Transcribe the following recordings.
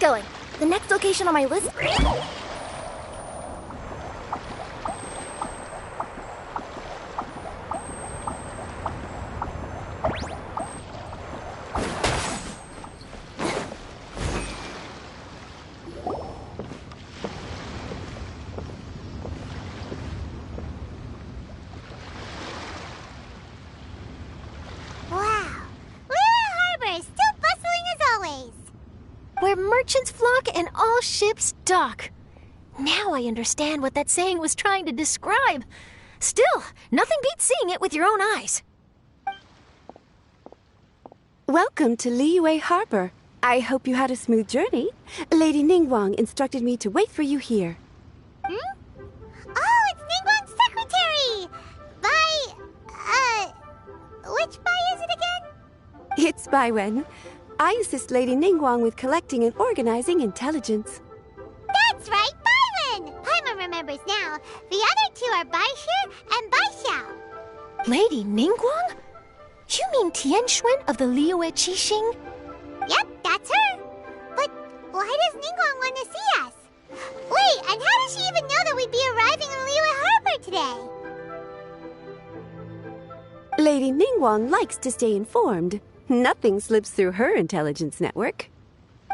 going. The next location on my list... Where merchants flock and all ships dock. Now I understand what that saying was trying to describe. Still, nothing beats seeing it with your own eyes. Welcome to Liyue Harbor. I hope you had a smooth journey. Lady Ningguang instructed me to wait for you here. Hmm? Oh, it's Ningguang's secretary! Which Bai is it again? It's Baiwen. I assist Lady Ningguang with collecting and organizing intelligence. That's right, Baiwen! Paimon remembers now. The other two are Baixu and Baixao. Lady Ningguang? You mean Tianxuan of the Liyue Qixing? Yep, that's her. But why does Ningguang want to see us? Wait, and how does she even know that we'd be arriving in Liyue Harbor today? Lady Ningguang likes to stay informed. Nothing slips through her intelligence network.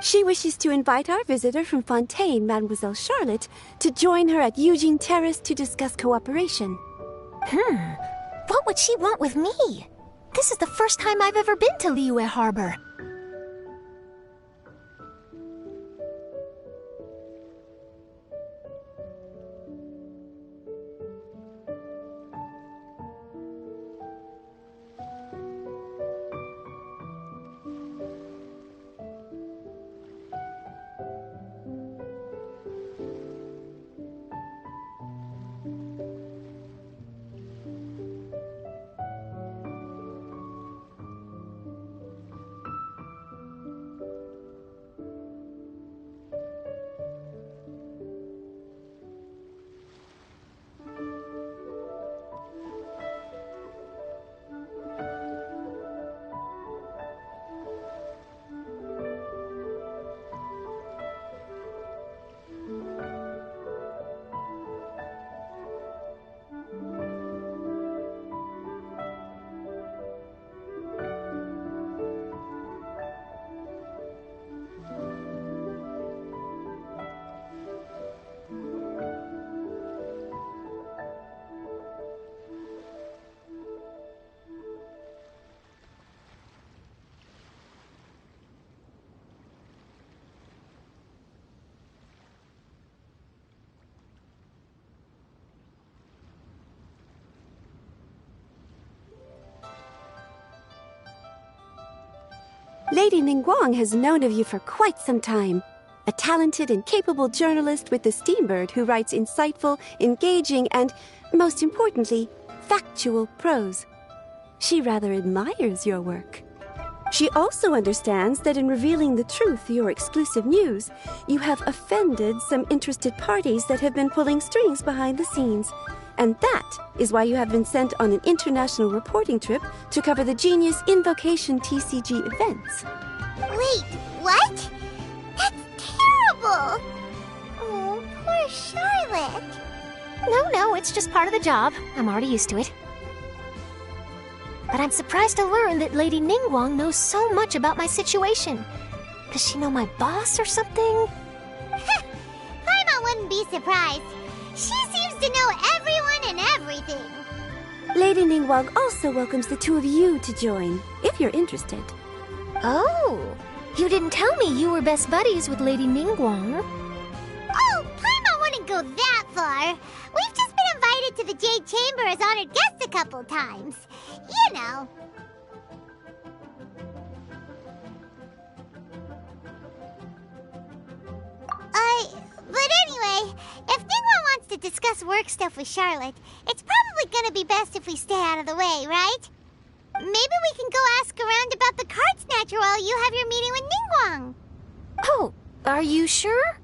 She wishes to invite our visitor from Fontaine, Mademoiselle Charlotte, to join her at Eugene Terrace to discuss cooperation. What would she want with me? This is the first time I've ever been to Liyue Harbor. Lady Ningguang has known of you for quite some time. A talented and capable journalist with the Steambird who writes insightful, engaging, and, most importantly, factual prose. She rather admires your work. She also understands that in revealing the truth, your exclusive news, you have offended some interested parties that have been pulling strings behind the scenes. And that is why you have been sent on an international reporting trip to cover the INGENIOUS INVOCATION TCG events. Wait, what? That's terrible! Oh, poor Charlotte. No, it's just part of the job. I'm already used to it. But I'm surprised to learn that Lady Ningguang knows so much about my situation. Does she know my boss or something? Paimon wouldn't be surprised. She seems to know everyone and everything. Lady Ningguang also welcomes the two of you to join, if you're interested. Oh, you didn't tell me you were best buddies with Lady Ningguang. Oh, Paimon wouldn't go that far. We've just been invited to the Jade Chamber as honored guests a couple times. You know. But anyway, if Ningguang wants to discuss work stuff with Charlotte, it's probably gonna be best if we stay out of the way, right? Maybe we can go ask around about the card snatcher while you have your meeting with Ningguang. Oh, are you sure?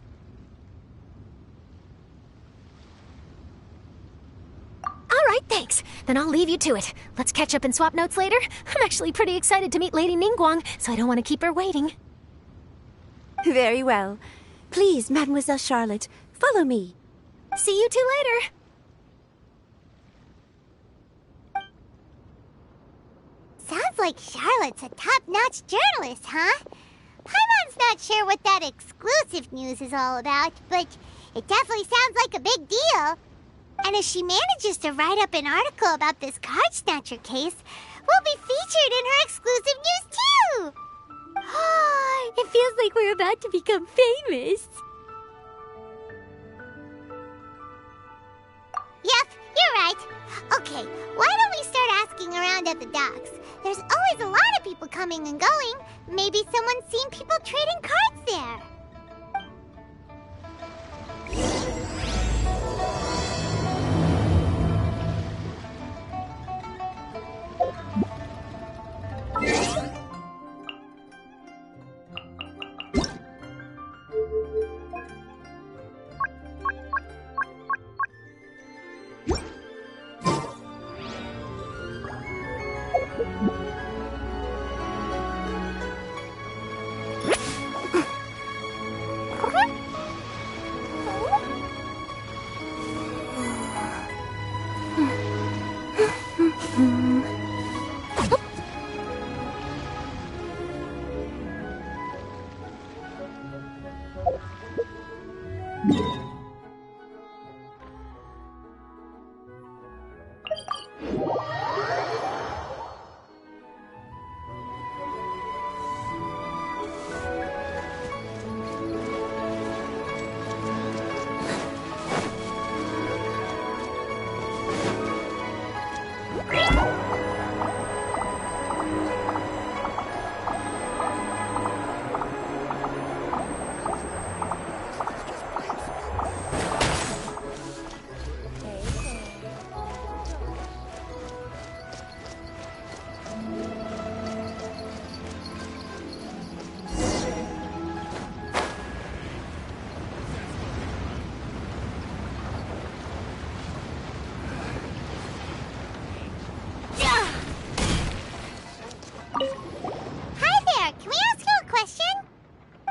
All right, thanks. Then I'll leave you to it. Let's catch up and swap notes later. I'm actually pretty excited to meet Lady Ningguang, so I don't want to keep her waiting. Very well. Please, Mademoiselle Charlotte, follow me. See you two later. Sounds like Charlotte's a top-notch journalist, huh? Paimon's not sure what that exclusive news is all about, but it definitely sounds like a big deal. And if she manages to write up an article about this card snatcher case, we'll be featured in her exclusive news too! It feels like we're about to become famous. Yep, you're right. Okay, why don't we start asking around at the docks? There's always a lot of people coming and going. Maybe someone's seen people trading cards there.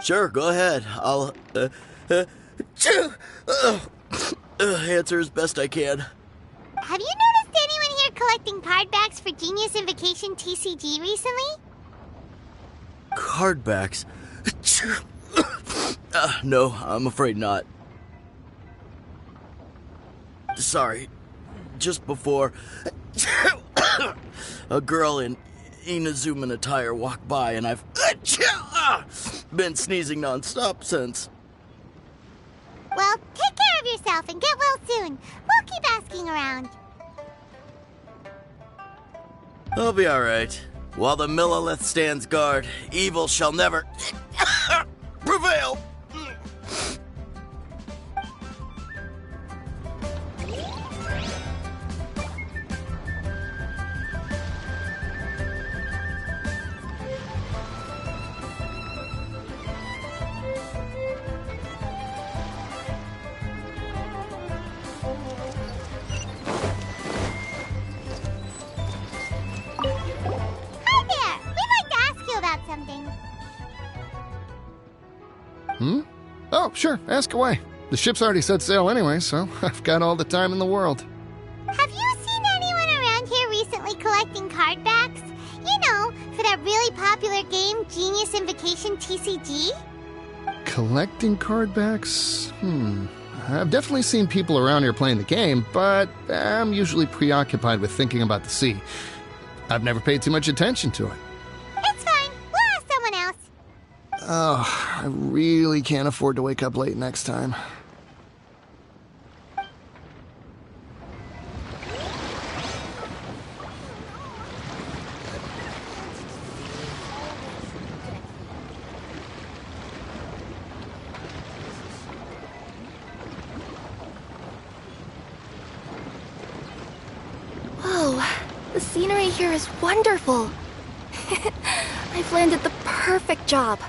Sure, go ahead. I'll answer as best I can. Have you noticed anyone here collecting card backs for Genius Invocation TCG recently? Card backs? No, I'm afraid not. Sorry. Just before, a girl in Inazuman attire walked by, and I've been sneezing nonstop since. Well, take care of yourself and get well soon. We'll keep asking around. I'll be alright. While the Millilith stands guard, evil shall never prevail. Oh, sure, ask away. The ship's already set sail anyway, so I've got all the time in the world. Have you seen anyone around here recently collecting card backs? You know, for that really popular game, Genius Invocation TCG? Collecting card backs? I've definitely seen people around here playing the game, but I'm usually preoccupied with thinking about the sea. I've never paid too much attention to it. It's fine. We'll ask someone else. Oh, I really can't afford to wake up late next time. Whoa, the scenery here is wonderful. I've landed the perfect job.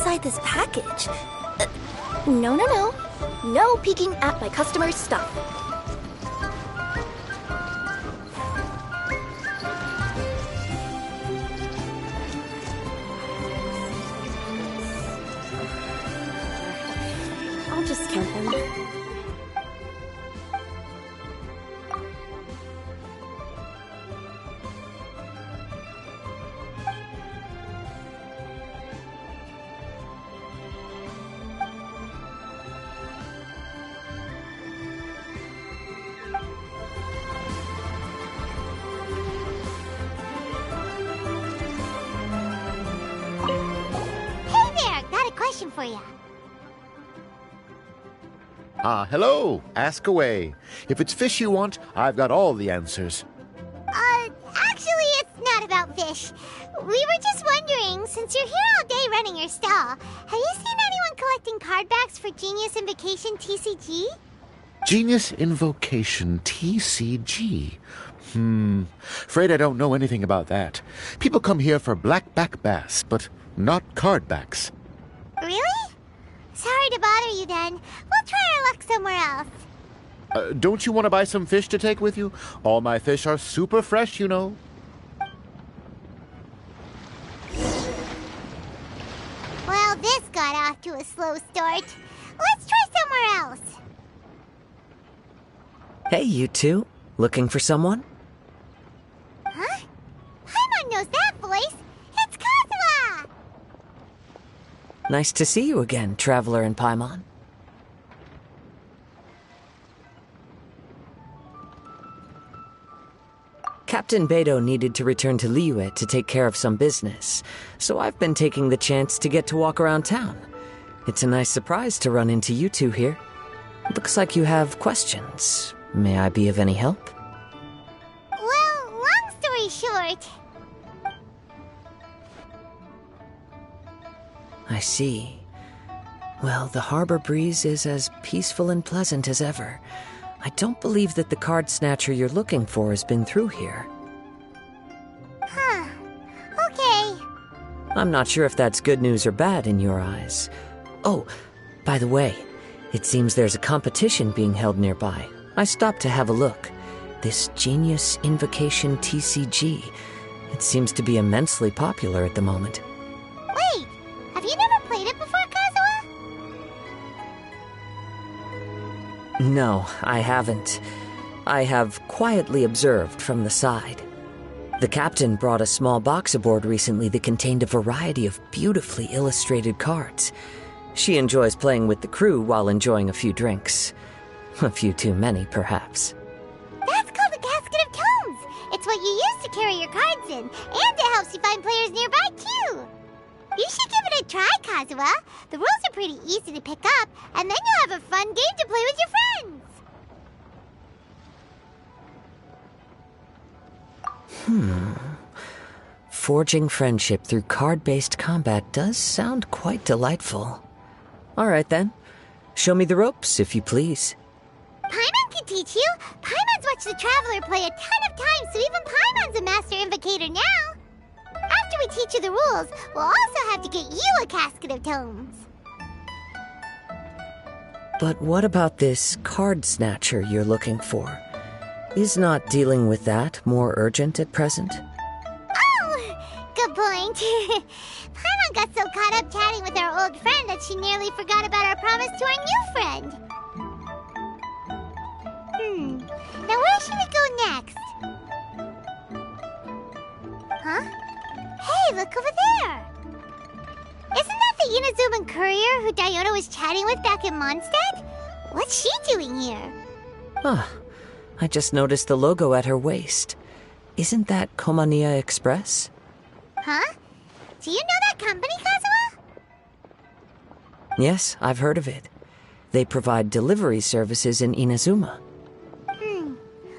inside this package? No, no, no. No peeking at my customer's stuff. I'll just count them. Hey there, got a question for you. Hello. Ask away. If it's fish you want, I've got all the answers. Actually, it's not about fish. We were just wondering, since you're here all day running your stall, have you seen anyone collecting card backs for Genius Invocation TCG? Genius Invocation TCG. Afraid I don't know anything about that. People come here for blackback bass, but not card backs. Really? Sorry to bother you then. We'll try our luck somewhere else. Don't you want to buy some fish to take with you? All my fish are super fresh, you know. Well, this got off to a slow start. Let's try somewhere else. Hey, you two. Looking for someone? Huh? Paimon knows that voice. It's Kazuha! Nice to see you again, Traveler and Paimon. Captain Beidou needed to return to Liyue to take care of some business, so I've been taking the chance to get to walk around town. It's a nice surprise to run into you two here. Looks like you have questions. May I be of any help? Well, long story short... I see. Well, the harbor breeze is as peaceful and pleasant as ever. I don't believe that the card snatcher you're looking for has been through here. Huh. Okay. I'm not sure if that's good news or bad in your eyes. Oh, by the way, it seems there's a competition being held nearby. I stopped to have a look. This Genius Invocation TCG. It seems to be immensely popular at the moment. Wait, have you never played it before, Kazuha? No, I haven't. I have quietly observed from the side. The captain brought a small box aboard recently that contained a variety of beautifully illustrated cards. She enjoys playing with the crew while enjoying a few drinks. A few too many, perhaps. That's called a casket of tomes. It's what you use to carry your cards in, and it helps you find players nearby, too. You should give it a try, Kazuha. The rules are pretty easy to pick up, and then you'll have a fun game to play with your friends. Forging friendship through card-based combat does sound quite delightful. All right, then. Show me the ropes, if you please. Paimon can teach you. Paimon's watched the Traveler play a ton of times, so even Paimon's a master invocator now. After we teach you the rules, we'll also have to get you a casket of tomes. But what about this card snatcher you're looking for? Is not dealing with that more urgent at present? Oh, good point. Paimon got so caught up chatting with our old friend that she nearly forgot about our promise to our new friend. Now where should we go next? Huh? Hey, look over there! Isn't that the Inazuman courier who Diona was chatting with back in Mondstadt? What's she doing here? Ah, I just noticed the logo at her waist. Isn't that Komania Express? Huh? Do you know that company, Kazuha? Yes, I've heard of it. They provide delivery services in Inazuma.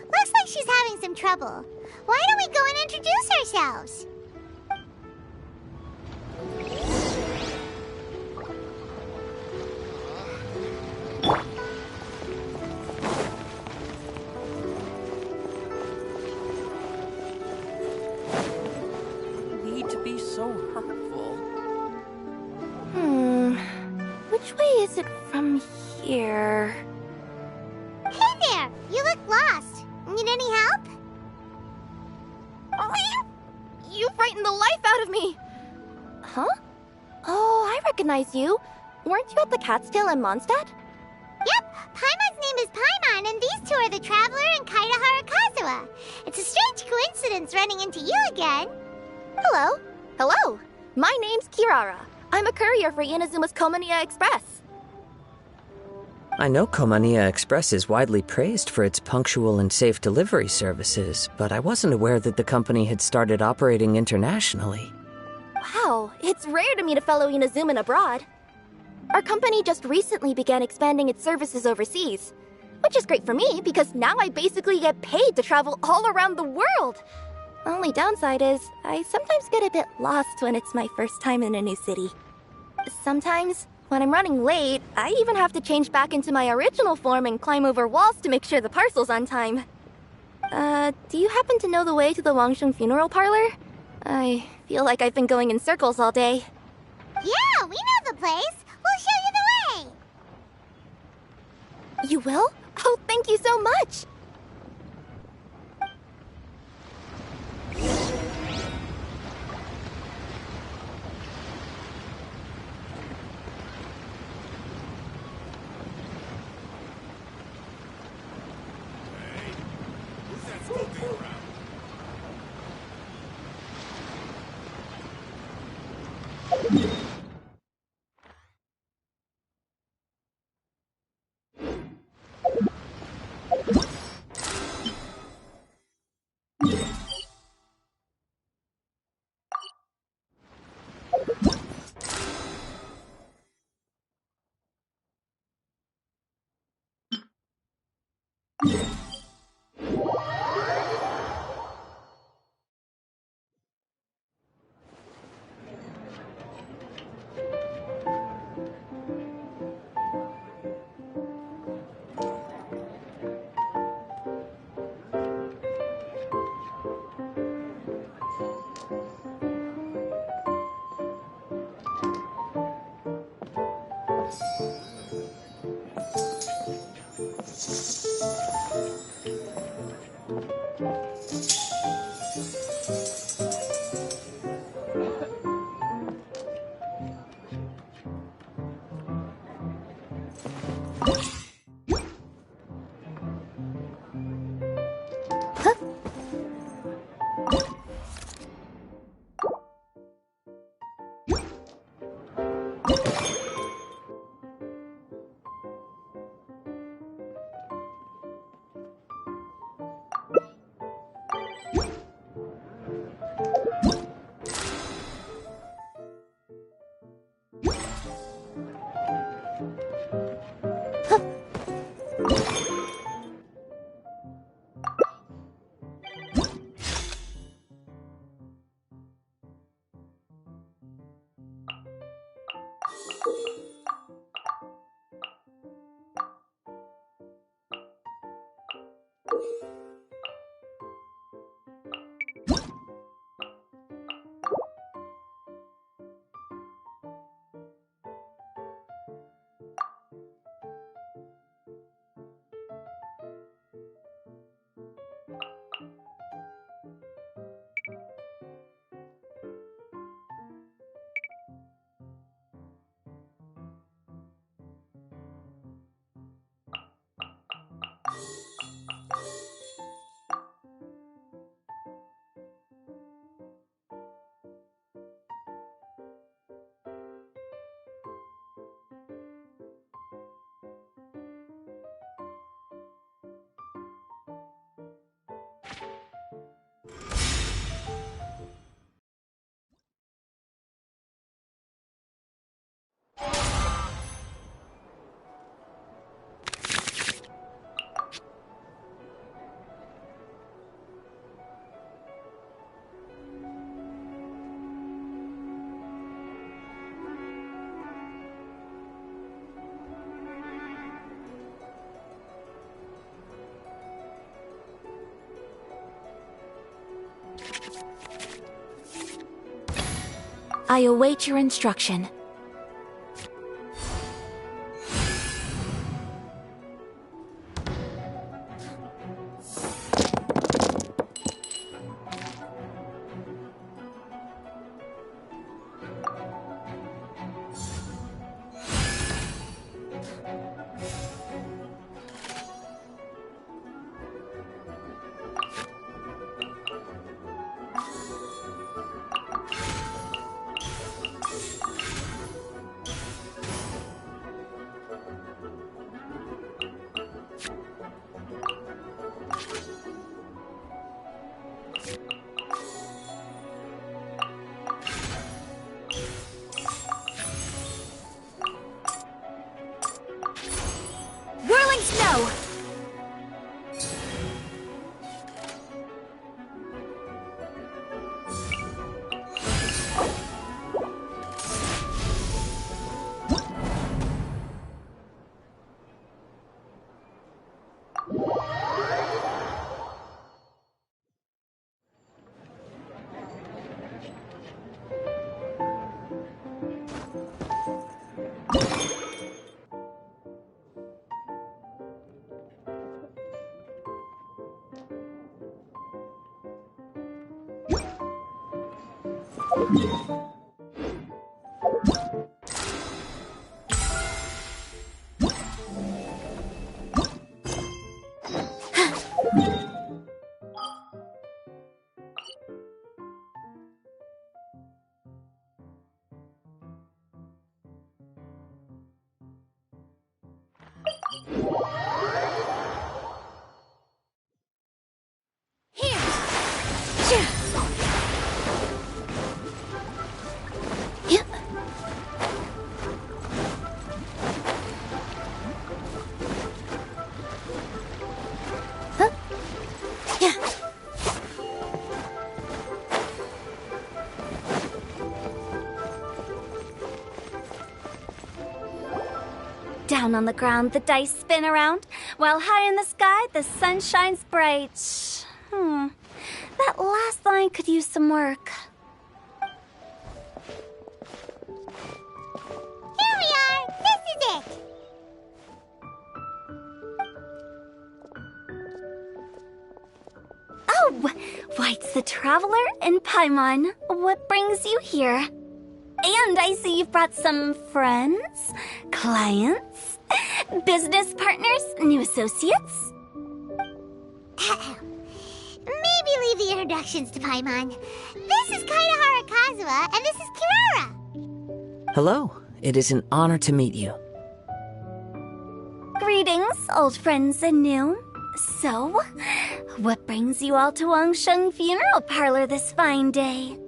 Looks like she's having some trouble. Why don't we go and introduce ourselves? Need to be so hurtful. which way is it from here? Hey there! You look lost. Need any help? You frightened the life out of me! Huh? Oh, I recognize you. Weren't you at the Cat's Tail in Mondstadt? Yep, Paimon's name is Paimon, and these two are the Traveler and Kaida Harakazawa. It's a strange coincidence running into you again. Hello. Hello. My name's Kirara. I'm a courier for Inazuma's Komaniya Express. I know Komaniya Express is widely praised for its punctual and safe delivery services, but I wasn't aware that the company had started operating internationally. Wow, it's rare to meet a fellow Inazuman abroad. Our company just recently began expanding its services overseas, which is great for me because now I basically get paid to travel all around the world. Only downside is, I sometimes get a bit lost when it's my first time in a new city. Sometimes, when I'm running late, I even have to change back into my original form and climb over walls to make sure the parcel's on time. Do you happen to know the way to the Wangsheng funeral parlor? I feel like I've been going in circles all day. Yeah, we know the place. We'll show you the way. You will? Oh, thank you so much! I await your instruction. go! Down on the ground, the dice spin around, while high in the sky, the sun shines bright. That last line could use some work. Here we are! This is it! Oh, why, it's the Traveler and Paimon. What brings you here? And I see you've brought some friends, clients, business partners, new associates. Maybe leave the introductions to Paimon. This is Kaidahara Kazuha, and this is Kirara. Hello. It is an honor to meet you. Greetings, old friends and new. So, what brings you all to Wangsheng Funeral Parlor this fine day?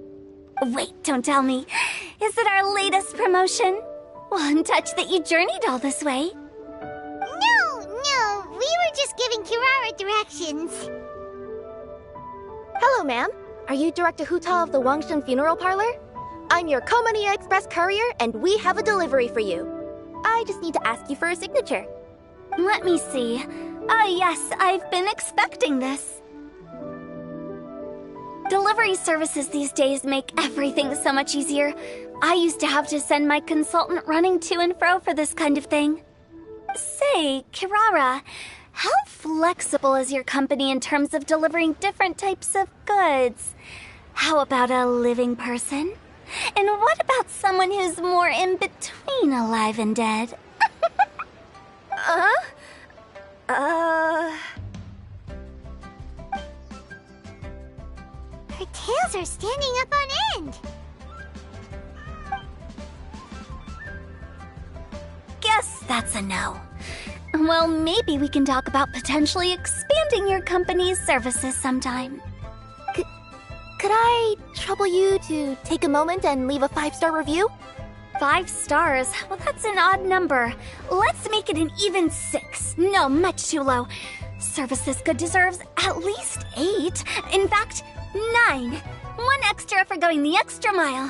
Wait, don't tell me. Is it our latest promotion? Well, I'm touched that you journeyed all this way. No, we were just giving Kirara directions. Hello, ma'am. Are you Director Huta of the Wangsheng Funeral Parlor? I'm your NEO Express courier, and we have a delivery for you. I just need to ask you for a signature. Let me see. Yes, I've been expecting this. Delivery services these days make everything so much easier. I used to have to send my consultant running to and fro for this kind of thing. Say, Kirara, how flexible is your company in terms of delivering different types of goods? How about a living person? And what about someone who's more in between alive and dead? Her tails are standing up on end. Guess that's a no. Well, maybe we can talk about potentially expanding your company's services sometime. Could I trouble you to take a moment and leave a 5-star review? 5 stars? Well, that's an odd number. Let's make it an even 6. No, much too low. Services good deserves at least 8. In fact, 9. 1 extra for going the extra mile.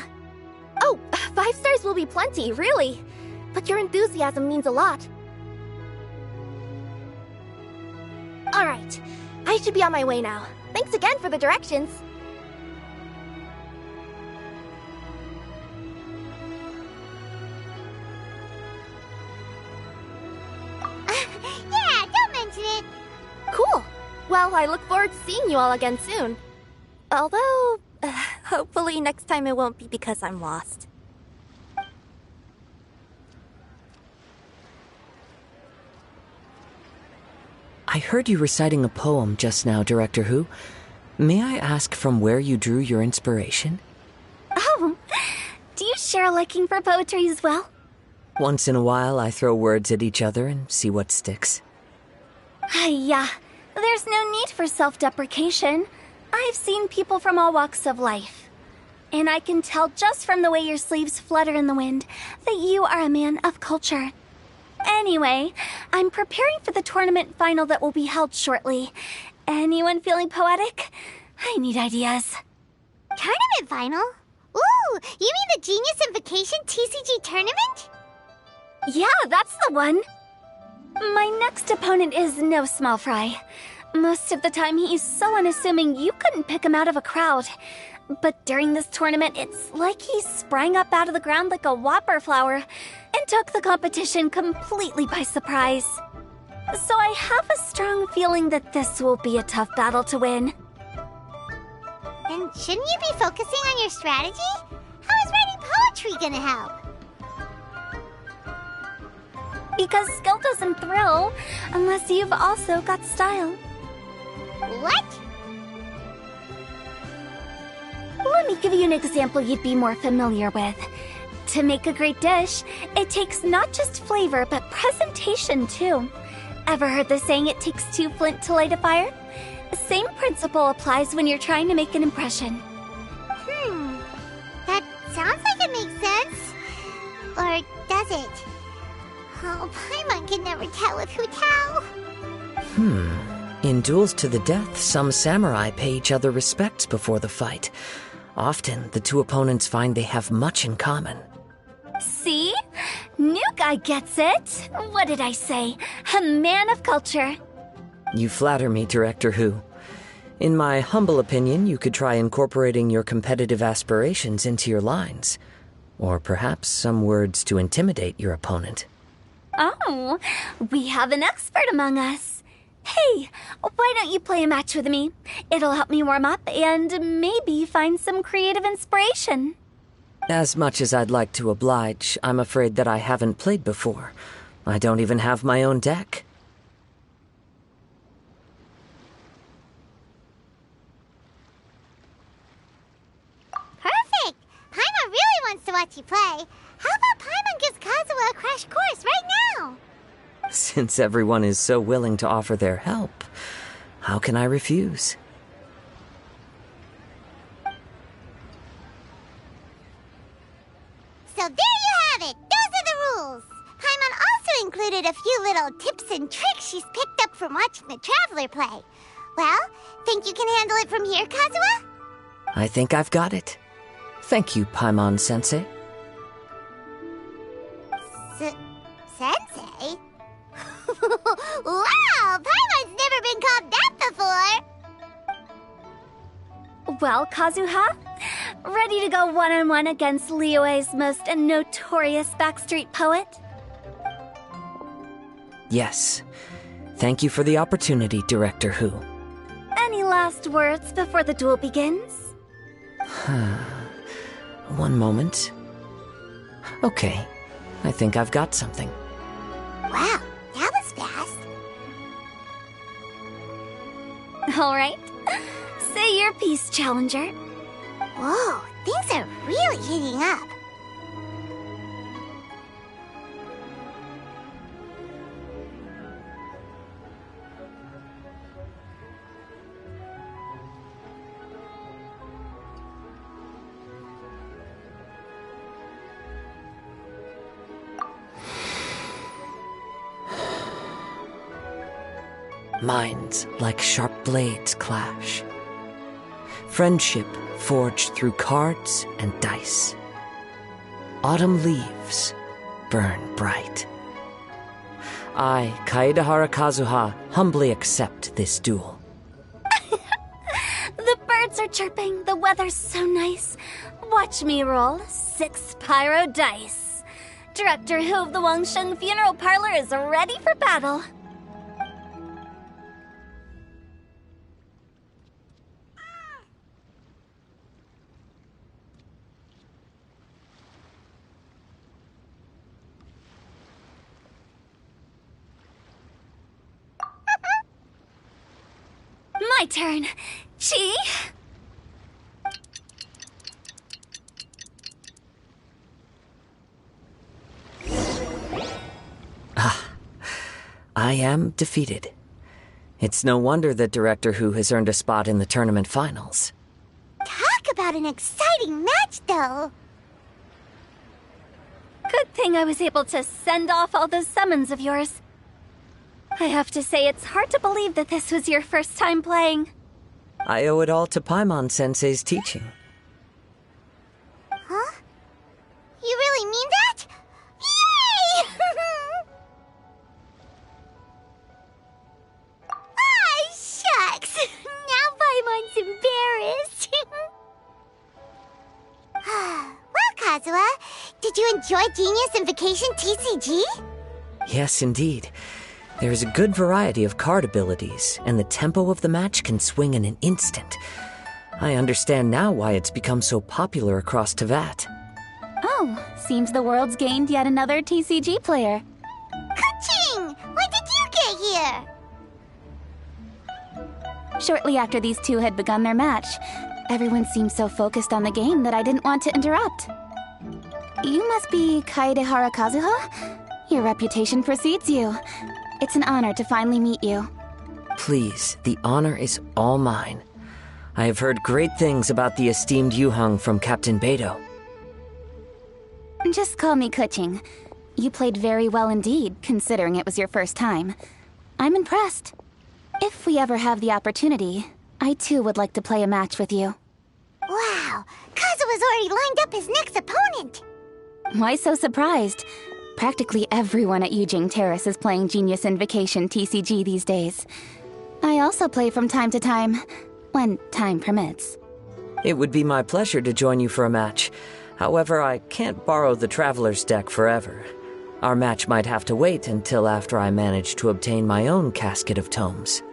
Oh, 5 stars will be plenty, really. But your enthusiasm means a lot. All right, I should be on my way now. Thanks again for the directions. Yeah, don't mention it. Cool. Well, I look forward to seeing you all again soon. Although, hopefully next time it won't be because I'm lost. I heard you reciting a poem just now, Director Who. May I ask from where you drew your inspiration? Oh, do you share a liking for poetry as well? Once in a while, I throw words at each other and see what sticks. Yeah, there's no need for self-deprecation. I've seen people from all walks of life. And I can tell just from the way your sleeves flutter in the wind that you are a man of culture. Anyway, I'm preparing for the tournament final that will be held shortly. Anyone feeling poetic? I need ideas. Tournament final? Ooh, you mean the Genius Invocation TCG tournament? Yeah, that's the one. My next opponent is no small fry. Most of the time he's so unassuming you couldn't pick him out of a crowd. But during this tournament, it's like he sprang up out of the ground like a whopper flower and took the competition completely by surprise. So I have a strong feeling that this will be a tough battle to win. Then shouldn't you be focusing on your strategy? How is writing poetry gonna help? Because skill doesn't thrill unless you've also got style. What? Let me give you an example you'd be more familiar with. To make a great dish, it takes not just flavor, but presentation too. Ever heard the saying, it takes two flint to light a fire? The same principle applies when you're trying to make an impression. That sounds like it makes sense. Or does it? Oh, Paimon can never tell with Hu Tao. In duels to the death, some samurai pay each other respects before the fight. Often, the two opponents find they have much in common. See? New guy gets it. What did I say? A man of culture. You flatter me, Director Hu. In my humble opinion, you could try incorporating your competitive aspirations into your lines. Or perhaps some words to intimidate your opponent. Oh, we have an expert among us. Hey, why don't you play a match with me? It'll help me warm up and maybe find some creative inspiration. As much as I'd like to oblige, I'm afraid that I haven't played before. I don't even have my own deck. Perfect! Paimon really wants to watch you play. How about Paimon gives Kazuha a crash course right now? Since everyone is so willing to offer their help, how can I refuse? So there you have it! Those are the rules! Paimon also included a few little tips and tricks she's picked up from watching the Traveler play. Well, think you can handle it from here, Kazuha? I think I've got it. Thank you, Paimon-sensei. Sensei? Wow! Paimon's never been called that before! Well, Kazuha, ready to go one-on-one against Liyue's most notorious backstreet poet? Yes. Thank you for the opportunity, Director Hu. Any last words before the duel begins? One moment. Okay, I think I've got something. Wow, that was fast. All right. Say your piece, Challenger. Whoa, things are really heating up. Minds like sharp blades clash. Friendship forged through cards and dice. Autumn leaves burn bright. I, Kaedahara Kazuha, humbly accept this duel. The birds are chirping, the weather's so nice. Watch me roll 6 pyro dice. Director Hu of the Wangsheng Funeral Parlor is ready for battle. My turn. Chi? I am defeated. It's no wonder that Director Hu has earned a spot in the tournament finals. Talk about an exciting match, though. Good thing I was able to send off all those summons of yours. I have to say, it's hard to believe that this was your first time playing. I owe it all to Paimon-sensei's teaching. Huh? You really mean that? Yay! Ah, shucks! Now Paimon's embarrassed. Well, Kazuha, did you enjoy Genius Invocation TCG? Yes, indeed. There is a good variety of card abilities, and the tempo of the match can swing in an instant. I understand now why it's become so popular across Teyvat. Oh, seems the world's gained yet another TCG player. Ka-ching! When did you get here? Shortly after these two had begun their match, everyone seemed so focused on the game that I didn't want to interrupt. You must be Kaedehara Kazuha? Your reputation precedes you. It's an honor to finally meet you. Please, the honor is all mine. I have heard great things about the esteemed Yuhang from Captain Beidou. Just call me Kuching. You played very well indeed, considering it was your first time. I'm impressed. If we ever have the opportunity, I too would like to play a match with you. Wow, Kazuha's already lined up his next opponent. Why so surprised? Practically everyone at Yujing Terrace is playing Genius Invocation TCG these days. I also play from time to time, when time permits. It would be my pleasure to join you for a match. However, I can't borrow the Traveler's deck forever. Our match might have to wait until after I manage to obtain my own casket of tomes.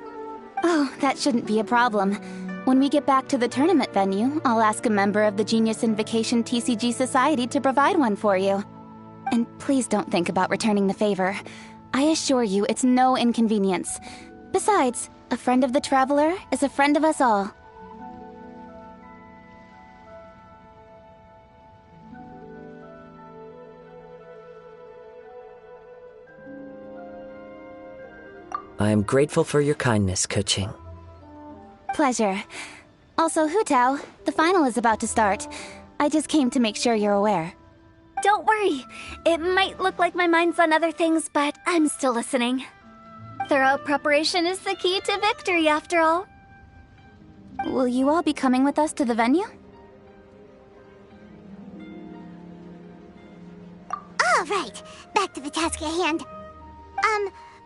Oh, that shouldn't be a problem. When we get back to the tournament venue, I'll ask a member of the Genius Invocation TCG Society to provide one for you. And please don't think about returning the favor. I assure you it's no inconvenience. Besides, a friend of the Traveler is a friend of us all. I am grateful for your kindness, Kuching. Pleasure. Also, Hutao, the final is about to start. I just came to make sure you're aware. Don't worry. It might look like my mind's on other things, but I'm still listening. Thorough preparation is the key to victory, after all. Will you all be coming with us to the venue? All right, back to the task at hand.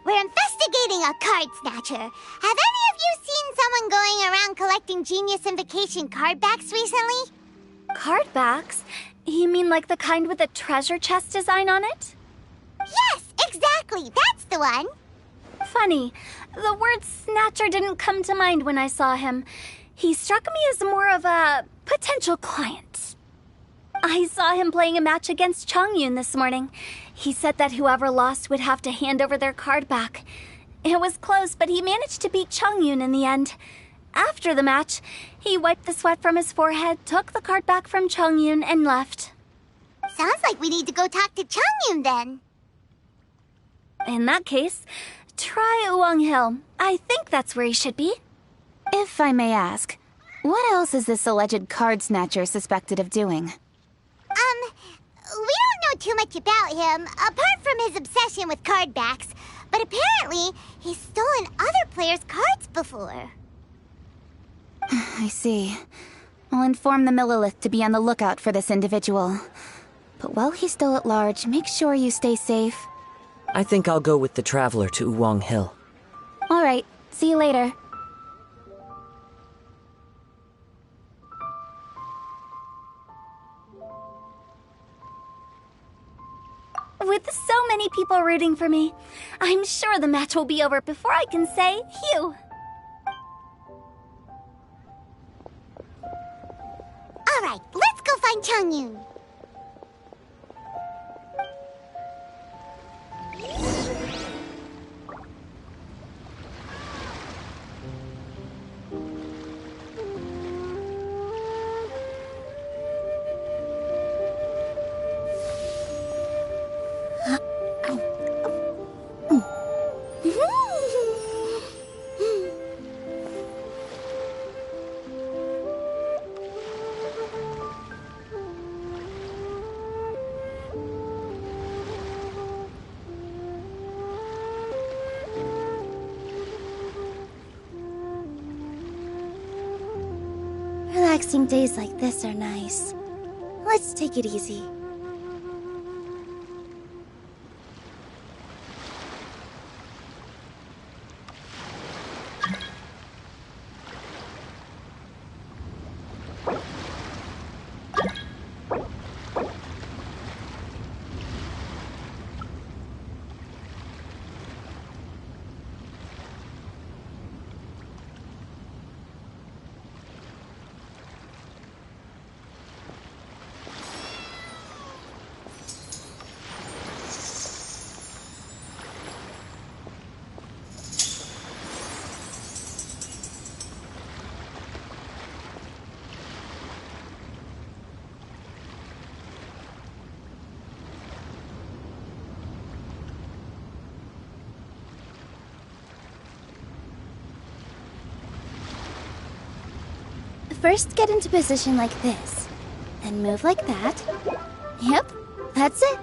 We're investigating a card snatcher. Have any of you seen someone going around collecting Genius Invocation card backs recently? Card backs? You mean like the kind with a treasure chest design on it? Yes, exactly. That's the one. Funny. The word snatcher didn't come to mind when I saw him. He struck me as more of a potential client. I saw him playing a match against Chongyun this morning. He said that whoever lost would have to hand over their card back. It was close, but he managed to beat Chongyun in the end. After the match, he wiped the sweat from his forehead, took the card back from Chongyun, and left. Sounds like we need to go talk to Chongyun then. In that case, try Uwang Hill. I think that's where he should be. If I may ask, what else is this alleged card snatcher suspected of doing? We don't know too much about him, apart from his obsession with card backs. But apparently, he's stolen other players' cards before. I see. I'll inform the Millilith to be on the lookout for this individual. But while he's still at large, make sure you stay safe. I think I'll go with the Traveler to Uwang Hill. All right. See you later. With so many people rooting for me, I'm sure the match will be over before I can say phew. All right, let's go find Chongyun. Relaxing days like this are nice. Let's take it easy. First, get into position like this. Then move like that. Yep, that's it.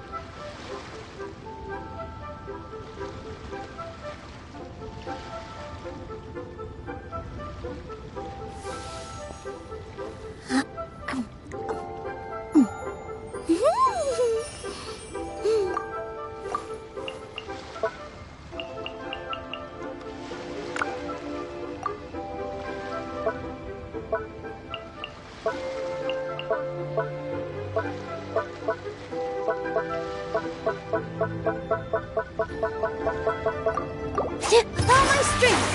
All my strength!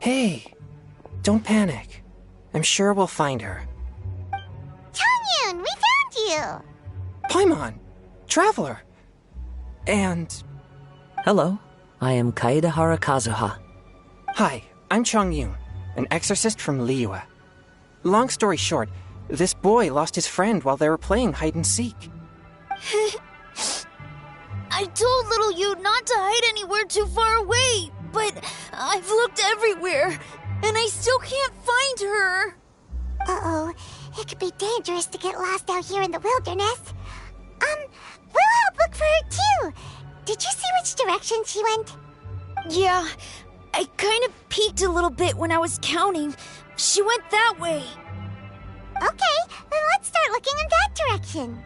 Hey, don't panic. I'm sure we'll find her. Changyun, we found you! Paimon, Traveler. And... Hello, I am Kaedehara Kazuha. Hi, I'm Changyun, an exorcist from Liyue. Long story short, this boy lost his friend while they were playing hide-and-seek. I told little you not to hide anywhere too far away, but I've looked everywhere, and I still can't find her. Uh-oh, it could be dangerous to get lost out here in the wilderness. We'll help look for her too. Did you see which direction she went? Yeah, I kind of peeked a little bit when I was counting. She went that way. Okay, then let's start looking in that direction.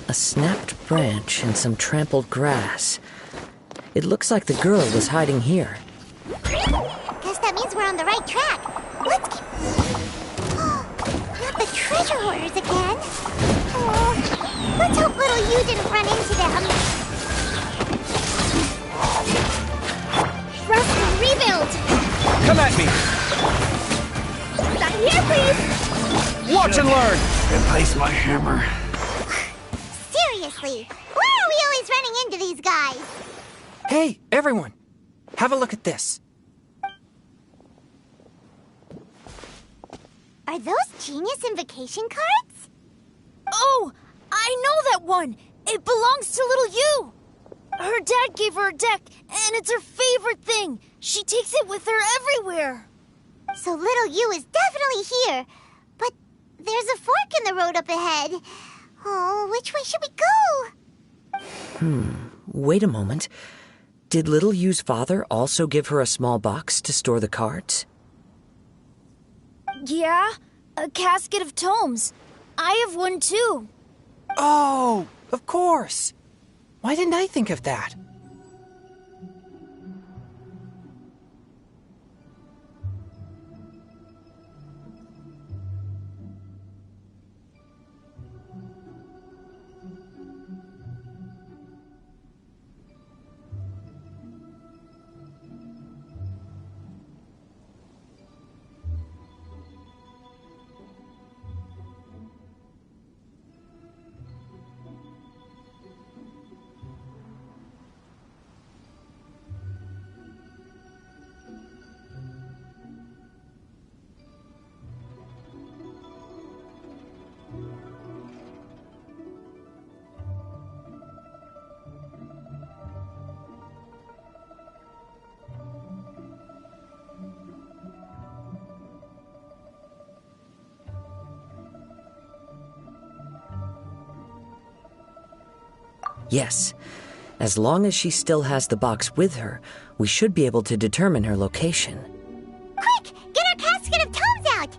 A snapped branch and some trampled grass. It looks like the girl was hiding here. Guess that means we're on the right track. Let's keep... Not the treasure hoarders again. Oh, let's hope little you didn't run into them. Thrust and rebuild! Come at me! Side here, please! Watch and learn! Replace my hammer. Seriously, why are we always running into these guys? Hey, everyone! Have a look at this. Are those genius invocation cards? Oh, I know that one! It belongs to little you! Her dad gave her a deck, and it's her favorite thing. She takes it with her everywhere. So little you is definitely here. But there's a fork in the road up ahead. Oh, which way should we go? Wait a moment. Did little Yu's father also give her a small box to store the cards? Yeah, a casket of tomes. I have one too. Oh, of course. Why didn't I think of that? Yes. As long as she still has the box with her, we should be able to determine her location. Quick, get our casket of tomes out!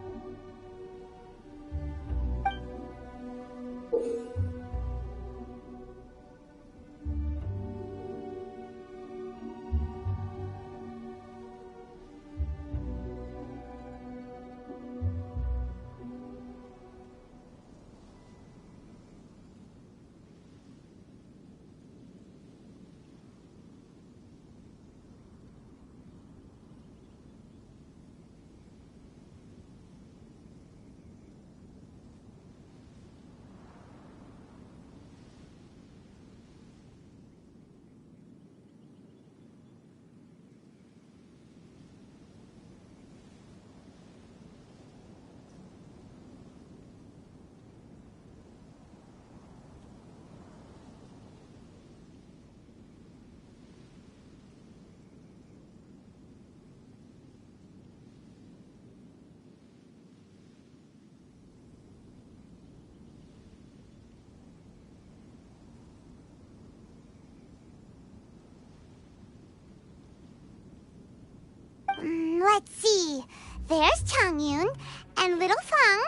Let's see. There's Changyun and Little Feng.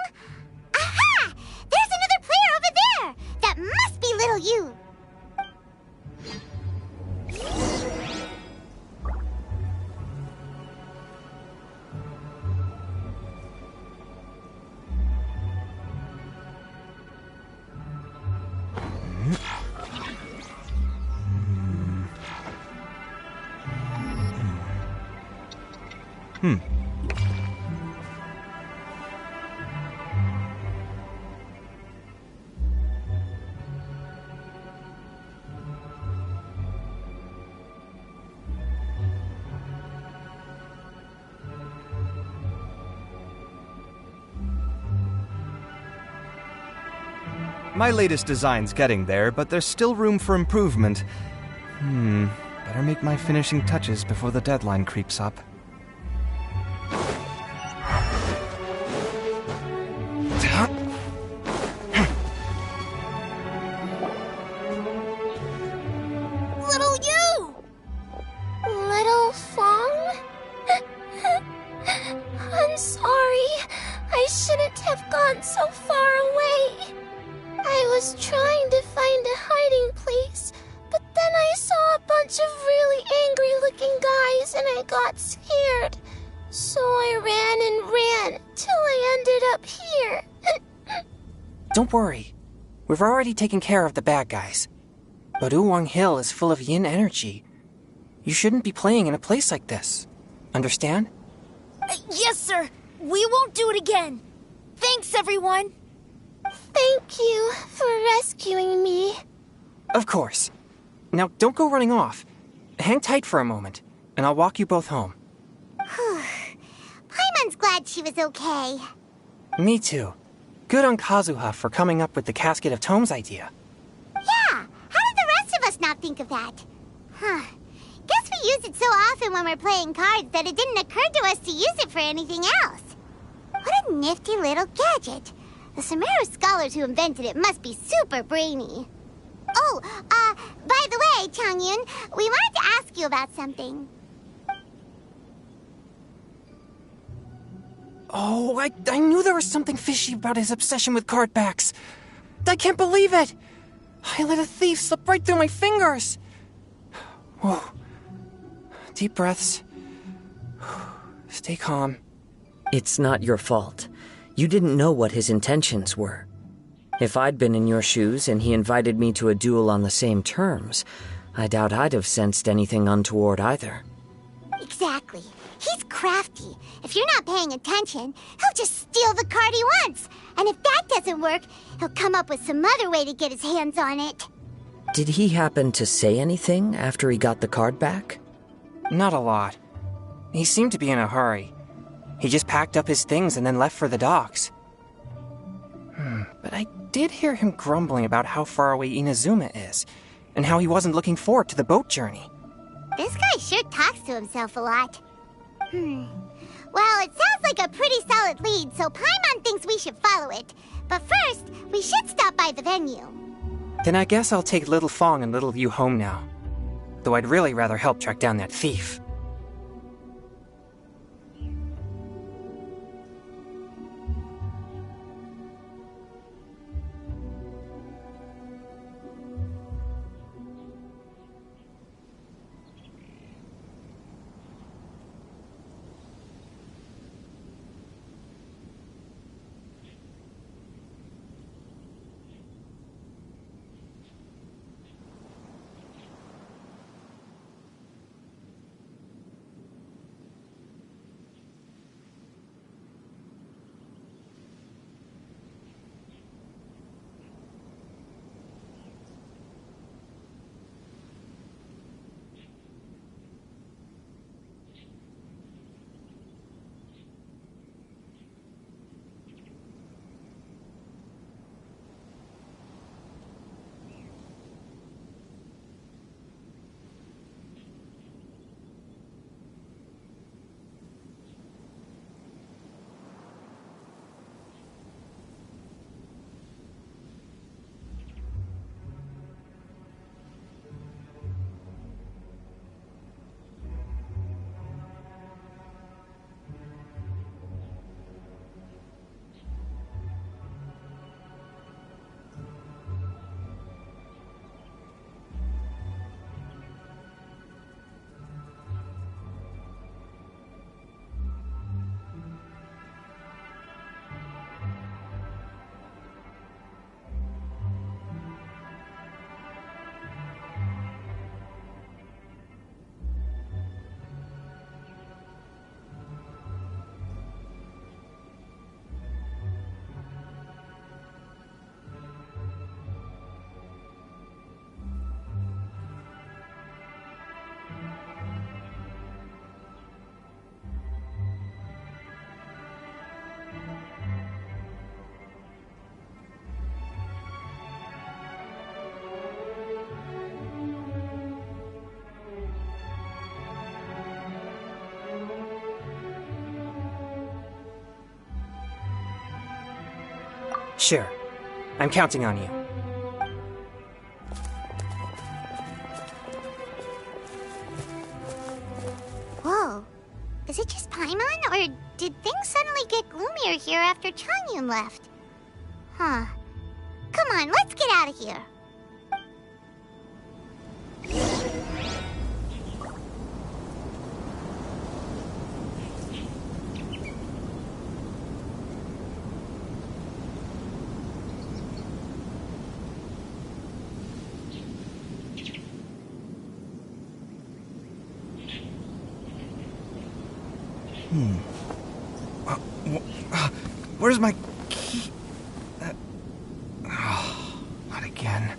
Aha! There's another player over there! That must be Little You! My latest design's getting there, but there's still room for improvement. Better make my finishing touches before the deadline creeps up. Little you! Little Feng? I'm sorry. I shouldn't have gone so far away. I was trying Don't worry. We've already taken care of the bad guys. But Uwang Hill is full of yin energy. You shouldn't be playing in a place like this. Understand? Yes, sir. We won't do it again. Thanks, everyone. Thank you for rescuing me. Of course. Now, don't go running off. Hang tight for a moment, and I'll walk you both home. Paimon's glad she was okay. Me too. Good on Kazuha for coming up with the Casket of Tomes idea. Yeah, how did the rest of us not think of that? Guess we use it so often when we're playing cards that it didn't occur to us to use it for anything else. What a nifty little gadget. The Sumeru scholars who invented it must be super brainy. Oh, by the way, Changyun, we wanted to ask you about something. Oh, I knew there was something fishy about his obsession with card backs. I can't believe it! I let a thief slip right through my fingers! Whoa. Deep breaths. Stay calm. It's not your fault. You didn't know what his intentions were. If I'd been in your shoes and he invited me to a duel on the same terms, I doubt I'd have sensed anything untoward either. Exactly. He's crafty. If you're not paying attention, he'll just steal the card he wants. And if that doesn't work, he'll come up with some other way to get his hands on it. Did he happen to say anything after he got the card back? Not a lot. He seemed to be in a hurry. He just packed up his things and then left for the docks. But I did hear him grumbling about how far away Inazuma is, and how he wasn't looking forward to the boat journey. This guy sure talks to himself a lot. Well, it sounds like a pretty solid lead, so Paimon thinks we should follow it. But first, we should stop by the venue. Then I guess I'll take Little Fong and Little Yu home now. Though I'd really rather help track down that thief. Sure. I'm counting on you. Whoa. Is it just Paimon, or did things suddenly get gloomier here after Changyun left? Huh. Come on, let's get out of here. Where's my key? Not again.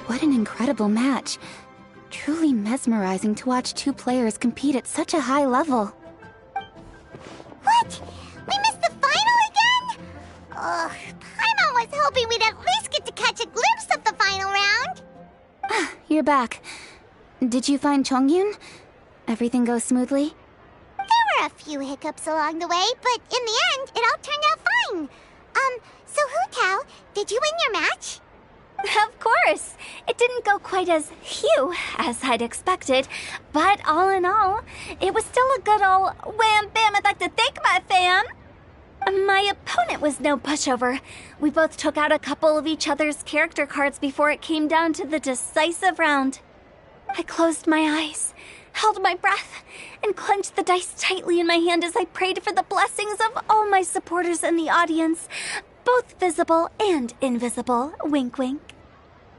What an incredible match. Truly mesmerizing to watch two players compete at such a high level. What? We missed the final again? Ugh, Paimon was hoping we'd at least get to catch a glimpse of the final round. You're back. Did you find Chongyun? Everything go smoothly? There were a few hiccups along the way, but in the end, it all turned out fine. So Hu Tao, did you win your match? Of course! It didn't go quite as phew as I'd expected, but all in all, it was still a good ol' wham bam I'd like to thank my fam! My opponent was no pushover. We both took out a couple of each other's character cards before it came down to the decisive round. I closed my eyes, held my breath, and clenched the dice tightly in my hand as I prayed for the blessings of all my supporters in the audience, both visible and invisible, wink wink.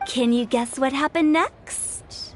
Can you guess what happened next?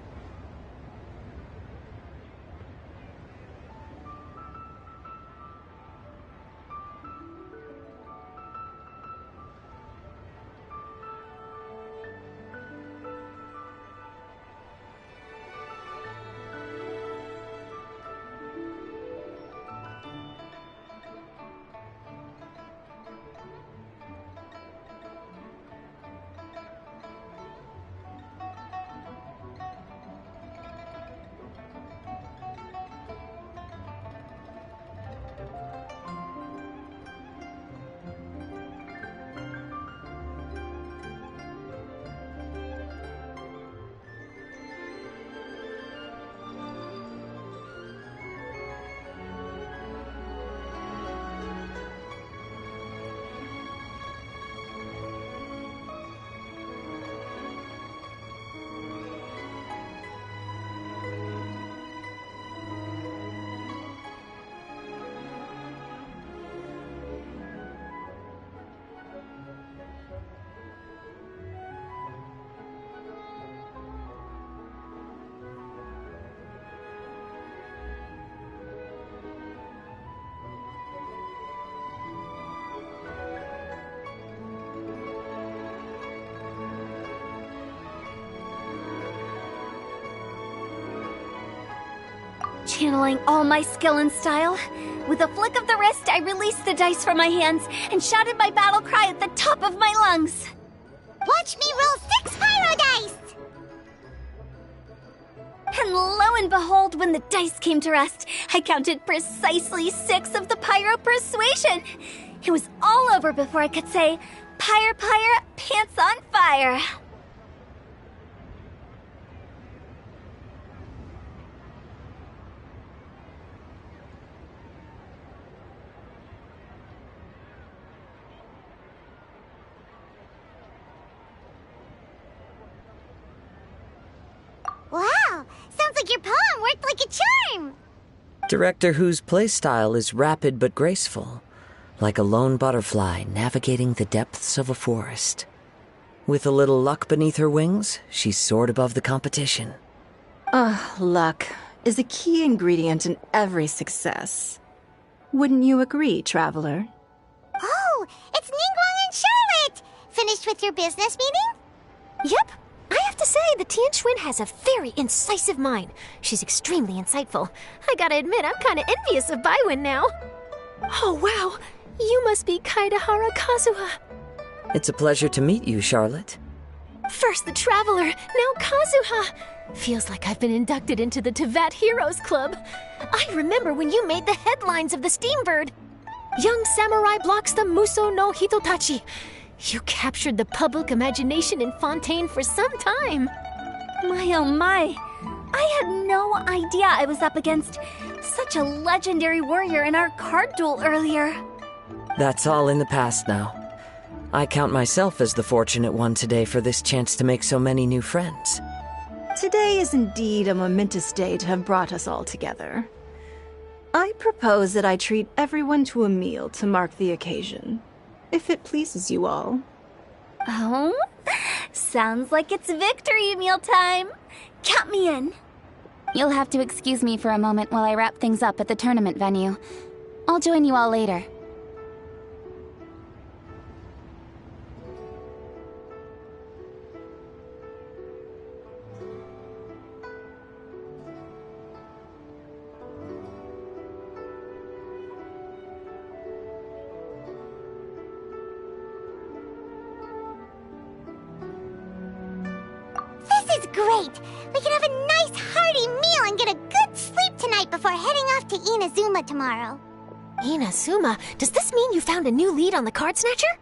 Channeling all my skill and style, with a flick of the wrist, I released the dice from my hands and shouted my battle cry at the top of my lungs. Watch me roll 6 pyro dice! And lo and behold, when the dice came to rest, I counted precisely 6 of the pyro persuasion. It was all over before I could say, "Pyre, pyre, pants on fire." Wow! Sounds like your poem worked like a charm! Director whose playstyle is rapid but graceful, like a lone butterfly navigating the depths of a forest. With a little luck beneath her wings, she soared above the competition. Luck is a key ingredient in every success. Wouldn't you agree, Traveler? Oh, it's Ningguang and Charlotte! Finished with your business meeting? Yep. I have to say, the Tianquan has a very incisive mind. She's extremely insightful. I gotta admit, I'm kinda envious of Baiwen now. Oh, wow. You must be Kaidahara Kazuha. It's a pleasure to meet you, Charlotte. First the Traveler, now Kazuha. Feels like I've been inducted into the Tevat Heroes Club. I remember when you made the headlines of the Steambird. Young samurai blocks the Muso no Hitotachi. You captured the public imagination in Fontaine for some time. My oh my. I had no idea I was up against such a legendary warrior in our card duel earlier. That's all in the past now. I count myself as the fortunate one today for this chance to make so many new friends. Today is indeed a momentous day to have brought us all together. I propose that I treat everyone to a meal to mark the occasion, if it pleases you all. Oh? Sounds like it's victory meal time. Count me in. You'll have to excuse me for a moment while I wrap things up at the tournament venue. I'll join you all later. This is great! We can have a nice hearty meal and get a good sleep tonight before heading off to Inazuma tomorrow. Inazuma? Does this mean you found a new lead on the Card Snatcher?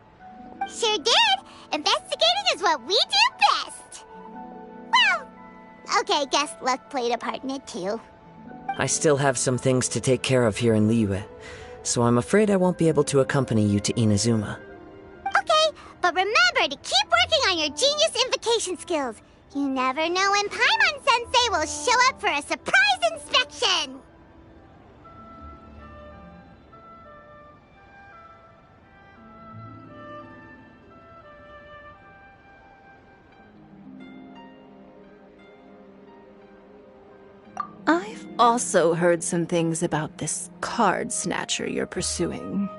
Sure did! Investigating is what we do best! Well, okay, guess luck played a part in it too. I still have some things to take care of here in Liyue, so I'm afraid I won't be able to accompany you to Inazuma. Okay, but remember to keep working on your genius invocation skills. You never know when Paimon-sensei will show up for a surprise inspection! I've also heard some things about this card snatcher you're pursuing.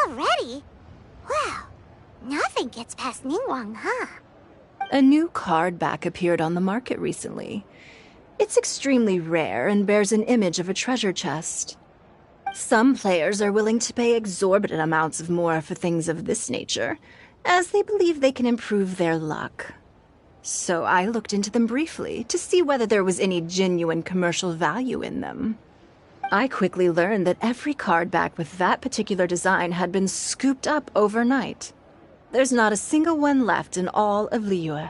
Already? Wow, nothing gets past Ningguang, huh? A new card back appeared on the market recently. It's extremely rare and bears an image of a treasure chest. Some players are willing to pay exorbitant amounts of more for things of this nature, as they believe they can improve their luck. So I looked into them briefly to see whether there was any genuine commercial value in them. I quickly learned that every card back with that particular design had been scooped up overnight. There's not a single one left in all of Liyue.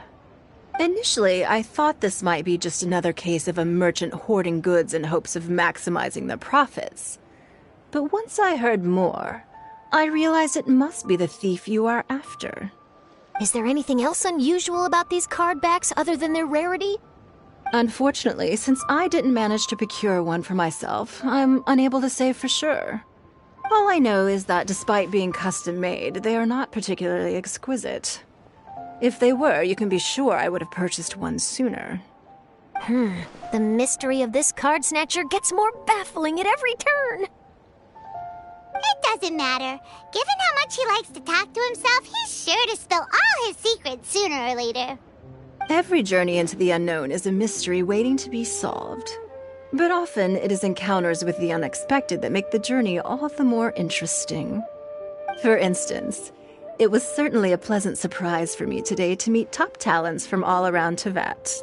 Initially, I thought this might be just another case of a merchant hoarding goods in hopes of maximizing their profits. But once I heard more, I realized it must be the thief you are after. Is there anything else unusual about these card backs other than their rarity? Unfortunately, since I didn't manage to procure one for myself, I'm unable to say for sure. All I know is that despite being custom-made, they are not particularly exquisite. If they were, you can be sure I would have purchased one sooner. The mystery of this card snatcher gets more baffling at every turn. It doesn't matter. Given how much he likes to talk to himself, he's sure to spill all his secrets sooner or later. Every journey into the unknown is a mystery waiting to be solved. But often it is encounters with the unexpected that make the journey all the more interesting. For instance, it was certainly a pleasant surprise for me today to meet top talents from all around Teyvat.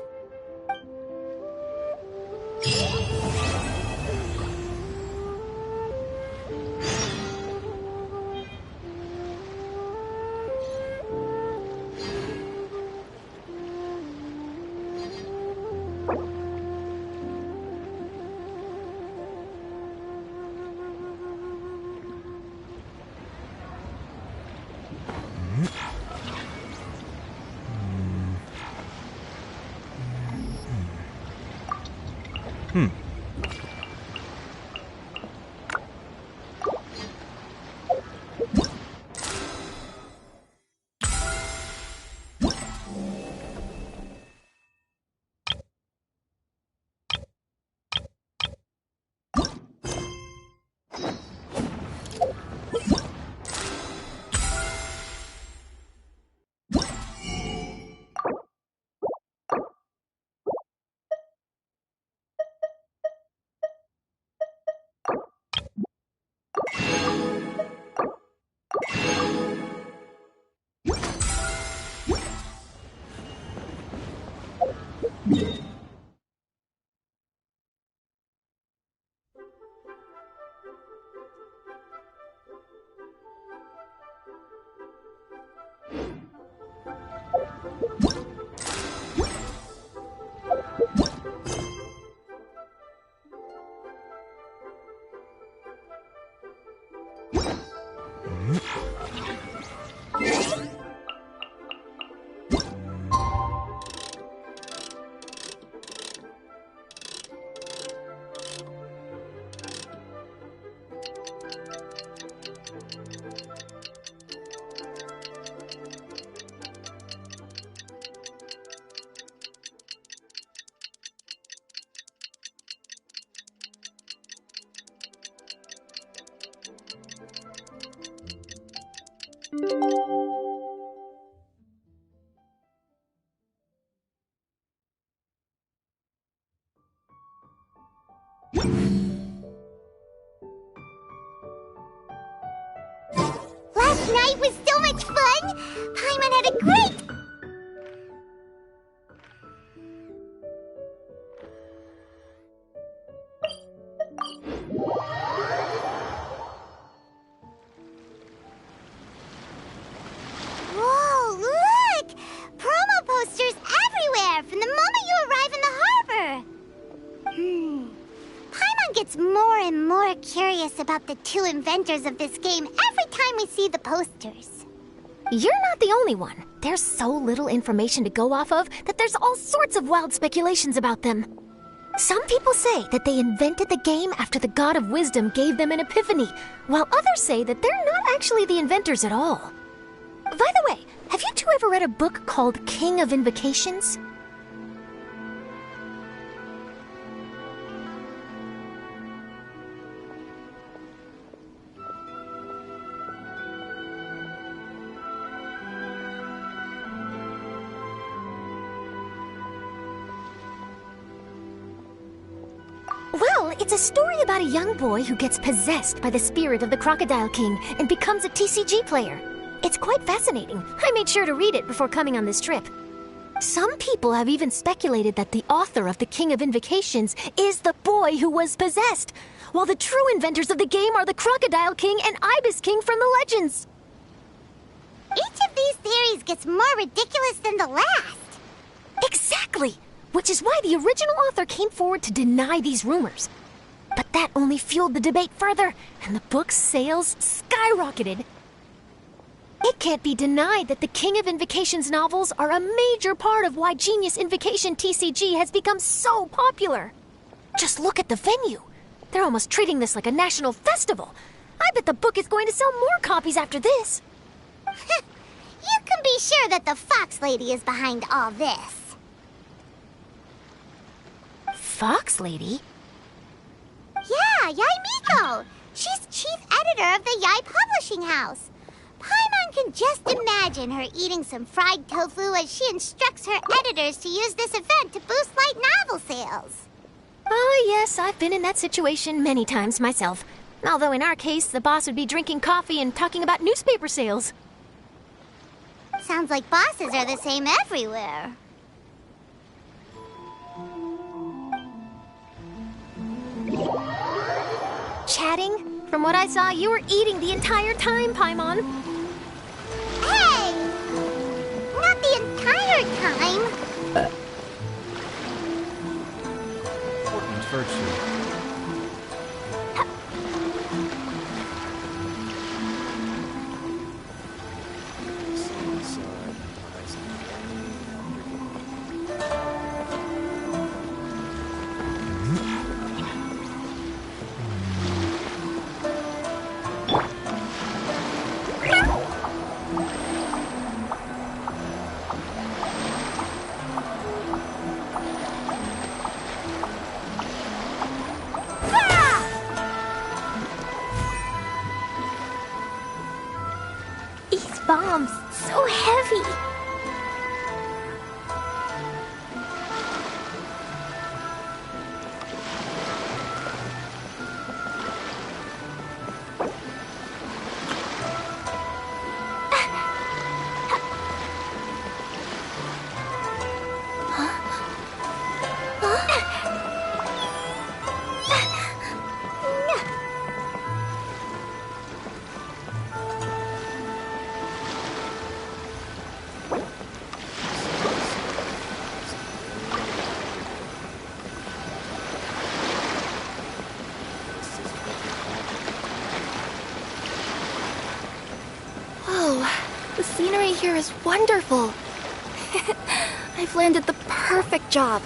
Last night was so much fun! Paimon had a great... Whoa, look! Promo posters everywhere from the moment you arrive in the harbor! Paimon gets more and more curious about the two inventors of this game every time we see the posters. You're not the only one. There's so little information to go off of that there's all sorts of wild speculations about them. Some people say that they invented the game after the God of Wisdom gave them an epiphany, while others say that they're not actually the inventors at all. By the way, have you two ever read a book called King of Invocations? Well, it's a story about a young boy who gets possessed by the spirit of the Crocodile King and becomes a TCG player. It's quite fascinating. I made sure to read it before coming on this trip. Some people have even speculated that the author of the King of Invocations is the boy who was possessed, while the true inventors of the game are the Crocodile King and Ibis King from the legends. Each of these theories gets more ridiculous than the last. Exactly! Which is why the original author came forward to deny these rumors. But that only fueled the debate further, and the book's sales skyrocketed. It It can't be denied that the King of Invocations novels are a major part of why Genius Invocation TCG has become so popular. Just look at the venue. They're almost treating this like a national festival. I bet the book is going to sell more copies after this. You can be sure that the Fox Lady is behind all this. Fox Lady? Yeah, Yai Miko. She's chief editor of the Yai Publishing House. Paimon can just imagine her eating some fried tofu as she instructs her editors to use this event to boost light novel sales. Oh, yes, I've been in that situation many times myself. Although in our case, the boss would be drinking coffee and talking about newspaper sales. Sounds like bosses are the same everywhere. Chatting? From what I saw, you were eating the entire time, Paimon. Hey! Not the entire time. Important virtue. Bombs, so heavy. The scenery here is wonderful. I've landed the perfect job.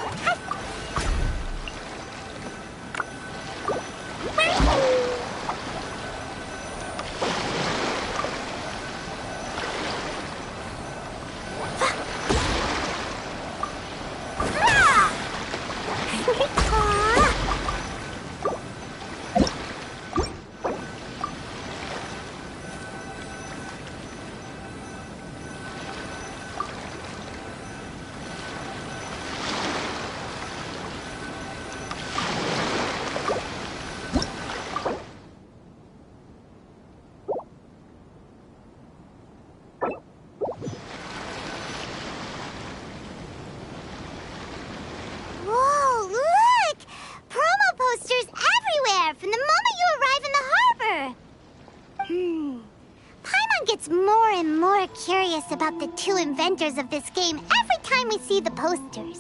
Curious about the two inventors of this game every time we see the posters.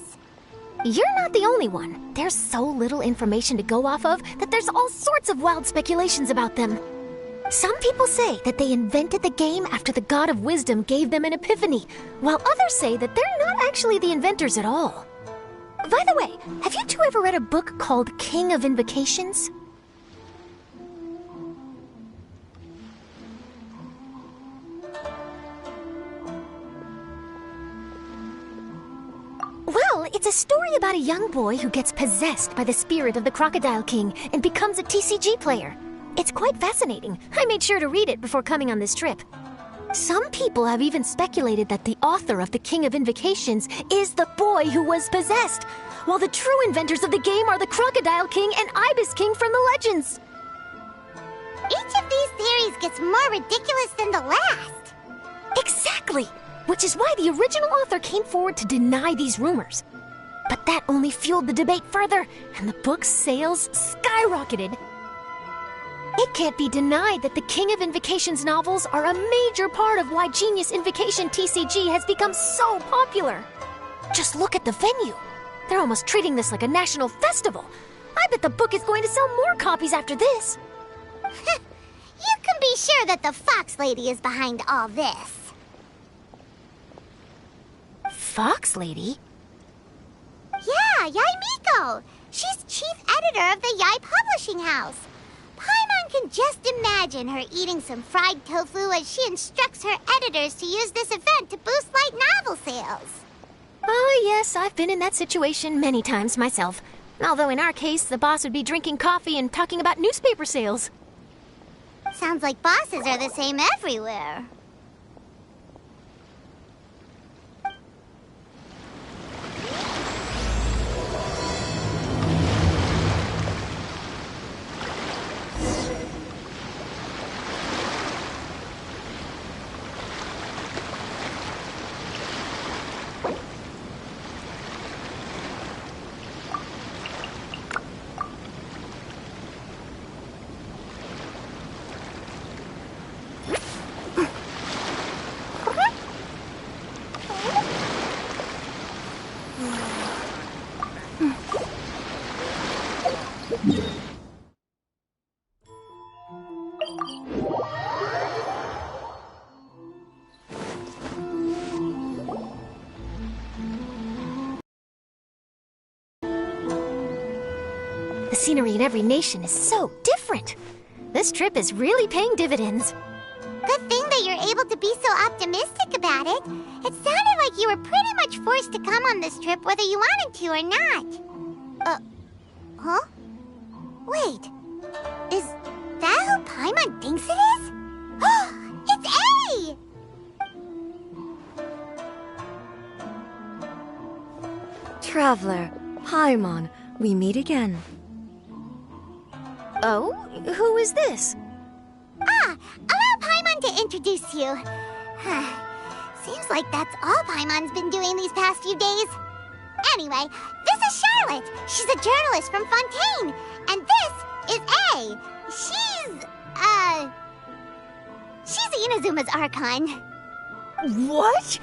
You're not the only one. There's so little information to go off of that there's all sorts of wild speculations about them. Some people say that they invented the game after the God of Wisdom gave them an epiphany, while others say that they're not actually the inventors at all. By the way, have you two ever read a book called King of Invocations? Well, it's a story about a young boy who gets possessed by the spirit of the Crocodile King and becomes a TCG player. It's quite fascinating. I made sure to read it before coming on this trip. Some people have even speculated that the author of the King of Invocations is the boy who was possessed, while the true inventors of the game are the Crocodile King and Ibis King from the legends. Each of these theories gets more ridiculous than the last. Exactly! Which is why the original author came forward to deny these rumors. But that only fueled the debate further, and the book's sales skyrocketed. It can't be denied that the King of Invocations novels are a major part of why Genius Invocation TCG has become so popular. Just look at the venue. They're almost treating this like a national festival. I bet the book is going to sell more copies after this. You can be sure that the Fox Lady is behind all this. Fox Lady? Yeah, Yai Miko. She's chief editor of the Yai Publishing House. Paimon can just imagine her eating some fried tofu as she instructs her editors to use this event to boost light novel sales. Oh, yes, I've been in that situation many times myself. Although in our case, the boss would be drinking coffee and talking about newspaper sales. Sounds like bosses are the same everywhere. The scenery in every nation is so different. This trip is really paying dividends. Good thing that you're able to be so optimistic about it. It sounded like you were pretty much forced to come on this trip whether you wanted to or not. Huh? Wait. Is that who Paimon thinks it is? It's A! Traveler, Paimon, we meet again. Oh? Who is this? Allow Paimon to introduce you. Seems like that's all Paimon's been doing these past few days. Anyway, this is Charlotte. She's a journalist from Fontaine. And this is A. She's Inazuma's Archon. What?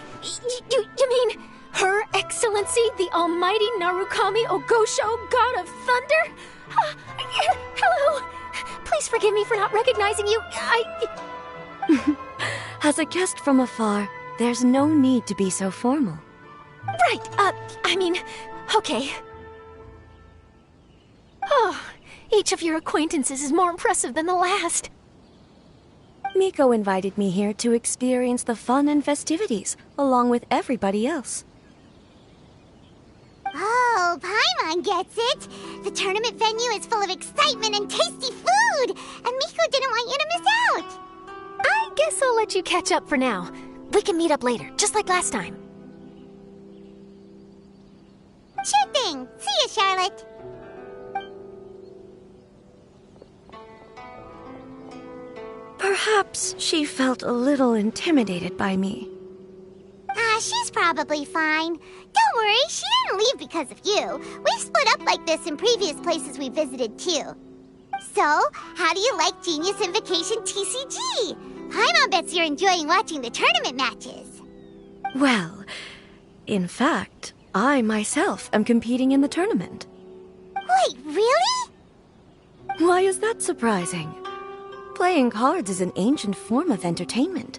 You mean Her Excellency, the Almighty Narukami Ogosho, God of Thunder? Hello. Please forgive me for not recognizing you. As a guest from afar, there's no need to be so formal. Right, okay. Oh, each of your acquaintances is more impressive than the last. Miko invited me here to experience the fun and festivities, along with everybody else. Oh, Paimon gets it. The tournament venue is full of excitement and tasty food, and Miko didn't want you to miss out. I guess I'll let you catch up for now. We can meet up later, just like last time. Sure thing. See you, Charlotte. Perhaps she felt a little intimidated by me. She's probably fine. Don't worry, she didn't leave because of you. We've split up like this in previous places we visited, too. So, how do you like Genius Invocation TCG? Paimon bets you're enjoying watching the tournament matches. Well, in fact, I myself am competing in the tournament. Wait, really? Why is that surprising? Playing cards is an ancient form of entertainment,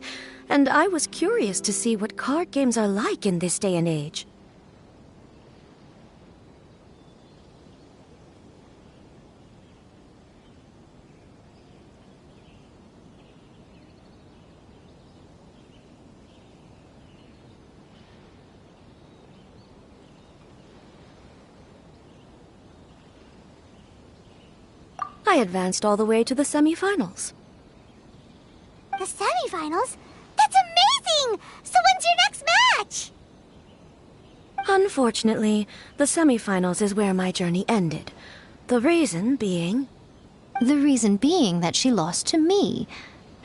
and I was curious to see what card games are like in this day and age. I advanced all the way to the semifinals. The semifinals? That's amazing! So when's your next match? Unfortunately, the semifinals is where my journey ended. The reason being... The reason being that she lost to me.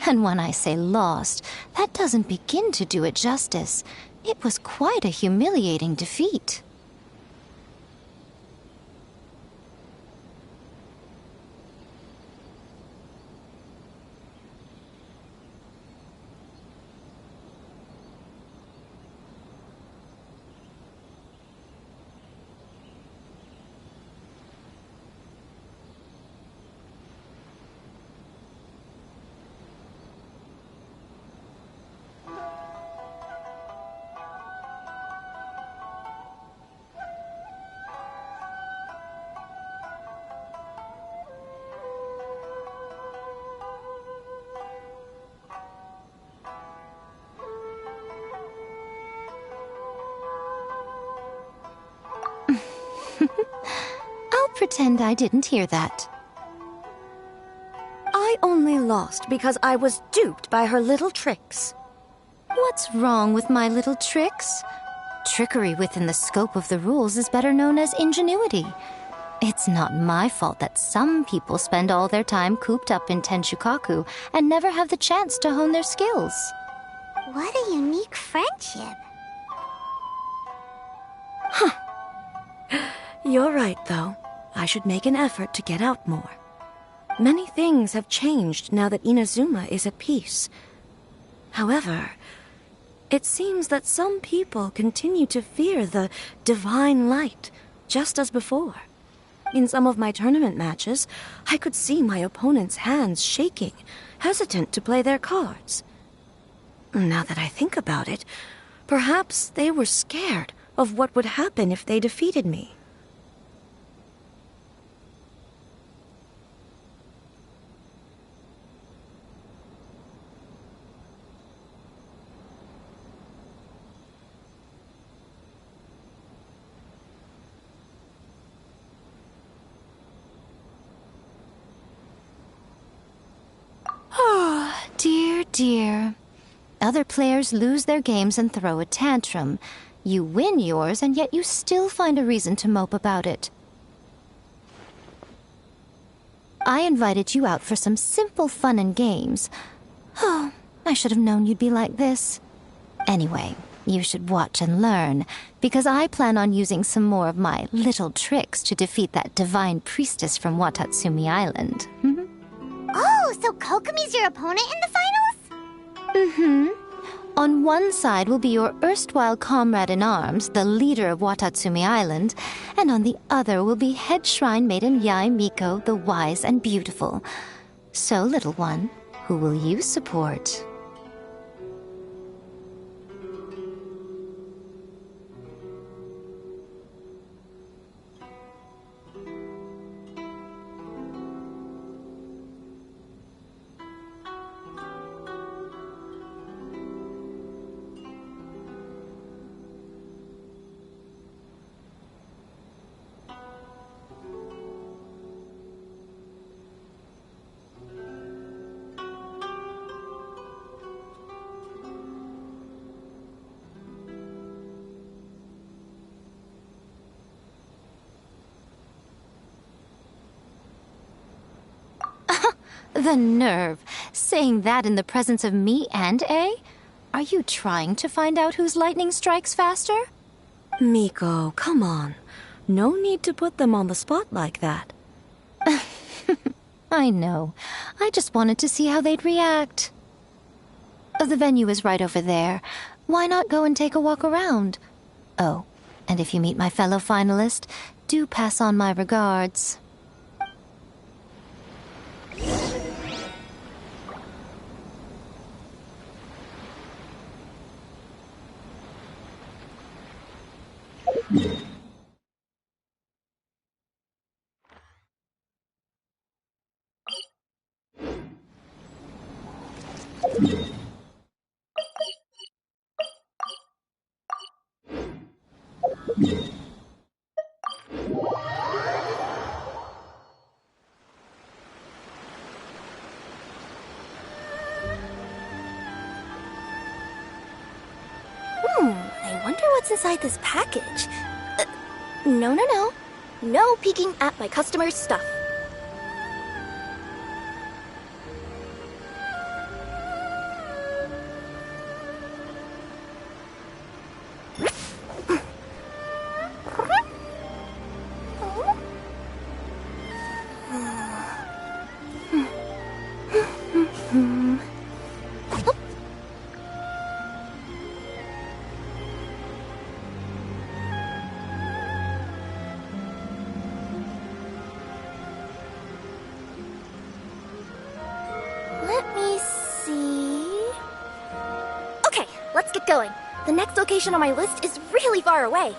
And when I say lost, that doesn't begin to do it justice. It was quite a humiliating defeat. pretend I didn't hear that. I only lost because I was duped by her little tricks. What's wrong with my little tricks? Trickery within the scope of the rules is better known as ingenuity. It's not my fault that some people spend all their time cooped up in Tenshukaku and never have the chance to hone their skills. What a unique friendship. You're right, though. I should make an effort to get out more. Many things have changed now that Inazuma is at peace. However, it seems that some people continue to fear the divine light, just as before. In some of my tournament matches, I could see my opponent's hands shaking, hesitant to play their cards. Now that I think about it, perhaps they were scared of what would happen if they defeated me. Dear, dear. Other players lose their games and throw a tantrum. You win yours, and yet you still find a reason to mope about it. I invited you out for some simple fun and games. Oh, I should have known you'd be like this. Anyway, you should watch and learn, because I plan on using some more of my little tricks to defeat that divine priestess from Watatsumi Island. Oh, so Kokomi's your opponent in the finals? Mm-hmm. On one side will be your erstwhile comrade-in-arms, the leader of Watatsumi Island, and on the other will be head shrine maiden Yae Miko, the wise and beautiful. So, little one, who will you support? The nerve! Saying that in the presence of me and A? Are you trying to find out whose lightning strikes faster? Miko, come on. No need to put them on the spot like that. I know. I just wanted to see how they'd react. The venue is right over there. Why not go and take a walk around? Oh, and if you meet my fellow finalist, do pass on my regards. I wonder what's inside this package. No. No peeking at my customers' stuff. Let's get going. The next location on my list is really far away.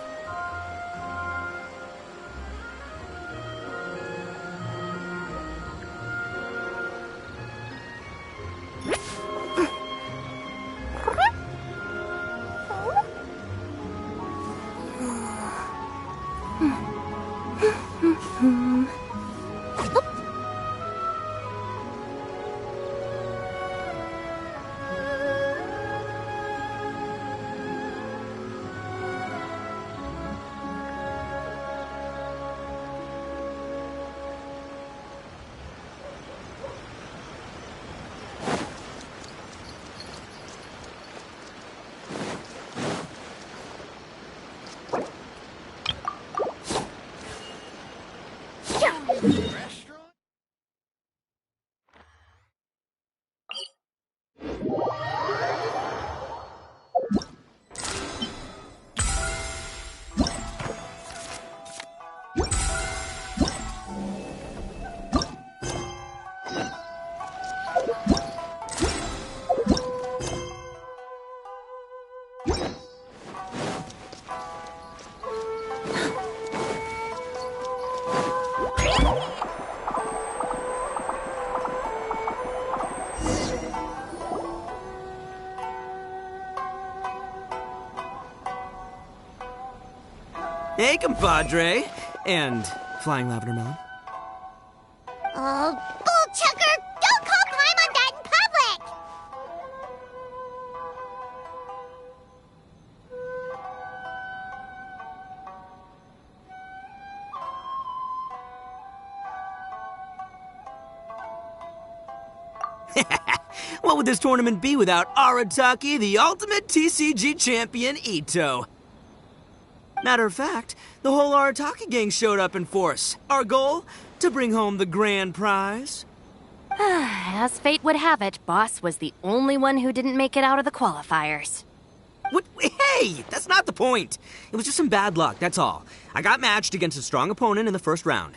Hey, compadre. And Flying Lavender Melon. Oh, bull chucker! Don't call Paimon that in public! What would this tournament be without Arataki, the ultimate TCG champion, Ito? Matter of fact, the whole Arataki gang showed up in force. Our goal? To bring home the grand prize. As fate would have it, Boss was the only one who didn't make it out of the qualifiers. What? Hey, that's not the point. It was just some bad luck, that's all. I got matched against a strong opponent in the first round.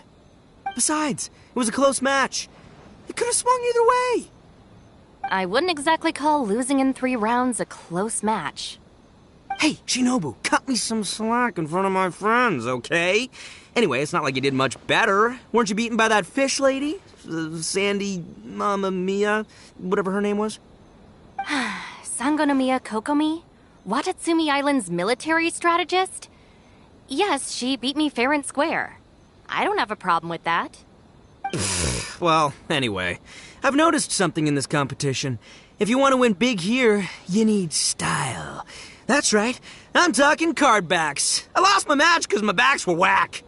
Besides, it was a close match. It could have swung either way. I wouldn't exactly call losing in 3 rounds a close match. Hey, Shinobu, cut me some slack in front of my friends, okay? Anyway, it's not like you did much better. Weren't you beaten by that fish lady? Sandy Mamma Mia, whatever her name was? Sangonomiya Kokomi? Watatsumi Island's military strategist? Yes, she beat me fair and square. I don't have a problem with that. Well, anyway, I've noticed something in this competition. If you want to win big here, you need style. That's right, I'm talking card backs. I lost my match because my backs were whack.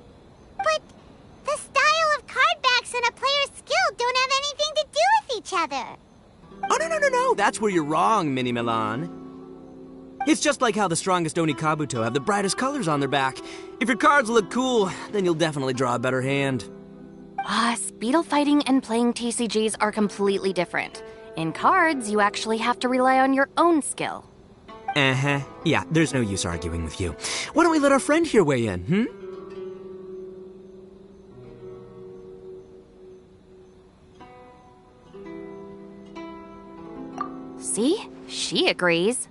But the style of card backs and a player's skill don't have anything to do with each other. Oh, no, that's where you're wrong, Mini Milan. It's just like how the strongest Oni Kabuto have the brightest colors on their back. If your cards look cool, then you'll definitely draw a better hand. Speedle fighting and playing TCGs are completely different. In cards, you actually have to rely on your own skill. Uh-huh. Yeah, there's no use arguing with you. Why don't we let our friend here weigh in, See? She agrees.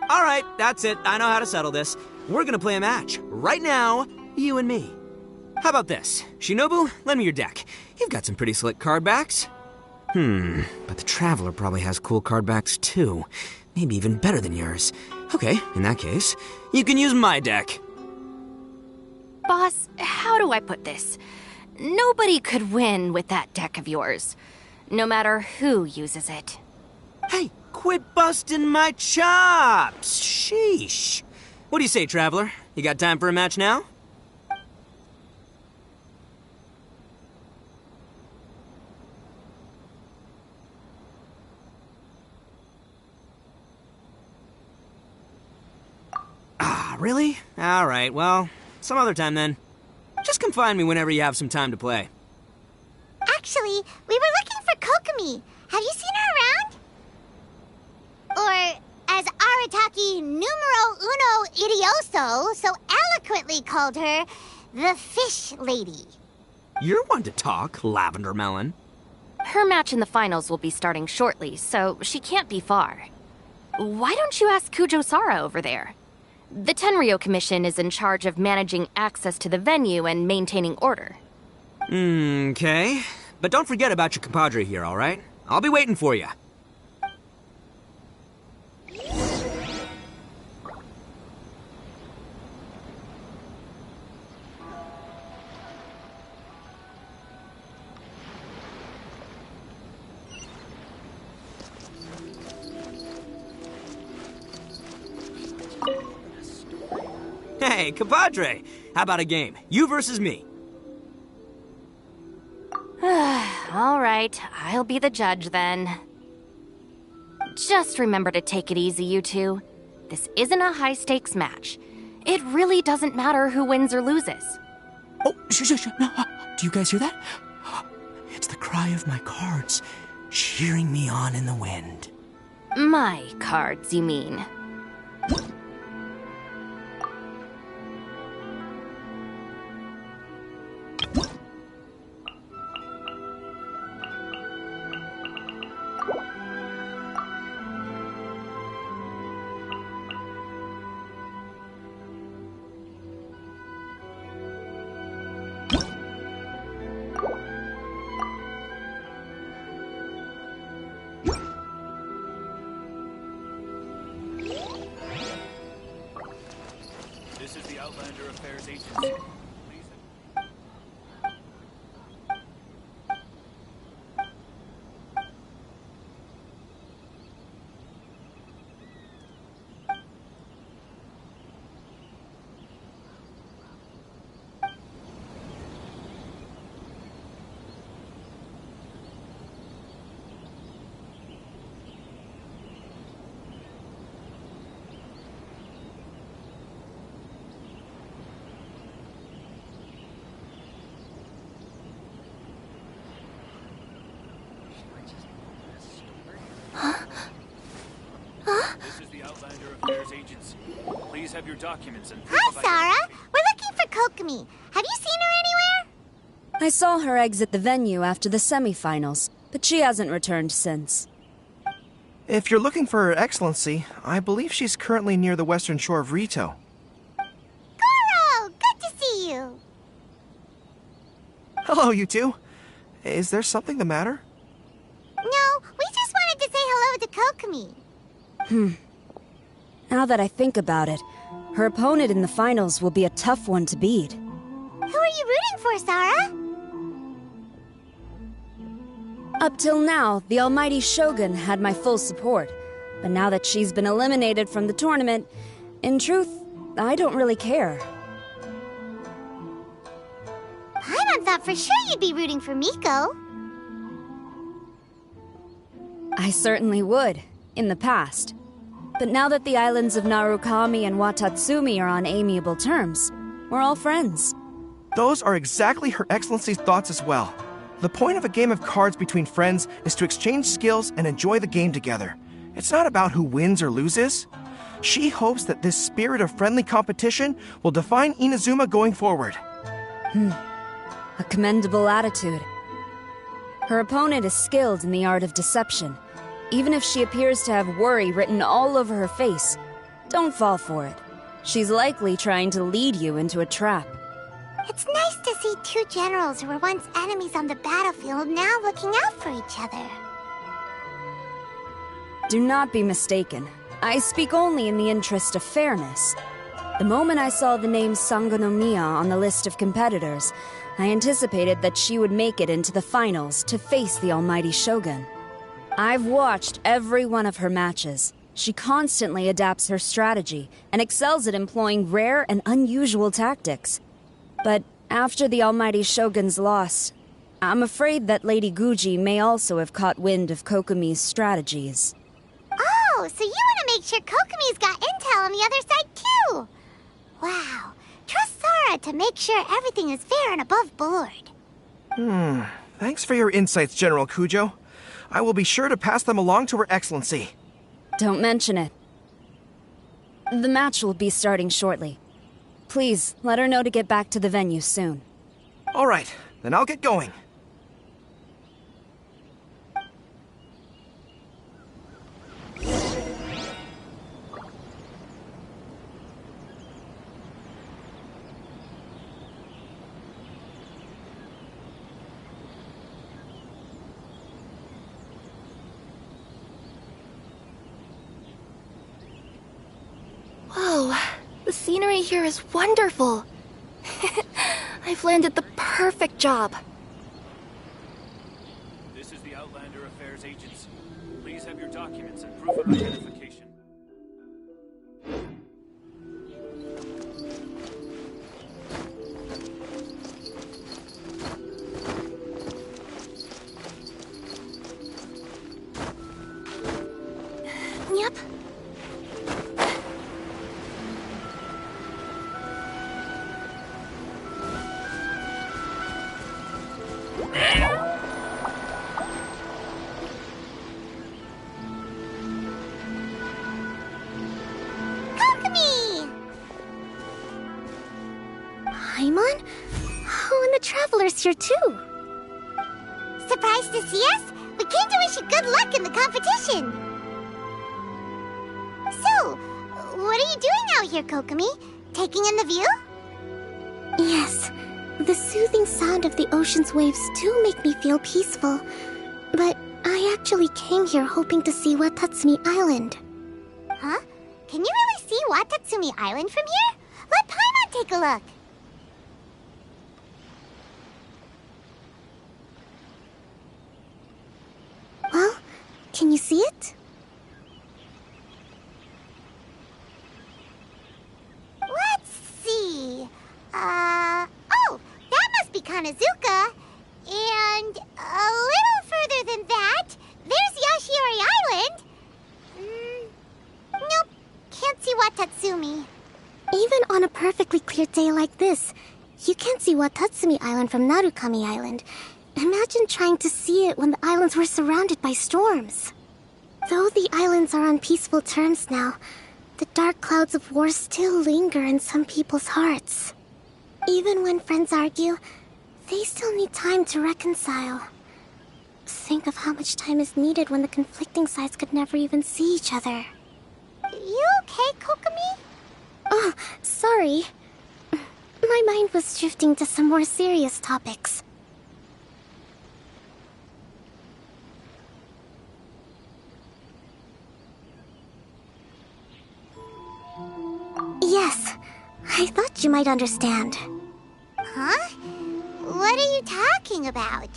All right, that's it. I know how to settle this. We're gonna play a match. Right now, you and me. How about this? Shinobu, lend me your deck. You've got some pretty slick card backs. But the Traveler probably has cool card backs too. Maybe even better than yours. Okay, in that case, you can use my deck. Boss, how do I put this? Nobody could win with that deck of yours, no matter who uses it. Hey, quit busting my chops! Sheesh. What do you say, Traveler? You got time for a match now? Really? Alright, well, some other time then. Just come find me whenever you have some time to play. Actually, we were looking for Kokomi. Have you seen her around? Or, as Arataki numero uno idioso so eloquently called her, the Fish Lady. You're one to talk, Lavender Melon. Her match in the finals will be starting shortly, so she can't be far. Why don't you ask Kujo-Sara over there? The Tenryo Commission is in charge of managing access to the venue and maintaining order. Okay. But don't forget about your compadre here, all right? I'll be waiting for you. Hey, compadre, how about a game? You versus me. All right, I'll be the judge then. Just remember to take it easy, you two. This isn't a high-stakes match. It really doesn't matter who wins or loses. Oh, shh. No, do you guys hear that? It's the cry of my cards, cheering me on in the wind. My cards, you mean? is the Outlander Affairs Agency. This is the Outlander Affairs Agency. Please have your documents and proof Hi, of Sarah. We're looking for Kokomi. Have you seen her anywhere? I saw her exit the venue after the semifinals, but she hasn't returned since. If you're looking for Her Excellency, I believe she's currently near the western shore of Rito. Goro! Good to see you. Hello, you two. Is there something the matter? No, we just wanted to say hello to Kokomi. Now that I think about it, her opponent in the finals will be a tough one to beat. Who are you rooting for, Sarah? Up till now, the almighty Shogun had my full support. But now that she's been eliminated from the tournament, in truth, I don't really care. Paimon thought for sure you'd be rooting for Miko. I certainly would, in the past. But now that the islands of Narukami and Watatsumi are on amiable terms, we're all friends. Those are exactly Her Excellency's thoughts as well. The point of a game of cards between friends is to exchange skills and enjoy the game together. It's not about who wins or loses. She hopes that this spirit of friendly competition will define Inazuma going forward. A commendable attitude. Her opponent is skilled in the art of deception. Even if she appears to have worry written all over her face, don't fall for it. She's likely trying to lead you into a trap. It's nice to see two generals who were once enemies on the battlefield now looking out for each other. Do not be mistaken. I speak only in the interest of fairness. The moment I saw the name Sangonomiya on the list of competitors, I anticipated that she would make it into the finals to face the almighty Shogun. I've watched every one of her matches. She constantly adapts her strategy and excels at employing rare and unusual tactics. But after the almighty Shogun's loss, I'm afraid that Lady Guji may also have caught wind of Kokomi's strategies. Oh, so you want to make sure Kokomi's got intel on the other side too? Wow. Trust Sarah to make sure everything is fair and above board. Thanks for your insights, General Kujo. I will be sure to pass them along to Her Excellency. Don't mention it. The match will be starting shortly. Please, let her know to get back to the venue soon. All right, then I'll get going. Whoa, the scenery here is wonderful. I've landed the perfect job. This is the Outlander Affairs Agency. Please have your documents and proof of identification. Yep. Kokomi! Paimon? Oh, and the Traveler's here too. Surprised to see us? We came to wish you good luck in the competition. So, what are you doing out here, Kokomi? Taking in the view? Yes. The soothing sound of the ocean's waves do make me feel peaceful. But I actually came here hoping to see Watatsumi Island. Huh? Can you really see Watatsumi Island from here? Let Paimon take a look. Well, can you see it? Let's see. Oh, that must be Kanazuka. And a little further than that, there's Yashiori Island. Nope, can't see Watatsumi. Even on a perfectly clear day like this, you can't see Watatsumi Island from Narukami Island. Imagine trying to see it when the islands were surrounded by storms. Though the islands are on peaceful terms now, the dark clouds of war still linger in some people's hearts. Even when friends argue, they still need time to reconcile. Think of how much time is needed when the conflicting sides could never even see each other. You okay, Kokomi? Oh, sorry. My mind was drifting to some more serious topics. Yes, I thought you might understand. Huh? What are you talking about?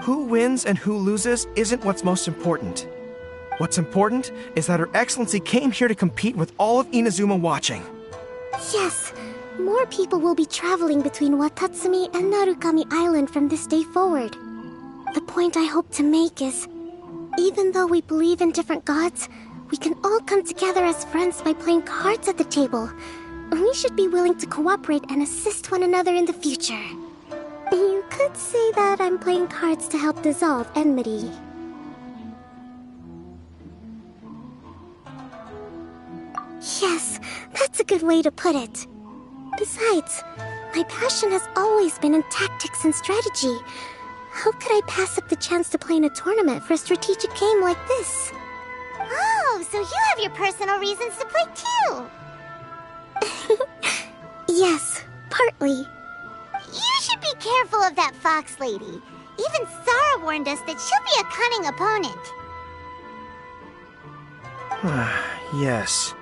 Who wins and who loses isn't what's most important. What's important is that Her Excellency came here to compete with all of Inazuma watching. Yes, more people will be traveling between Watatsumi and Narukami Island from this day forward. The point I hope to make is, even though we believe in different gods, we can all come together as friends by playing cards at the table. We should be willing to cooperate and assist one another in the future. You could say that I'm playing cards to help dissolve enmity. Yes, that's a good way to put it. Besides, my passion has always been in tactics and strategy. How could I pass up the chance to play in a tournament for a strategic game like this? Oh, so you have your personal reasons to play too. Yes, partly. You should be careful of that fox lady. Even Sara warned us that she'll be a cunning opponent. Yes.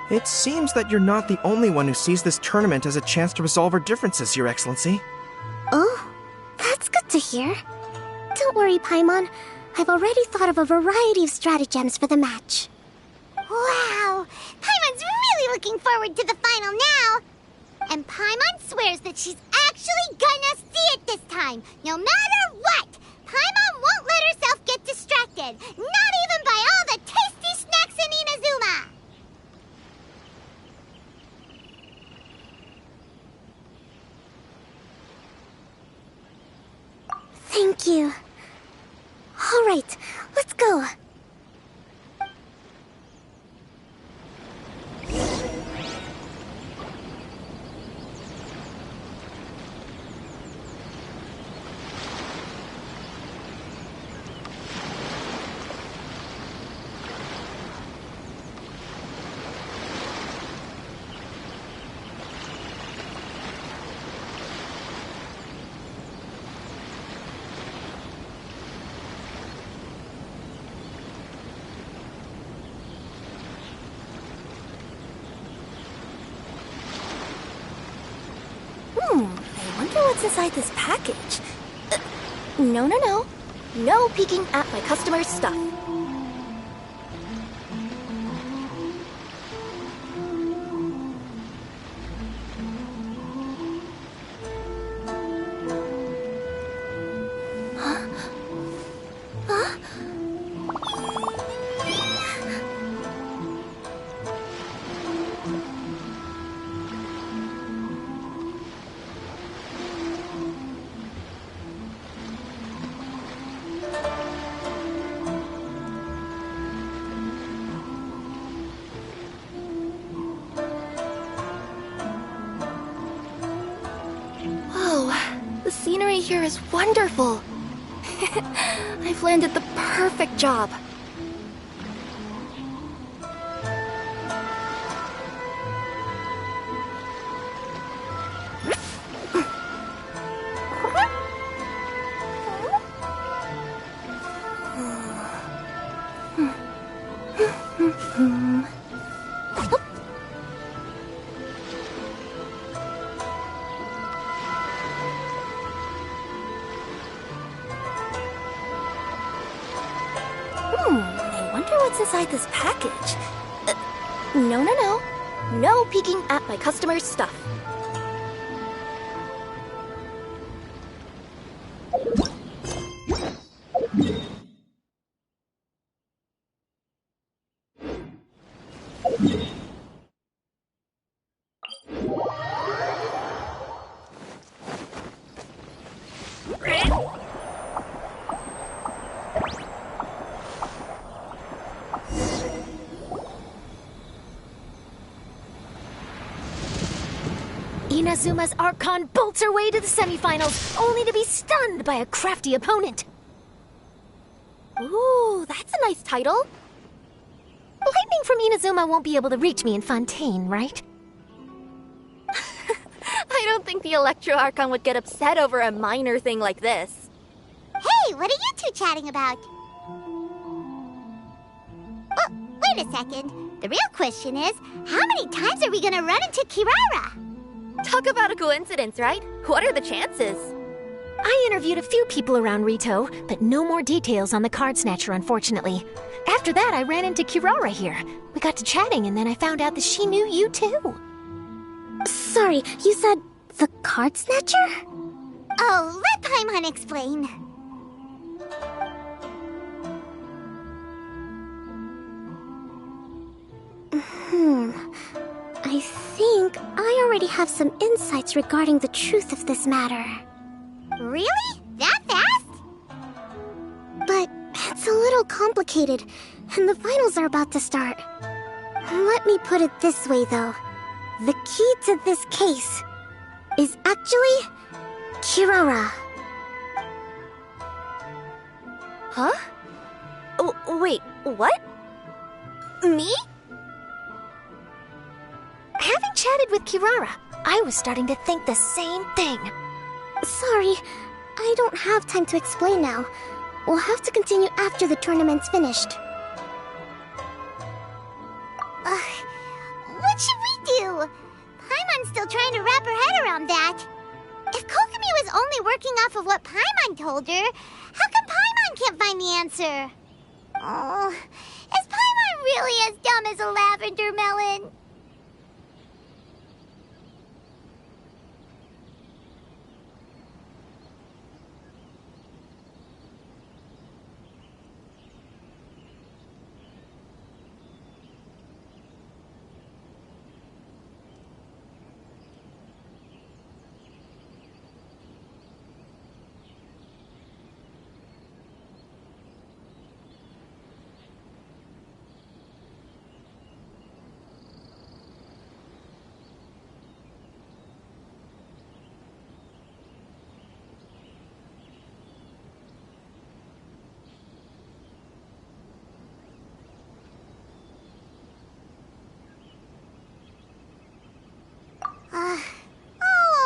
It seems that you're not the only one who sees this tournament as a chance to resolve our differences, Your Excellency. Oh, that's good to hear. Don't worry, Paimon. I've already thought of a variety of stratagems for the match. Wow! Paimon's really looking forward to the final now! And Paimon swears that she's actually gonna see it this time, no matter what! Paimon won't let herself get distracted, not even by all the tasty snacks in Inazuma! Thank you. All right, let's go. I wonder what's inside this package. No. No peeking at my customer's stuff. The scenery here is wonderful. I've landed the perfect job. I wonder what's inside this package. No. No peeking at my customer's stuff. Inazuma's Archon bolts her way to the semifinals, only to be stunned by a crafty opponent. Ooh, that's a nice title. Lightning from Inazuma won't be able to reach me in Fontaine, right? I don't think the Electro Archon would get upset over a minor thing like this. Hey, what are you two chatting about? Oh, wait a second. The real question is, how many times are we gonna run into Kirara? Talk about a coincidence, right? What are the chances? I interviewed a few people around Rito, but no more details on the Card Snatcher, unfortunately. After that, I ran into Kirara here. We got to chatting, and then I found out that she knew you too. Sorry, you said the Card Snatcher? Oh, let Paimon explain. I think I already have some insights regarding the truth of this matter. Really? That fast? But it's a little complicated, and the finals are about to start. Let me put it this way, though. The key to this case is actually Kirara. Huh? Oh, wait, what? Me? Having chatted with Kirara, I was starting to think the same thing. Sorry, I don't have time to explain now. We'll have to continue after the tournament's finished. What should we do? Paimon's still trying to wrap her head around that. If Kokomi was only working off of what Paimon told her, how come Paimon can't find the answer? Oh, is Paimon really as dumb as a lavender melon?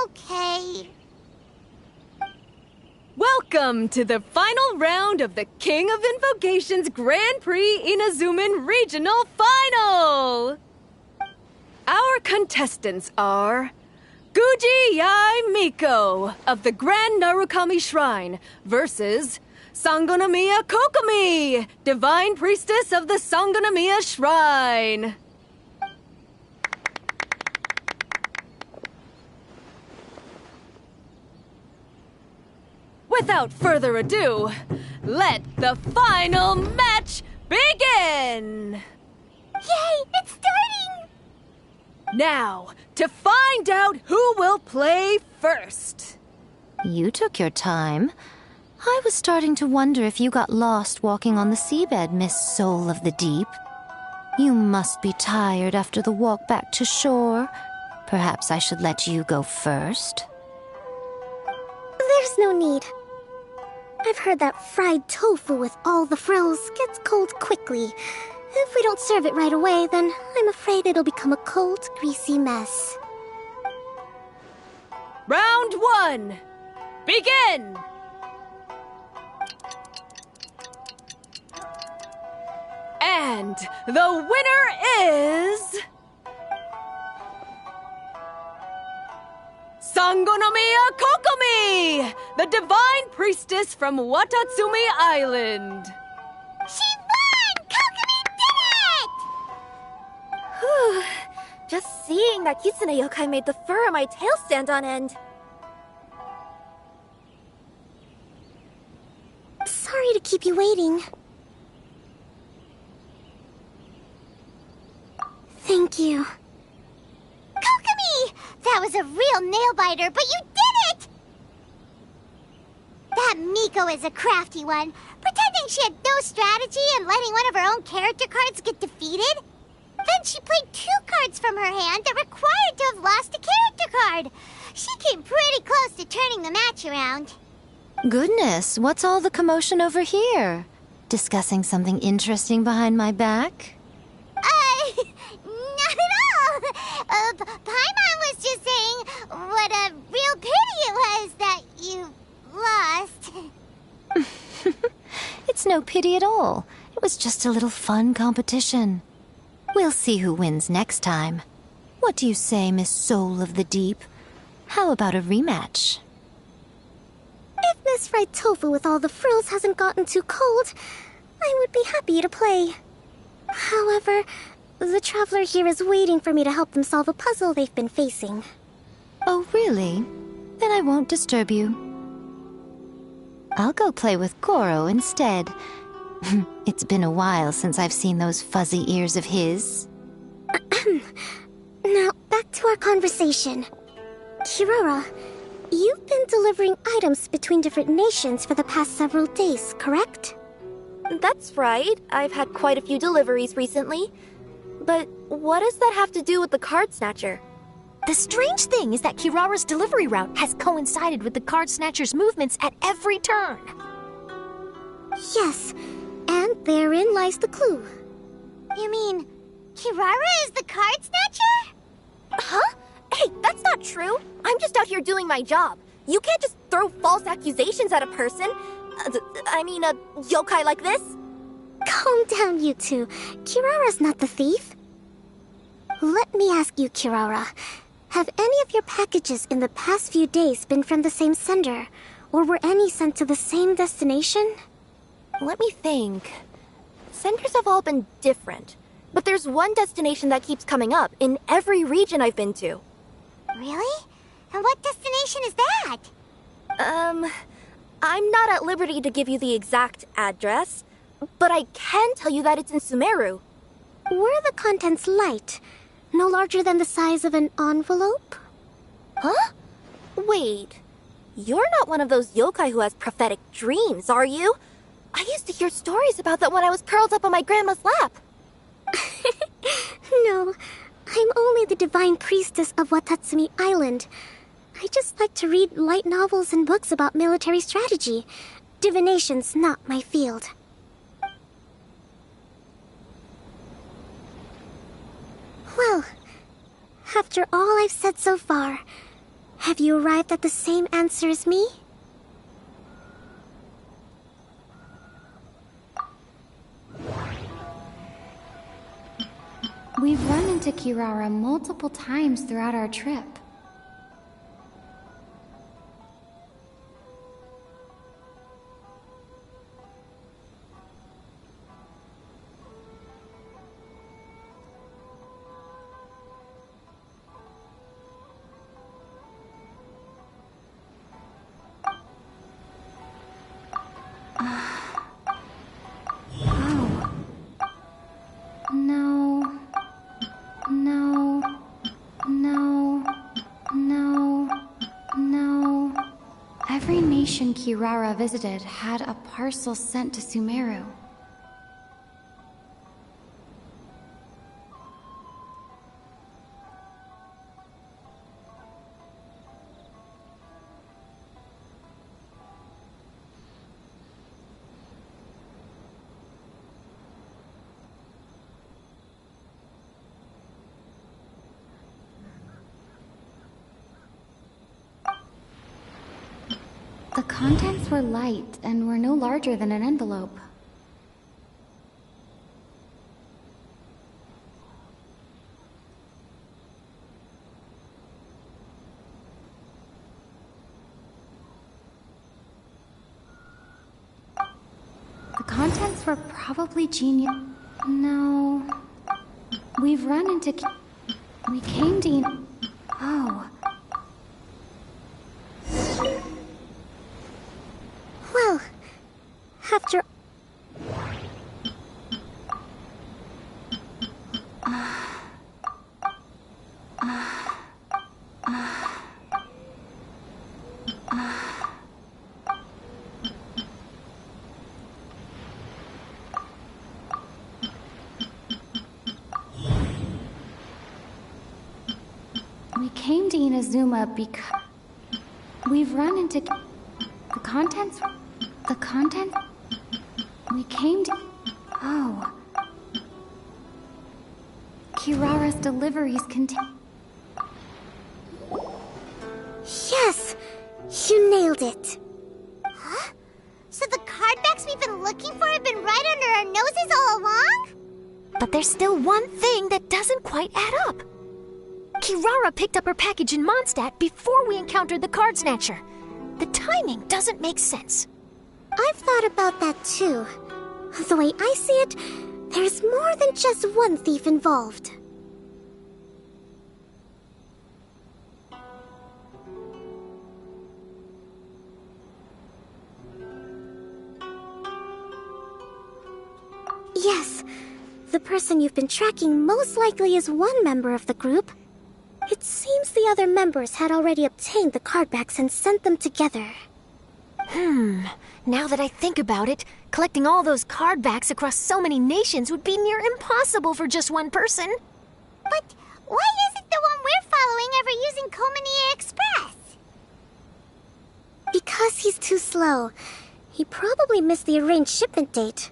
Okay. Welcome to the final round of the King of Invocation's Grand Prix Inazuman Regional Final! Our contestants are Guji Yai Miko of the Grand Narukami Shrine versus Sangonomiya Kokomi, Divine Priestess of the Sangonomiya Shrine. Without further ado, let the final match begin! Yay, it's starting! Now, to find out who will play first. You took your time. I was starting to wonder if you got lost walking on the seabed, Miss Soul of the Deep. You must be tired after the walk back to shore. Perhaps I should let you go first. There's no need. I've heard that fried tofu with all the frills gets cold quickly. If we don't serve it right away, then I'm afraid it'll become a cold, greasy mess. Round 1, begin! And the winner is... Sangonomiya Kokomi, the Divine Priestess from Watatsumi Island. She won! thing that Kitsune yokai made the fur on my tail stand on end. Sorry to keep you waiting. Thank you. Kokomi! That was a real nail-biter, but you did it! That Miko is a crafty one, pretending she had no strategy and letting one of her own character cards get defeated. Then she played 2 cards from her hand that required to have lost a character card. She came pretty close to turning the match around. Goodness, what's all the commotion over here? Discussing something interesting behind my back? Not at all! Paimon was just saying what a real pity it was that you lost. It's no pity at all. It was just a little fun competition. We'll see who wins next time. What do you say, Miss Soul of the Deep? How about a rematch? If Miss Fried Tofu with all the frills hasn't gotten too cold, I would be happy to play. However, the traveler here is waiting for me to help them solve a puzzle they've been facing. Oh, really? Then I won't disturb you. I'll go play with Goro instead. It's been a while since I've seen those fuzzy ears of his. Now, back to our conversation. Kirara, you've been delivering items between different nations for the past several days, correct? That's right. I've had quite a few deliveries recently. But what does that have to do with the card snatcher? The strange thing is that Kirara's delivery route has coincided with the card snatcher's movements at every turn. Yes, and therein lies the clue. You mean, Kirara is the card snatcher? Huh? Hey, that's not true. I'm just out here doing my job. You can't just throw false accusations at a person. I mean, a yokai like this. Calm down, you two. Kirara's not the thief. Let me ask you, Kirara. Have any of your packages in the past few days been from the same sender? Or were any sent to the same destination? Let me think. Senders have all been different. But there's one destination that keeps coming up in every region I've been to. Really? And what destination is that? I'm not at liberty to give you the exact address, but I can tell you that it's in Sumeru. Were the contents light? No larger than the size of an envelope? Huh? Wait. You're not one of those yokai who has prophetic dreams, are you? I used to hear stories about that when I was curled up on my grandma's lap. No, I'm only the divine priestess of Watatsumi Island. I just like to read light novels and books about military strategy. Divination's not my field. Well, after all I've said so far, have you arrived at the same answer as me? We've run into Kirara multiple times throughout our trip. Kirara visited had a parcel sent to Sumeru. The contents were light and were no larger than an envelope. The contents were probably genius. No. We've run into... We came to... Oh. Well, after... We came to Inazuma because... We've run into... The contents... The content... We came to... Oh. Kirara's deliveries contain... Yes! You nailed it! Huh? So the cardbacks we've been looking for have been right under our noses all along? But there's still one thing that doesn't quite add up. Kirara picked up her package in Mondstadt before we encountered the card snatcher. The timing doesn't make sense. I've thought about that too. The way I see it, there's more than just one thief involved. Yes, the person you've been tracking most likely is one member of the group. It seems the other members had already obtained the cardbacks and sent them together. Now that I think about it, collecting all those cardbacks across so many nations would be near impossible for just one person. But why isn't the one we're following ever using Komania Express? Because he's too slow. He probably missed the arranged shipment date.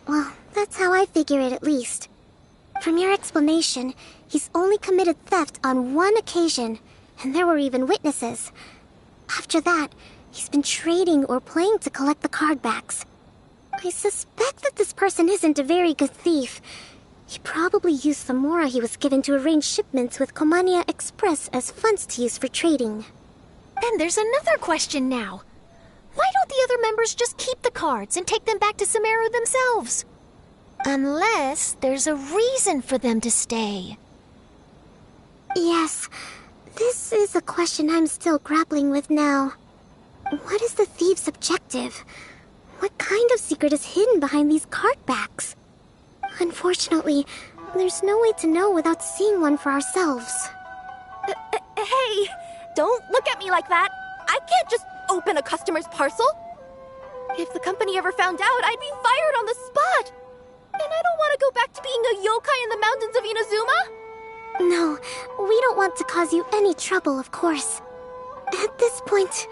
Well, that's how I figure it at least. From your explanation, he's only committed theft on one occasion, and there were even witnesses. After that, he's been trading or playing to collect the cardbacks. I suspect that this person isn't a very good thief. He probably used the mora he was given to arrange shipments with Komania Express as funds to use for trading. Then there's another question now. Why don't the other members just keep the cards and take them back to Sumeru themselves? Unless there's a reason for them to stay. Yes, this is a question I'm still grappling with now. What is the thief's objective? What kind of secret is hidden behind these cardbacks? Unfortunately, there's no way to know without seeing one for ourselves. Hey, don't look at me like that. I can't just open a customer's parcel. If the company ever found out, I'd be fired on the spot. And I don't want to go back to being a yokai in the mountains of Inazuma. No, we don't want to cause you any trouble, of course. At this point,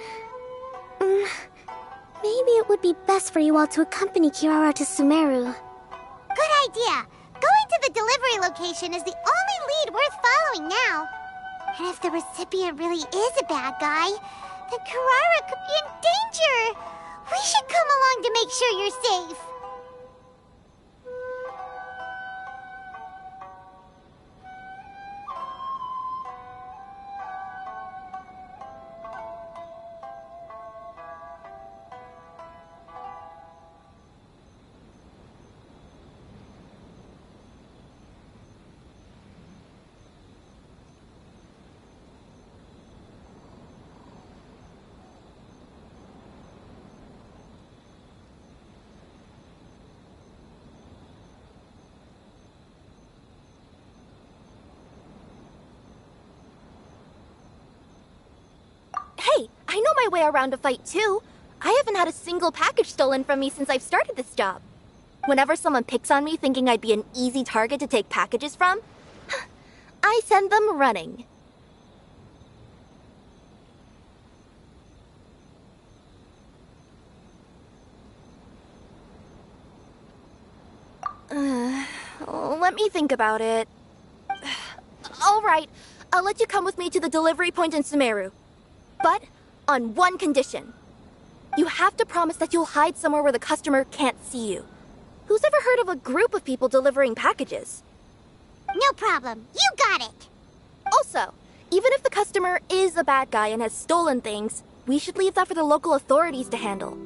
maybe it would be best for you all to accompany Kirara to Sumeru. Good idea. Going to the delivery location is the only lead worth following now. And if the recipient really is a bad guy, then Kirara could be in danger. We should come along to make sure you're safe. Hey, I know my way around a fight too. I haven't had a single package stolen from me since I've started this job. Whenever someone picks on me thinking I'd be an easy target to take packages from, I send them running. Let me think about it. All right, I'll let you come with me to the delivery point in Sumeru. But on one condition. You have to promise that you'll hide somewhere where the customer can't see you. Who's ever heard of a group of people delivering packages? No problem. You got it. Also, even if the customer is a bad guy and has stolen things, we should leave that for the local authorities to handle.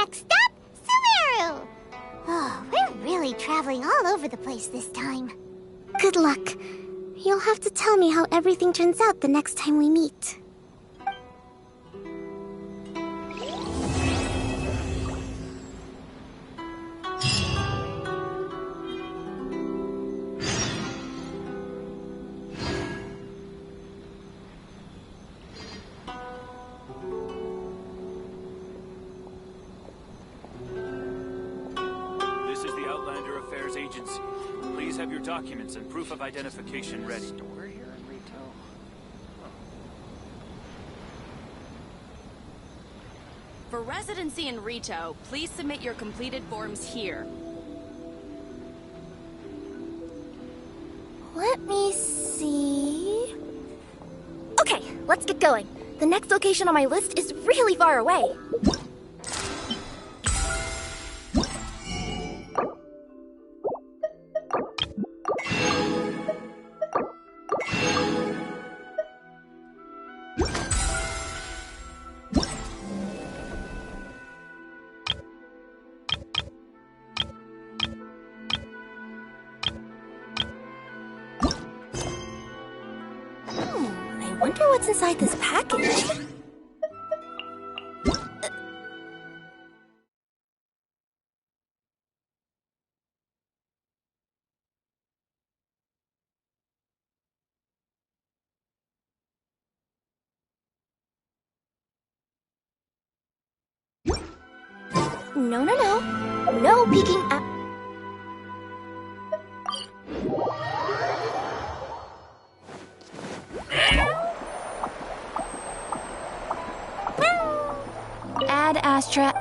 Next up, Sumeru! Oh, we're really traveling all over the place this time. Good luck. You'll have to tell me how everything turns out the next time we meet. Agency. Please have your documents and proof of identification ready. For residency in Rito, please submit your completed forms here. Let me see... Okay, let's get going. The next location on my list is really far away. I wonder what's inside this package. No, no, no. No peeking at... Ad Astra.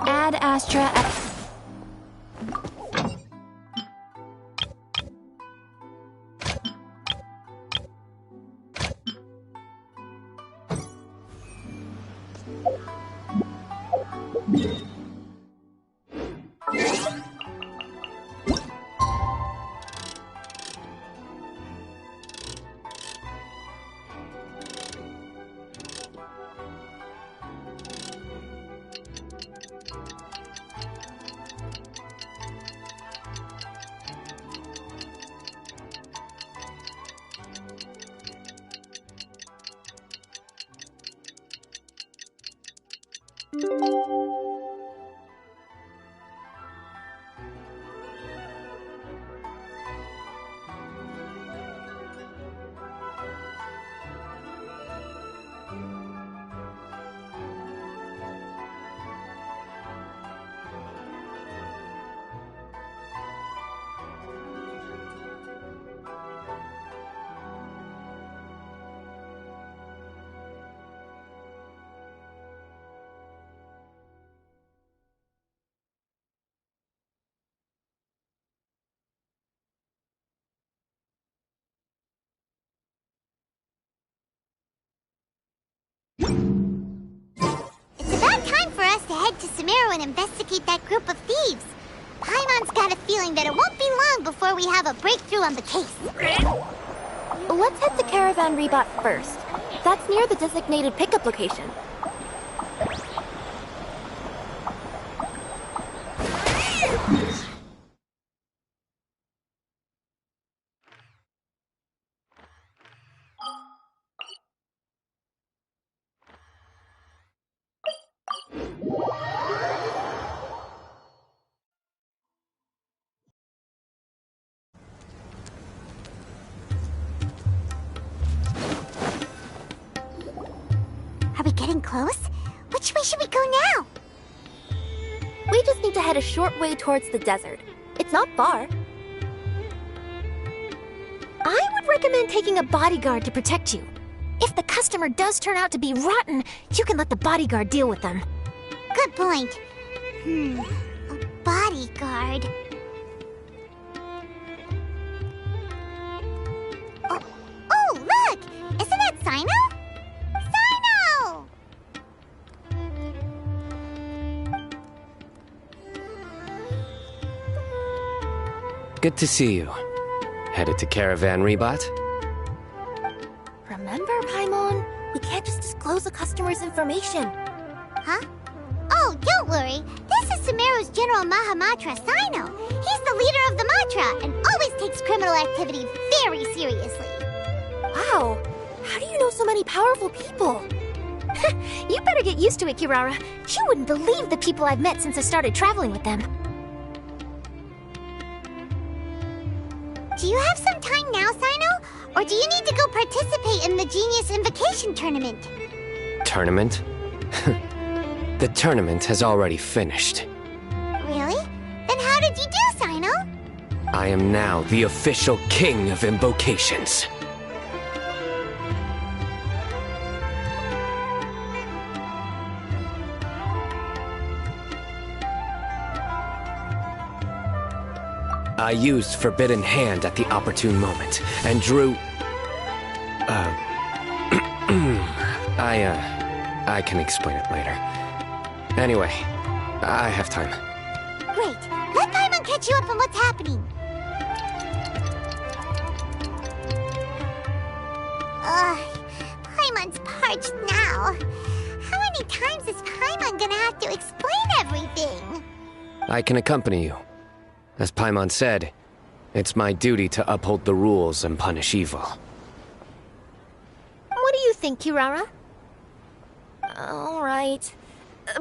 Ad Astra. It's about time for us to head to Sumeru and investigate that group of thieves. Paimon's got a feeling that it won't be long before we have a breakthrough on the case. Let's head to Caravan Rebot first. That's near the designated pickup location. Are we getting close? Which way should we go now? We just need to head a short way towards the desert. It's not far. I would recommend taking a bodyguard to protect you. If the customer does turn out to be rotten, you can let the bodyguard deal with them. Good point. A bodyguard. Oh, look! Isn't that Sino? Sino! Good to see you. Headed to Caravan Rebot? Remember, Paimon? We can't just disclose a customer's information. Huh? Oh, don't worry. This is Sumeru's General Mahamatra, Sino. He's the leader of the Matra and always takes criminal activity very seriously. Wow. How do you know so many powerful people? You better get used to it, Kirara. You wouldn't believe the people I've met since I started traveling with them. Do you have some time now, Sino? Or do you need to go participate in the Genius Invocation Tournament? Tournament? The tournament has already finished. Really? Then how did you do, Sino? I am now the official king of invocations. I used Forbidden Hand at the opportune moment, and drew... I can explain it later. Anyway, I have time. Great. Let Paimon catch you up on what's happening. Paimon's parched now. How many times is Paimon gonna have to explain everything? I can accompany you. As Paimon said, it's my duty to uphold the rules and punish evil. What do you think, Kirara? All right.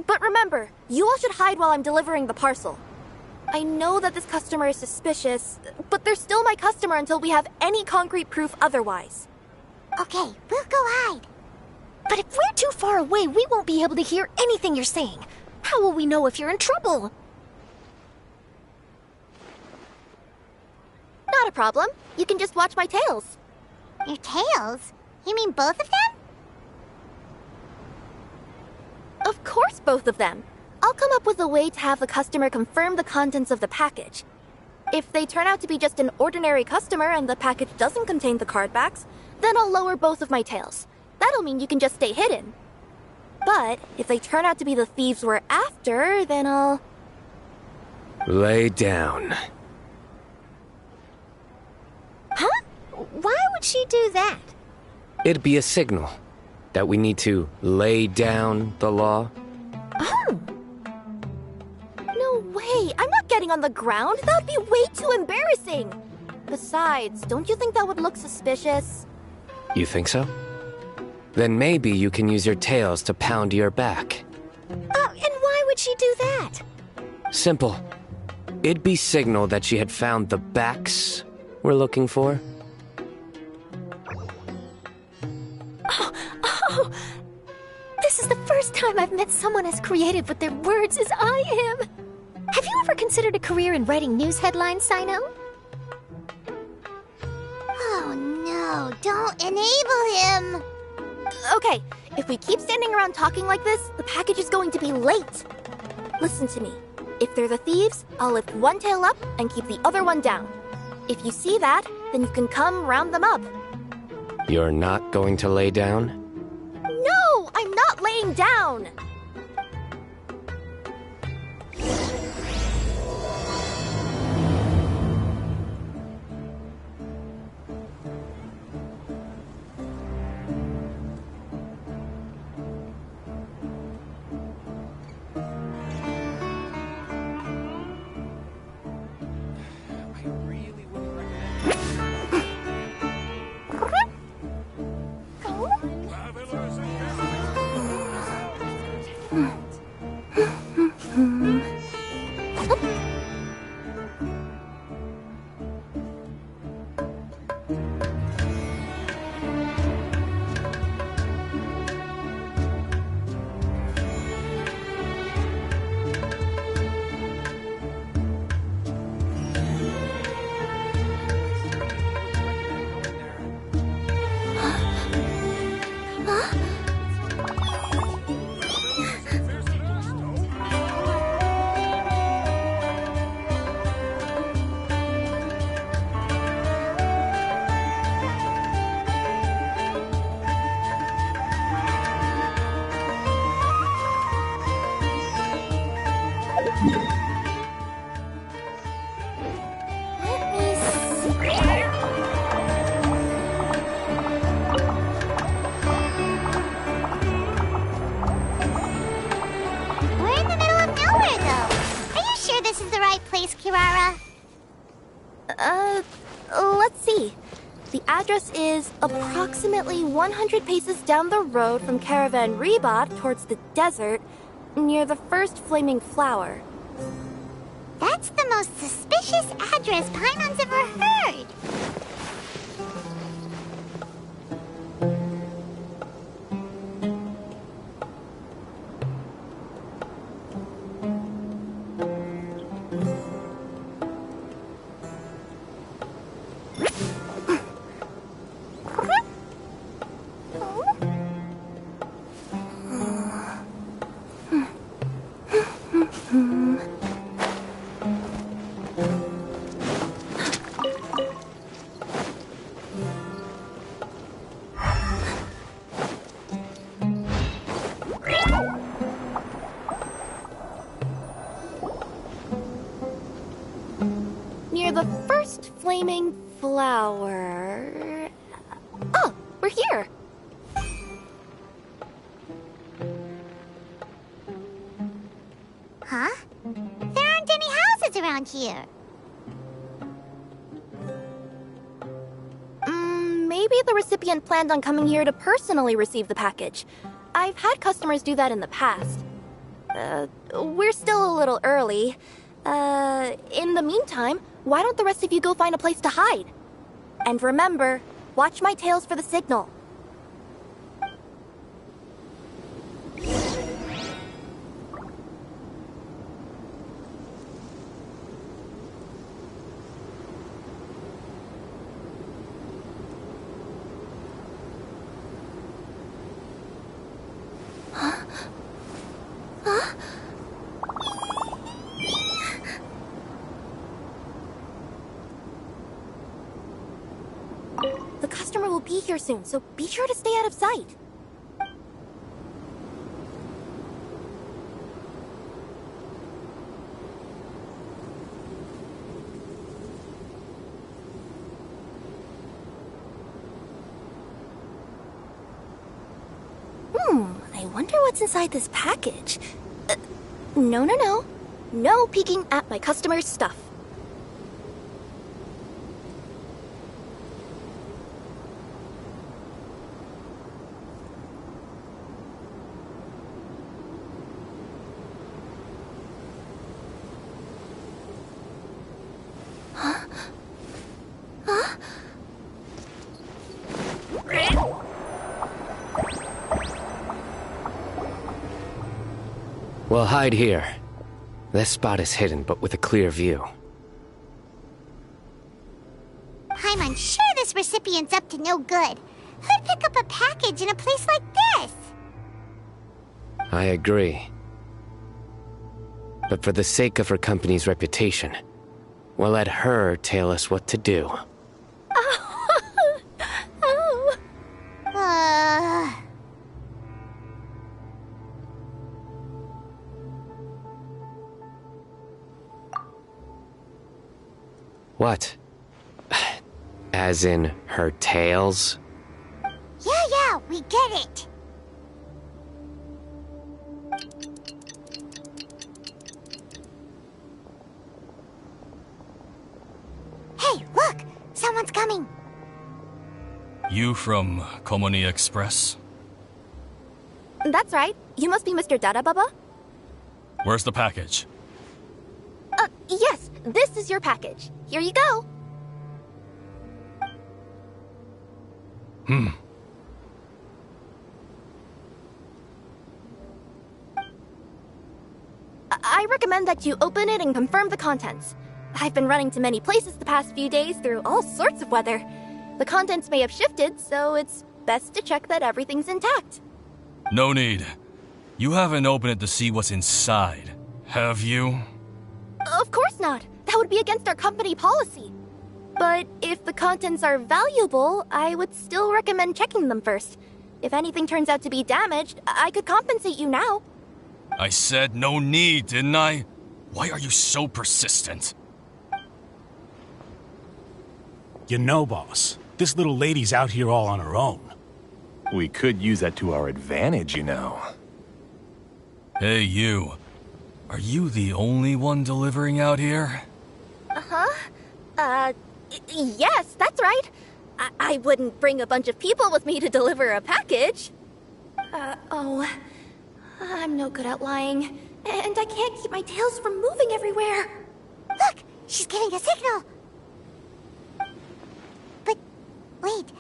But remember, you all should hide while I'm delivering the parcel. I know that this customer is suspicious, but they're still my customer until we have any concrete proof otherwise. Okay, we'll go hide. But if we're too far away, we won't be able to hear anything you're saying. How will we know if you're in trouble? Not a problem. You can just watch my tails. Your tails? You mean both of them? Of course, both of them. I'll come up with a way to have the customer confirm the contents of the package. If they turn out to be just an ordinary customer and the package doesn't contain the card backs, then I'll lower both of my tails. That'll mean you can just stay hidden. But if they turn out to be the thieves we're after, then I'll... Lay down. Huh? Why would she do that? It'd be a signal that we need to lay down the law. Oh. No way! I'm not getting on the ground! That would be way too embarrassing! Besides, don't you think that would look suspicious? You think so? Then maybe you can use your tails to pound your back. And why would she do that? Simple. It'd be signal that she had found the backs we're looking for. Oh, this is the first time I've met someone as creative with their words as I am. Have you ever considered a career in writing news headlines, Sino? Oh no, don't enable him! Okay, if we keep standing around talking like this, the package is going to be late. Listen to me. If they're the thieves, I'll lift one tail up and keep the other one down. If you see that, then you can come round them up. You're not going to lay down? No, I'm not laying down! We're in the middle of nowhere, though. Are you sure this is the right place, Kirara? Let's see. The address is approximately 100 paces down the road from Caravan Rebot towards the desert, near the first flaming flower. That's the most suspicious address Paimon's ever heard. Near the first flaming flower... Oh, we're here! Huh? There aren't any houses around here. Maybe the recipient planned on coming here to personally receive the package. I've had customers do that in the past. We're still a little early. In the meantime, why don't the rest of you go find a place to hide? And remember, watch my tails for the signal. The customer will be here soon, so be sure to stay out of sight. I wonder what's inside this package. No. No peeking at my customer's stuff. We'll hide here. This spot is hidden, but with a clear view. I'm unsure this recipient's up to no good. Who'd pick up a package in a place like this? I agree. But for the sake of her company's reputation, we'll let her tell us what to do. What? As in her tails? Yeah, we get it. Hey, look! Someone's coming. You from Komoni Express? That's right. You must be Mr. Dada Baba? Where's the package? Yes, this is your package. Here you go. I recommend that you open it and confirm the contents. I've been running to many places the past few days through all sorts of weather. The contents may have shifted, so it's best to check that everything's intact. No need. You haven't opened it to see what's inside, have you? Of course not. That would be against our company policy. But if the contents are valuable, I would still recommend checking them first. If anything turns out to be damaged, I could compensate you now. I said no need, didn't I? Why are you so persistent? You know, boss, this little lady's out here all on her own. We could use that to our advantage, you know. Hey, you. Are you the only one delivering out here? Yes, that's right. I wouldn't bring a bunch of people with me to deliver a package. I'm no good at lying. And I can't keep my tails from moving everywhere. Look, she's giving a signal. But, wait,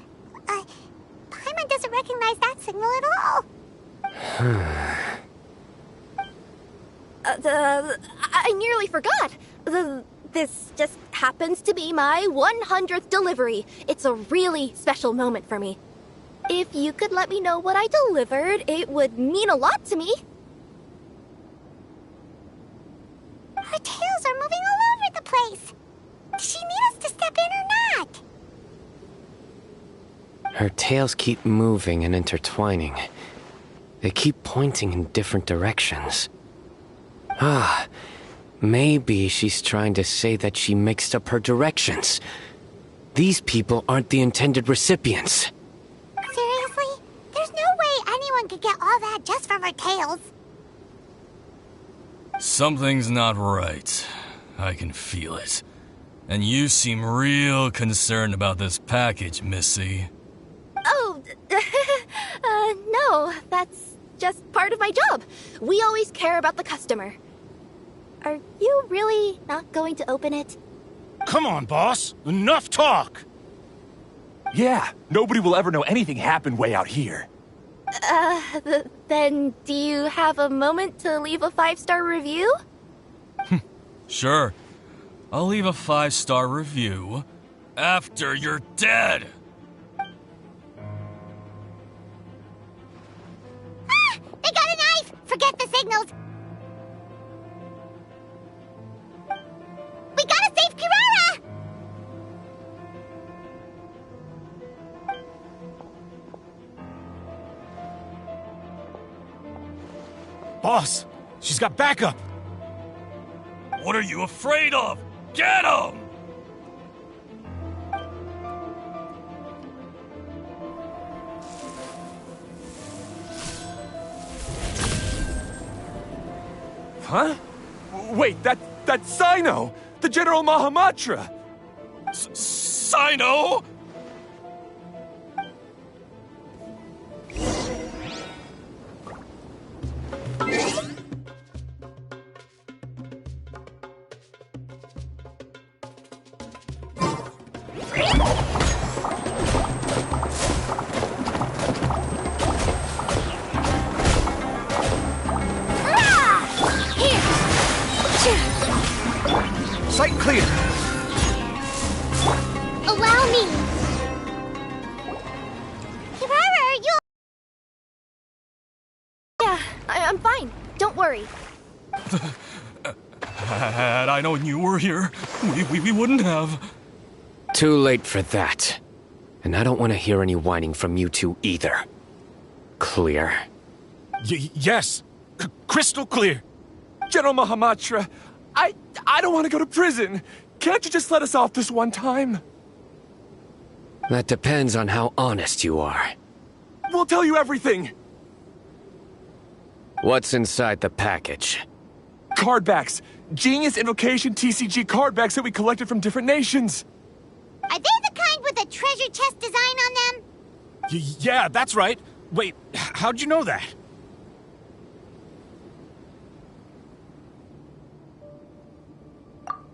Paimon doesn't recognize that signal at all. I nearly forgot. This just happens to be my 100th delivery. It's a really special moment for me. If you could let me know what I delivered, it would mean a lot to me. Her tails are moving all over the place. Does she need us to step in or not? Her tails keep moving and intertwining. They keep pointing in different directions. Maybe she's trying to say that she mixed up her directions. These people aren't the intended recipients. Seriously? There's no way anyone could get all that just from her tails. Something's not right. I can feel it. And you seem real concerned about this package, Missy. Oh, no, that's just part of my job. We always care about the customer. Are you really not going to open it? Come on, boss. Enough talk. Yeah, nobody will ever know anything happened way out here. Then do you have a moment to leave a 5-star review? Sure. I'll leave a 5-star review after you're dead. They got a knife! Forget the signals! We gotta save Kirara! Boss, she's got backup. What are you afraid of? Get him! Huh? Wait, that's Sino! The General Mahamatra! Sino? Sight clear. Allow me. Kirara, are you... Yeah, I'm fine. Don't worry. Had I known you were here, we wouldn't have. Too late for that. And I don't want to hear any whining from you two either. Clear? Yes. Crystal clear. General Mahamatra, I don't want to go to prison. Can't you just let us off this one time? That depends on how honest you are. We'll tell you everything. What's inside the package? Card backs. Genius Invocation TCG card backs that we collected from different nations. Are they the kind with a treasure chest design on them? Yeah, that's right. Wait, how'd you know that?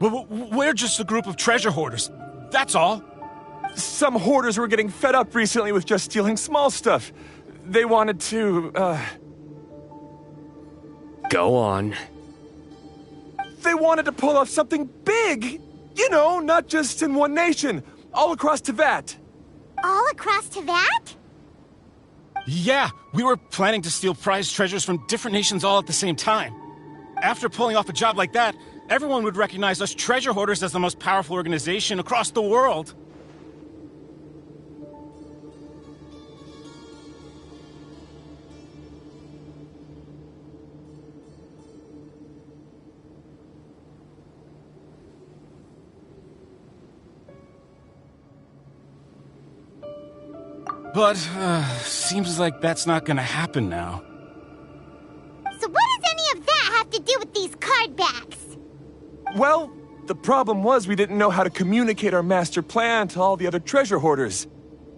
We're just a group of treasure hoarders. That's all. Some hoarders were getting fed up recently with just stealing small stuff. They wanted to, Go on. They wanted to pull off something big! You know, not just in one nation, all across Teyvat. All across Teyvat? Yeah, we were planning to steal prized treasures from different nations all at the same time. After pulling off a job like that, everyone would recognize us treasure hoarders as the most powerful organization across the world. But, seems like that's not gonna happen now. So what does any of that have to do with these card backs? Well, the problem was we didn't know how to communicate our master plan to all the other treasure hoarders.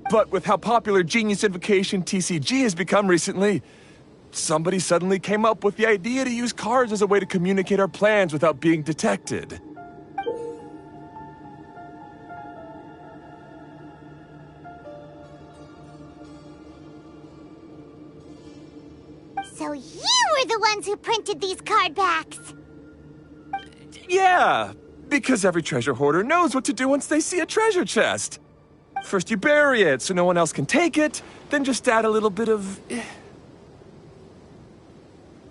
But with how popular Genius Invocation TCG has become recently, somebody suddenly came up with the idea to use cards as a way to communicate our plans without being detected. So you were the ones who printed these card backs? Yeah, because every treasure hoarder knows what to do once they see a treasure chest. First you bury it so no one else can take it, then just add a little bit of...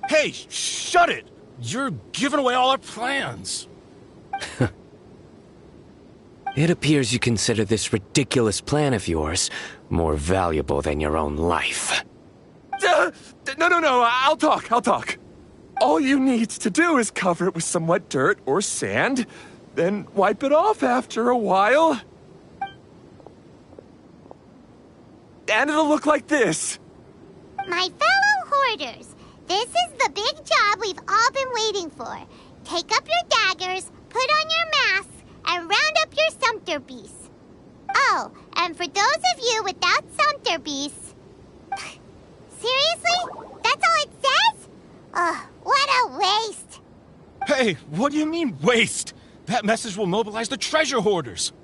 Hey, shut it! You're giving away all our plans. It appears you consider this ridiculous plan of yours more valuable than your own life. No, I'll talk. All you need to do is cover it with some wet dirt or sand, then wipe it off after a while. And it'll look like this. My fellow hoarders, this is the big job we've all been waiting for. Take up your daggers, put on your masks, and round up your sumpter beasts. Oh, and for those of you without sumpter beasts... Seriously? That's all it says? Ugh, what a waste. Hey, what do you mean, waste? That message will mobilize the treasure hoarders.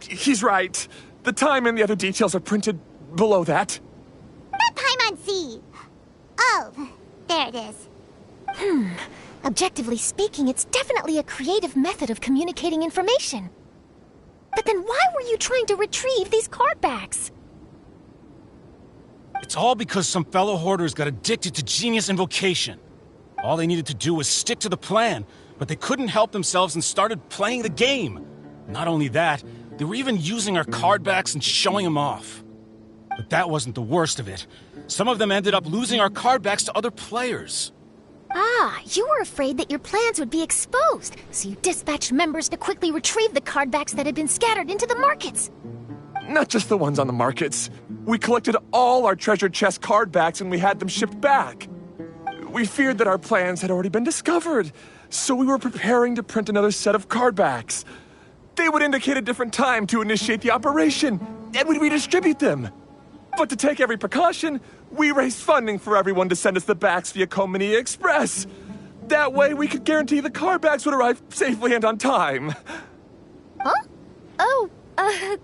He's right. The time and the other details are printed below that. That Paimon-si. Oh, there it is. Objectively speaking, it's definitely a creative method of communicating information. But then why were you trying to retrieve these card backs? It's all because some fellow hoarders got addicted to Genius Invocation. All they needed to do was stick to the plan, but they couldn't help themselves and started playing the game. Not only that, they were even using our card backs and showing them off. But that wasn't the worst of it. Some of them ended up losing our card backs to other players. Ah, you were afraid that your plans would be exposed, so you dispatched members to quickly retrieve the card backs that had been scattered into the markets. Not just the ones on the markets. We collected all our treasure chest card backs and we had them shipped back. We feared that our plans had already been discovered, so we were preparing to print another set of card backs. They would indicate a different time to initiate the operation, and we'd redistribute them. But to take every precaution, we raised funding for everyone to send us the backs via Komini Express. That way we could guarantee the card backs would arrive safely and on time. Huh? Oh,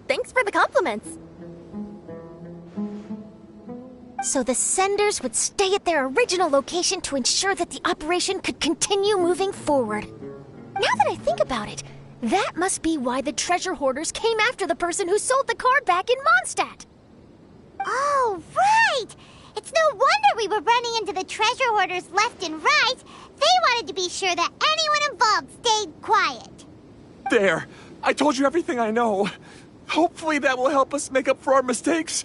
thanks for the compliments. So the senders would stay at their original location to ensure that the operation could continue moving forward. Now that I think about it, that must be why the treasure hoarders came after the person who sold the card back in Mondstadt. Oh, right! It's no wonder we were running into the treasure hoarders left and right. They wanted to be sure that anyone involved stayed quiet. There. I told you everything I know. Hopefully that will help us make up for our mistakes.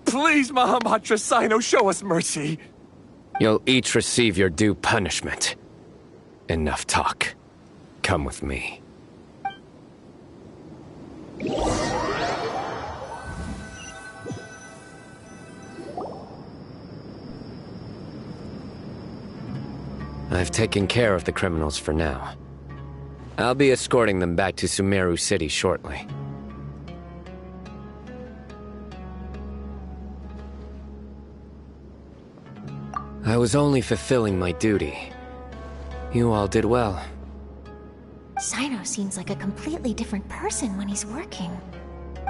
Please, Mahamatra Sino, show us mercy. You'll each receive your due punishment. Enough talk. Come with me. I've taken care of the criminals for now. I'll be escorting them back to Sumeru City shortly. I was only fulfilling my duty. You all did well. Sino seems like a completely different person when he's working.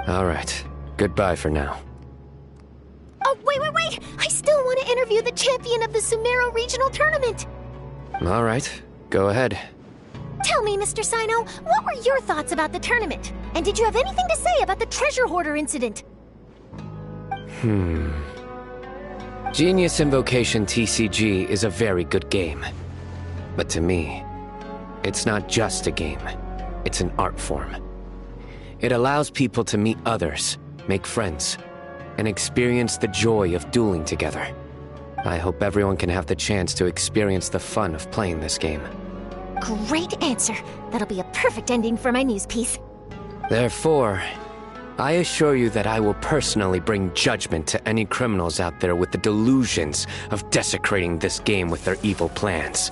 All right. Goodbye for now. Oh, wait! I still want to interview the champion of the Sumeru Regional Tournament! All right. Go ahead. Tell me, Mr. Sino, what were your thoughts about the tournament? And did you have anything to say about the treasure hoarder incident? Genius Invocation TCG is a very good game. But to me, it's not just a game. It's an art form. It allows people to meet others, make friends, and experience the joy of dueling together. I hope everyone can have the chance to experience the fun of playing this game. Great answer. That'll be a perfect ending for my news piece. Therefore, I assure you that I will personally bring judgment to any criminals out there with the delusions of desecrating this game with their evil plans.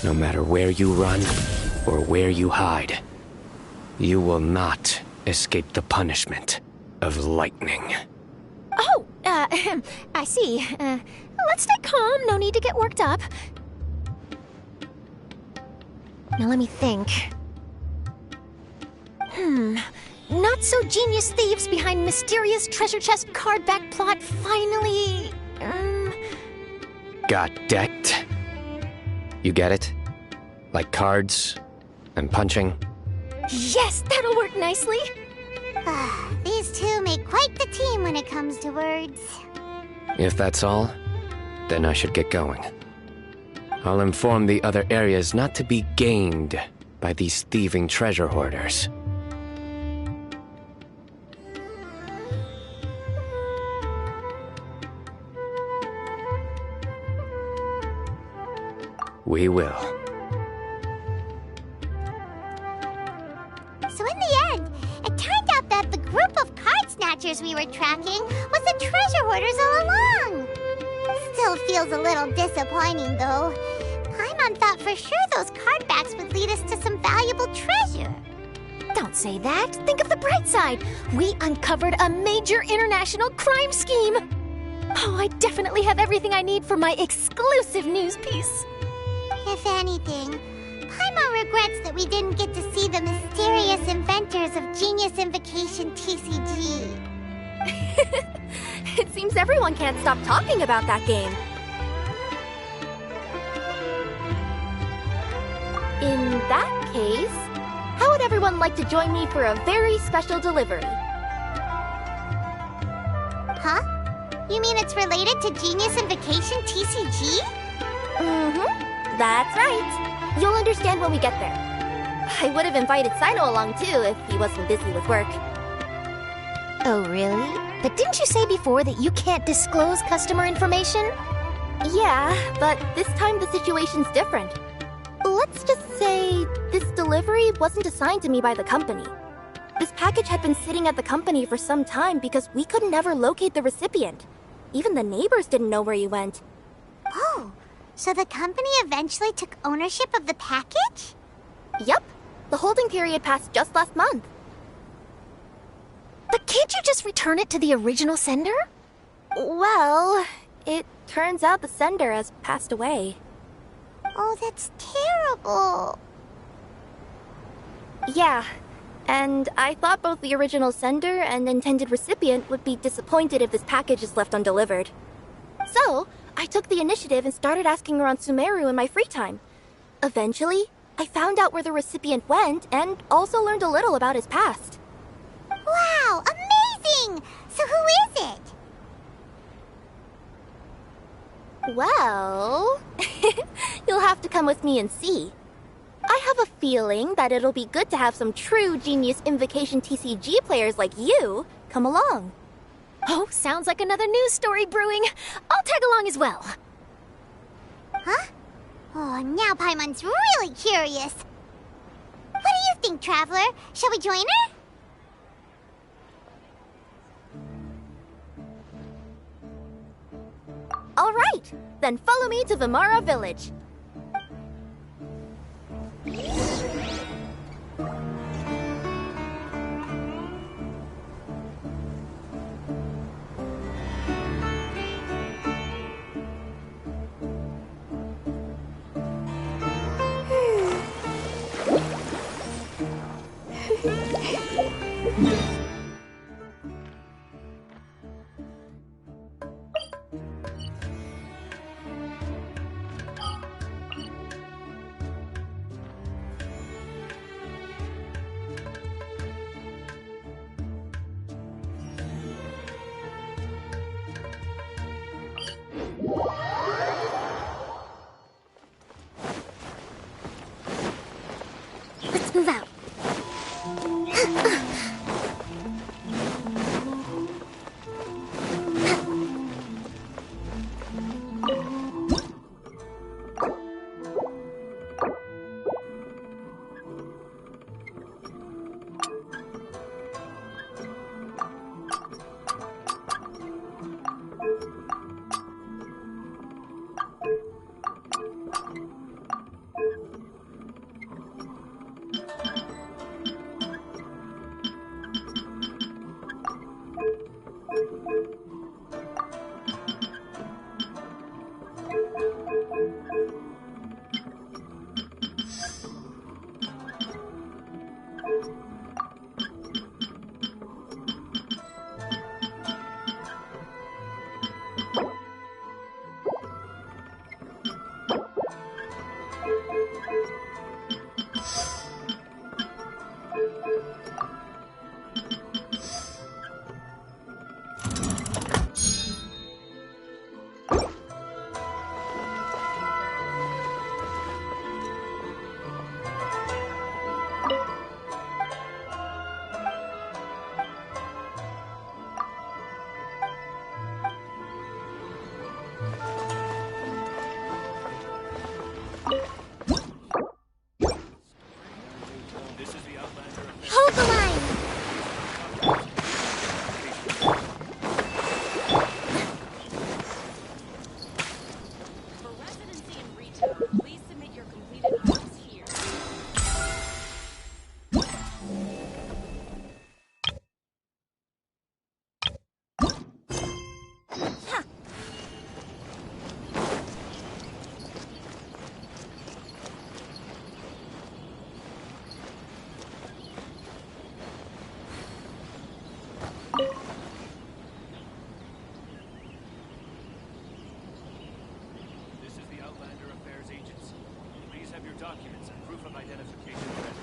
No matter where you run or where you hide, you will not escape the punishment of lightning. Oh, I see. Let's stay calm, no need to get worked up. Now let me think. Not so genius thieves behind mysterious treasure chest card back plot finally... Got decked? You get it? Like cards and punching? Yes, that'll work nicely. These two make quite the team when it comes to words. If that's all, then I should get going. I'll inform the other areas not to be gained by these thieving treasure hoarders. We will. So in the end, it turned out that the group of card snatchers we were tracking was the treasure hoarders all along. Still feels a little disappointing, though. Paimon thought for sure those card backs would lead us to some valuable treasure. Don't say that. Think of the bright side. We uncovered a major international crime scheme. Oh, I definitely have everything I need for my exclusive news piece. If anything, Paimon regrets that we didn't get to see the mysterious inventors of Genius Invocation TCG. It seems everyone can't stop talking about that game. In that case, how would everyone like to join me for a very special delivery? Huh? You mean it's related to Genius Invocation TCG? Mm-hmm. That's right. You'll understand when we get there. I would have invited Sino along too if he wasn't busy with work. Oh, really? But didn't you say before that you can't disclose customer information? Yeah, but this time the situation's different. Let's just say this delivery wasn't assigned to me by the company. This package had been sitting at the company for some time because we could never locate the recipient. Even the neighbors didn't know where he went. Oh, so the company eventually took ownership of the package? Yep. The holding period passed just last month. But can't you just return it to the original sender? Well, it turns out the sender has passed away. Oh, that's terrible. Yeah, and I thought both the original sender and intended recipient would be disappointed if this package is left undelivered. So, I took the initiative and started asking around Sumeru in my free time. Eventually, I found out where the recipient went and also learned a little about his past. Wow, amazing! So who is it? Well, you'll have to come with me and see. I have a feeling that it'll be good to have some true Genius Invocation TCG players like you come along. Oh, sounds like another news story brewing. I'll tag along as well. Huh? Oh, now Paimon's really curious. What do you think, Traveler? Shall we join her? All right, then follow me to Vimara Village. Let's move out. of identification ready.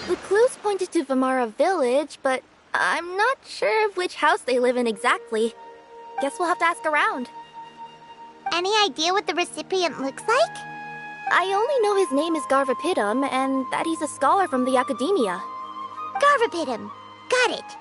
The clues pointed to Vamara Village, but I'm not sure of which house they live in exactly. Guess we'll have to ask around. Any idea what the recipient looks like? I only know his name is Garvapitum and that he's a scholar from the Academia. Garvapitum. Got it.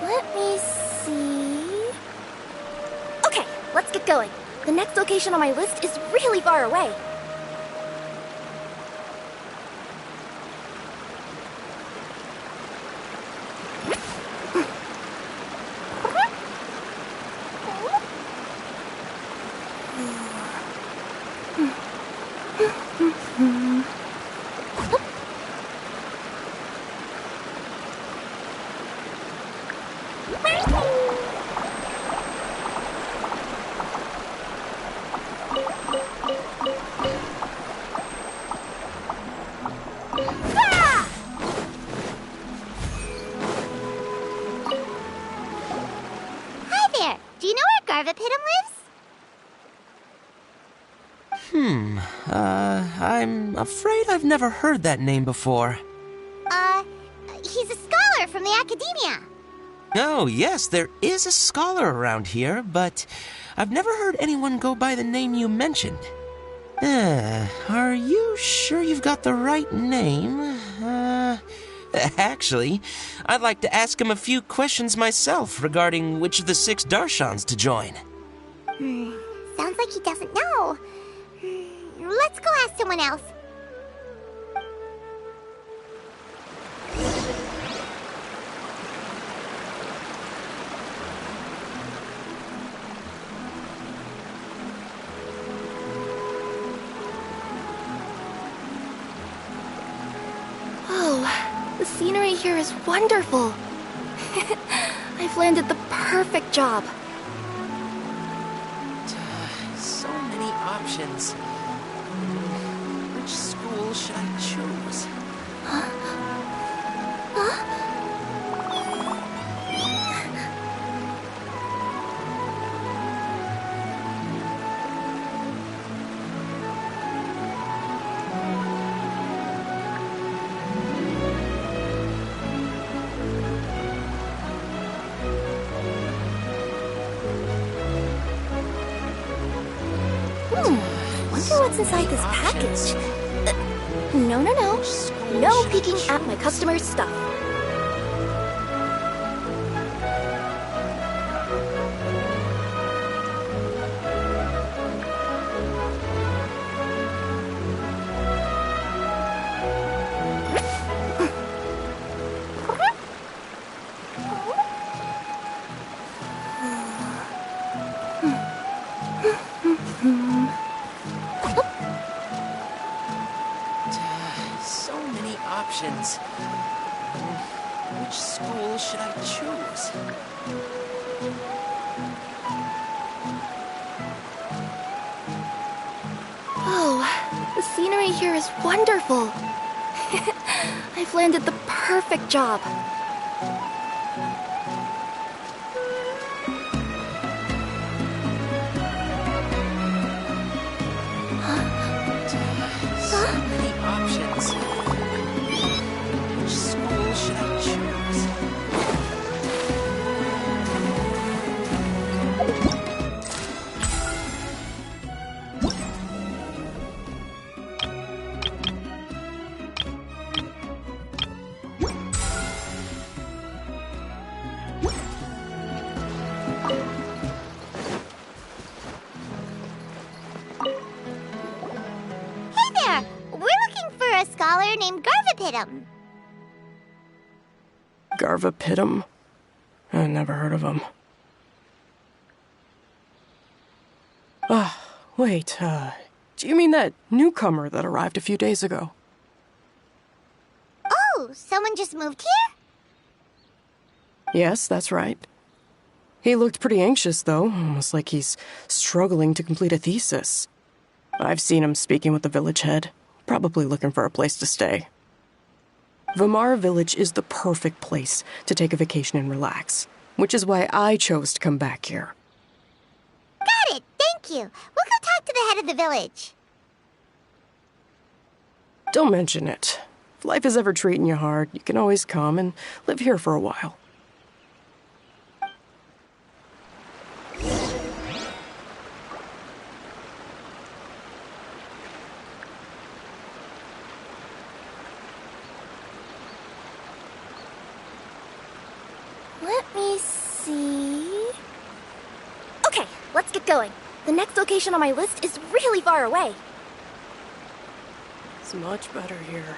Let me see... Okay, let's get going. The next location on my list is really far away. Hi there. Do you know where Garvapitum lives? I'm afraid I've never heard that name before. He's a scholar from the Academia. Oh, yes, there is a scholar around here, but I've never heard anyone go by the name you mentioned. Are you sure you've got the right name? Actually, I'd like to ask him a few questions myself regarding which of the 6 Darshans to join. Sounds like he doesn't know. Let's go ask someone else. Oh, the scenery here is wonderful. I've landed the perfect job. So many options. Which school should I choose? Wonder what's inside this package. No. No peeking at my customers' stuff. So many options. Which school should I choose? Oh, the scenery here is wonderful. I've landed the perfect job. So many options. scholar named Garvapitum. Garvapitum? I never heard of him. Wait, do you mean that newcomer that arrived a few days ago? Oh, someone just moved here? Yes, that's right. He looked pretty anxious, though, almost like he's struggling to complete a thesis. I've seen him speaking with the village head, probably looking for a place to stay. Vamara Village is the perfect place to take a vacation and relax, which is why I chose to come back here. Got it, thank you. We'll go talk to the head of the village. Don't mention it. If life is ever treating you hard, you can always come and live here for a while. Let me see... Okay, let's get going. The next location on my list is really far away. It's much better here.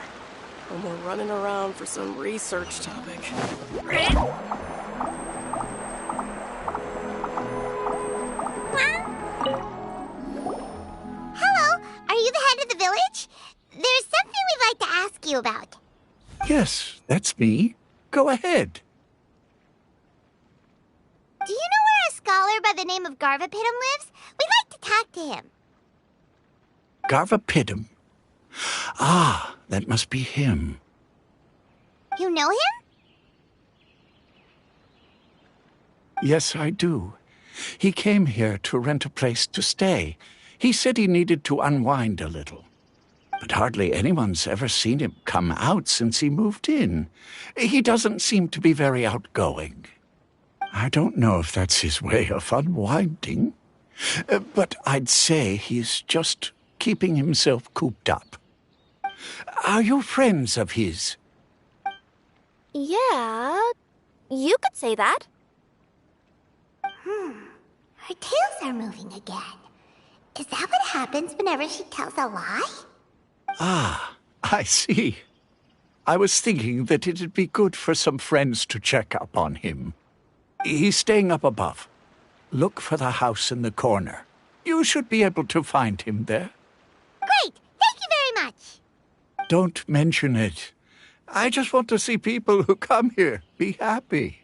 No more running around for some research topic. Hello, are you the head of the village? There's something we'd like to ask you about. Yes, that's me. Go ahead. Do you know where a scholar by the name of Garvapitum lives? We'd like to talk to him. Garvapitum. Ah, that must be him. You know him? Yes, I do. He came here to rent a place to stay. He said he needed to unwind a little. But hardly anyone's ever seen him come out since he moved in. He doesn't seem to be very outgoing. I don't know if that's his way of unwinding, but I'd say he's just keeping himself cooped up. Are you friends of his? Yeah, you could say that. Her tails are moving again. Is that what happens whenever she tells a lie? Ah, I see. I was thinking that it'd be good for some friends to check up on him. He's staying up above. Look for the house in the corner. You should be able to find him there. Great! Thank you very much! Don't mention it. I just want to see people who come here be happy.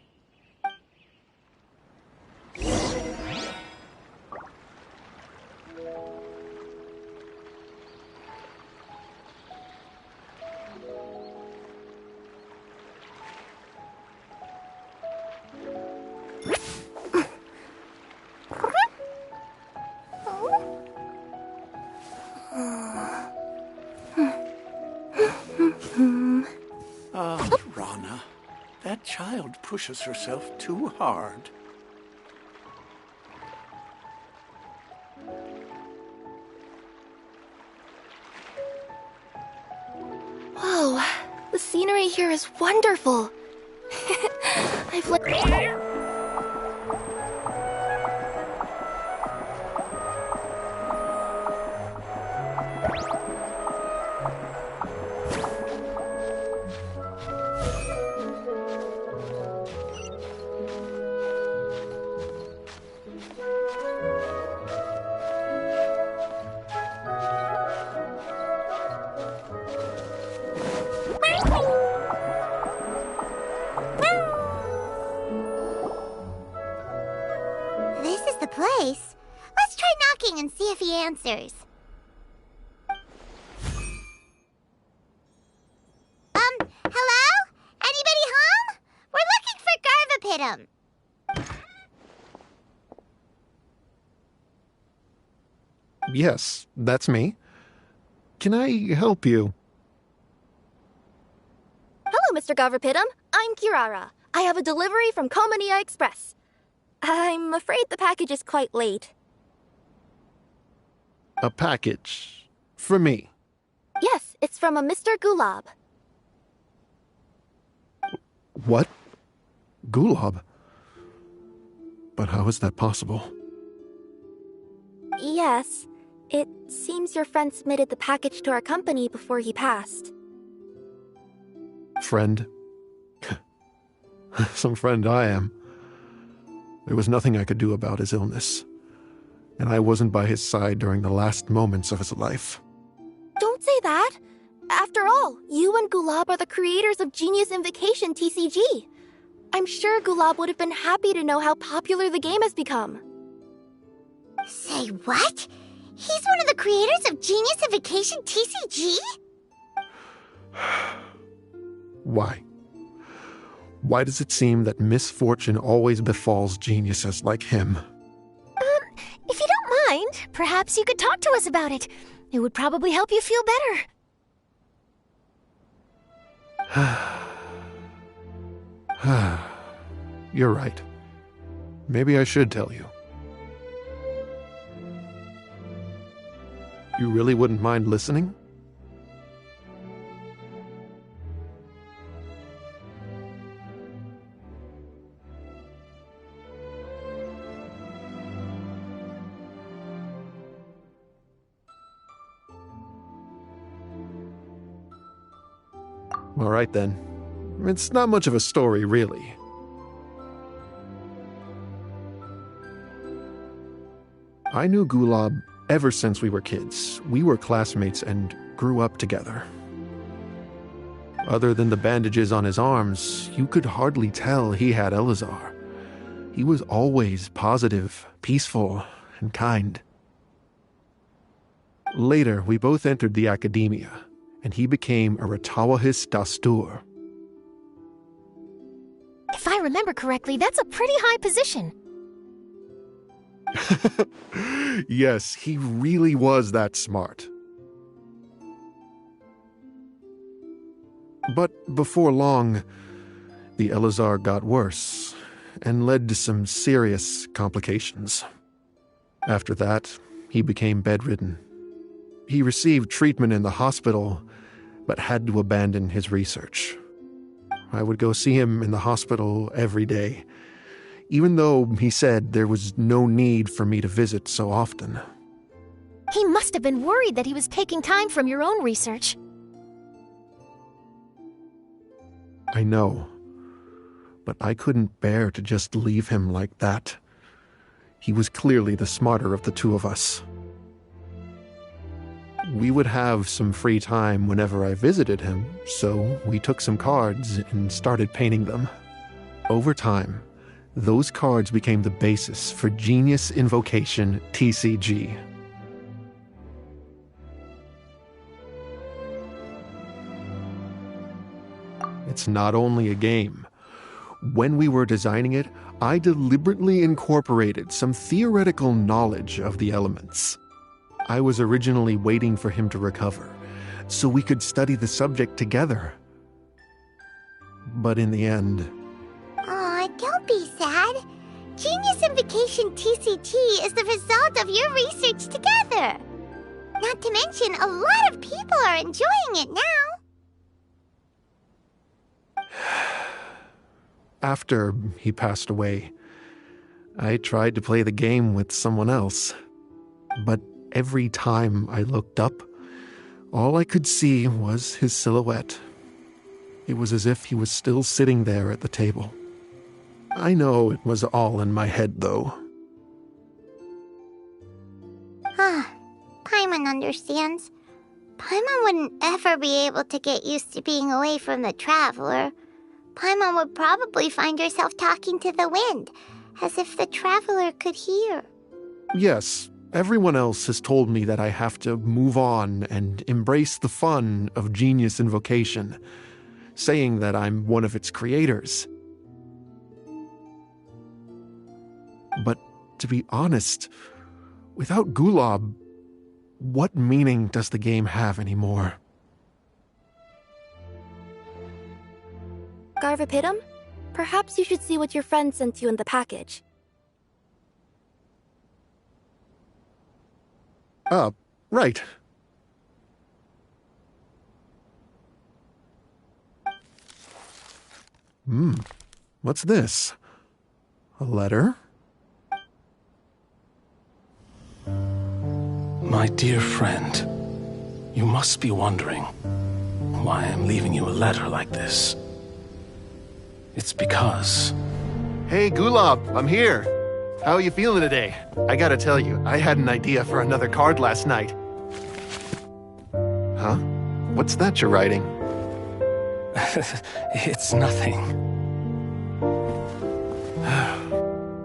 Rana, that child pushes herself too hard. Whoa, the scenery here is wonderful. I've looked... This is the place. Let's try knocking and see if he answers. Hello? Anybody home? We're looking for Garvapitum. Yes, that's me. Can I help you? Hello, Mr. Garvapitum. I'm Kirara. I have a delivery from Komania Express. I'm afraid the package is quite late. A package for me. Yes, it's from a Mr. Gulab. What? Gulab? But how is that possible? Yes, it seems your friend submitted the package to our company before he passed. Friend? Some friend I am. There was nothing I could do about his illness, and I wasn't by his side during the last moments of his life. Don't say that! After all, you and Gulab are the creators of Genius Invocation TCG. I'm sure Gulab would have been happy to know how popular the game has become. Say what? He's one of the creators of Genius Invocation TCG? Why? Why does it seem that misfortune always befalls geniuses like him? If you don't mind, perhaps you could talk to us about it. It would probably help you feel better. You're right. Maybe I should tell you. You really wouldn't mind listening? All right then. It's not much of a story, really. I knew Gulab ever since we were kids. We were classmates and grew up together. Other than the bandages on his arms, you could hardly tell he had Elazar. He was always positive, peaceful, and kind. Later, we both entered the academia, and he became a Ratawahis Dastur. If I remember correctly, that's a pretty high position. Yes, he really was that smart. But before long, the Elazar got worse and led to some serious complications. After that, he became bedridden. He received treatment in the hospital, but had to abandon his research. I would go see him in the hospital every day, even though he said there was no need for me to visit so often. He must have been worried that he was taking time from your own research. I know, but I couldn't bear to just leave him like that. He was clearly the smarter of the two of us. We would have some free time whenever I visited him, so we took some cards and started painting them. Over time, those cards became the basis for Genius Invocation TCG. It's not only a game. When we were designing it, I deliberately incorporated some theoretical knowledge of the elements. I was originally waiting for him to recover, so we could study the subject together. But in the end... Aw, don't be sad. Genius Invocation TCG is the result of your research together. Not to mention, a lot of people are enjoying it now. After he passed away, I tried to play the game with someone else. But every time I looked up, all I could see was his silhouette. It was as if he was still sitting there at the table. I know it was all in my head, though. Paimon understands. Paimon wouldn't ever be able to get used to being away from the Traveler. Paimon would probably find herself talking to the wind, as if the Traveler could hear. Yes, everyone else has told me that I have to move on and embrace the fun of Genius Invocation, saying that I'm one of its creators. But to be honest, without Gulab, what meaning does the game have anymore? Garvapidum? Perhaps you should see what your friend sent you in the package. Right. What's this? A letter? My dear friend, you must be wondering, why I'm leaving you a letter like this. It's because... Hey, Gulab, I'm here. How are you feeling today? I gotta tell you, I had an idea for another card last night. Huh? What's that you're writing? It's nothing.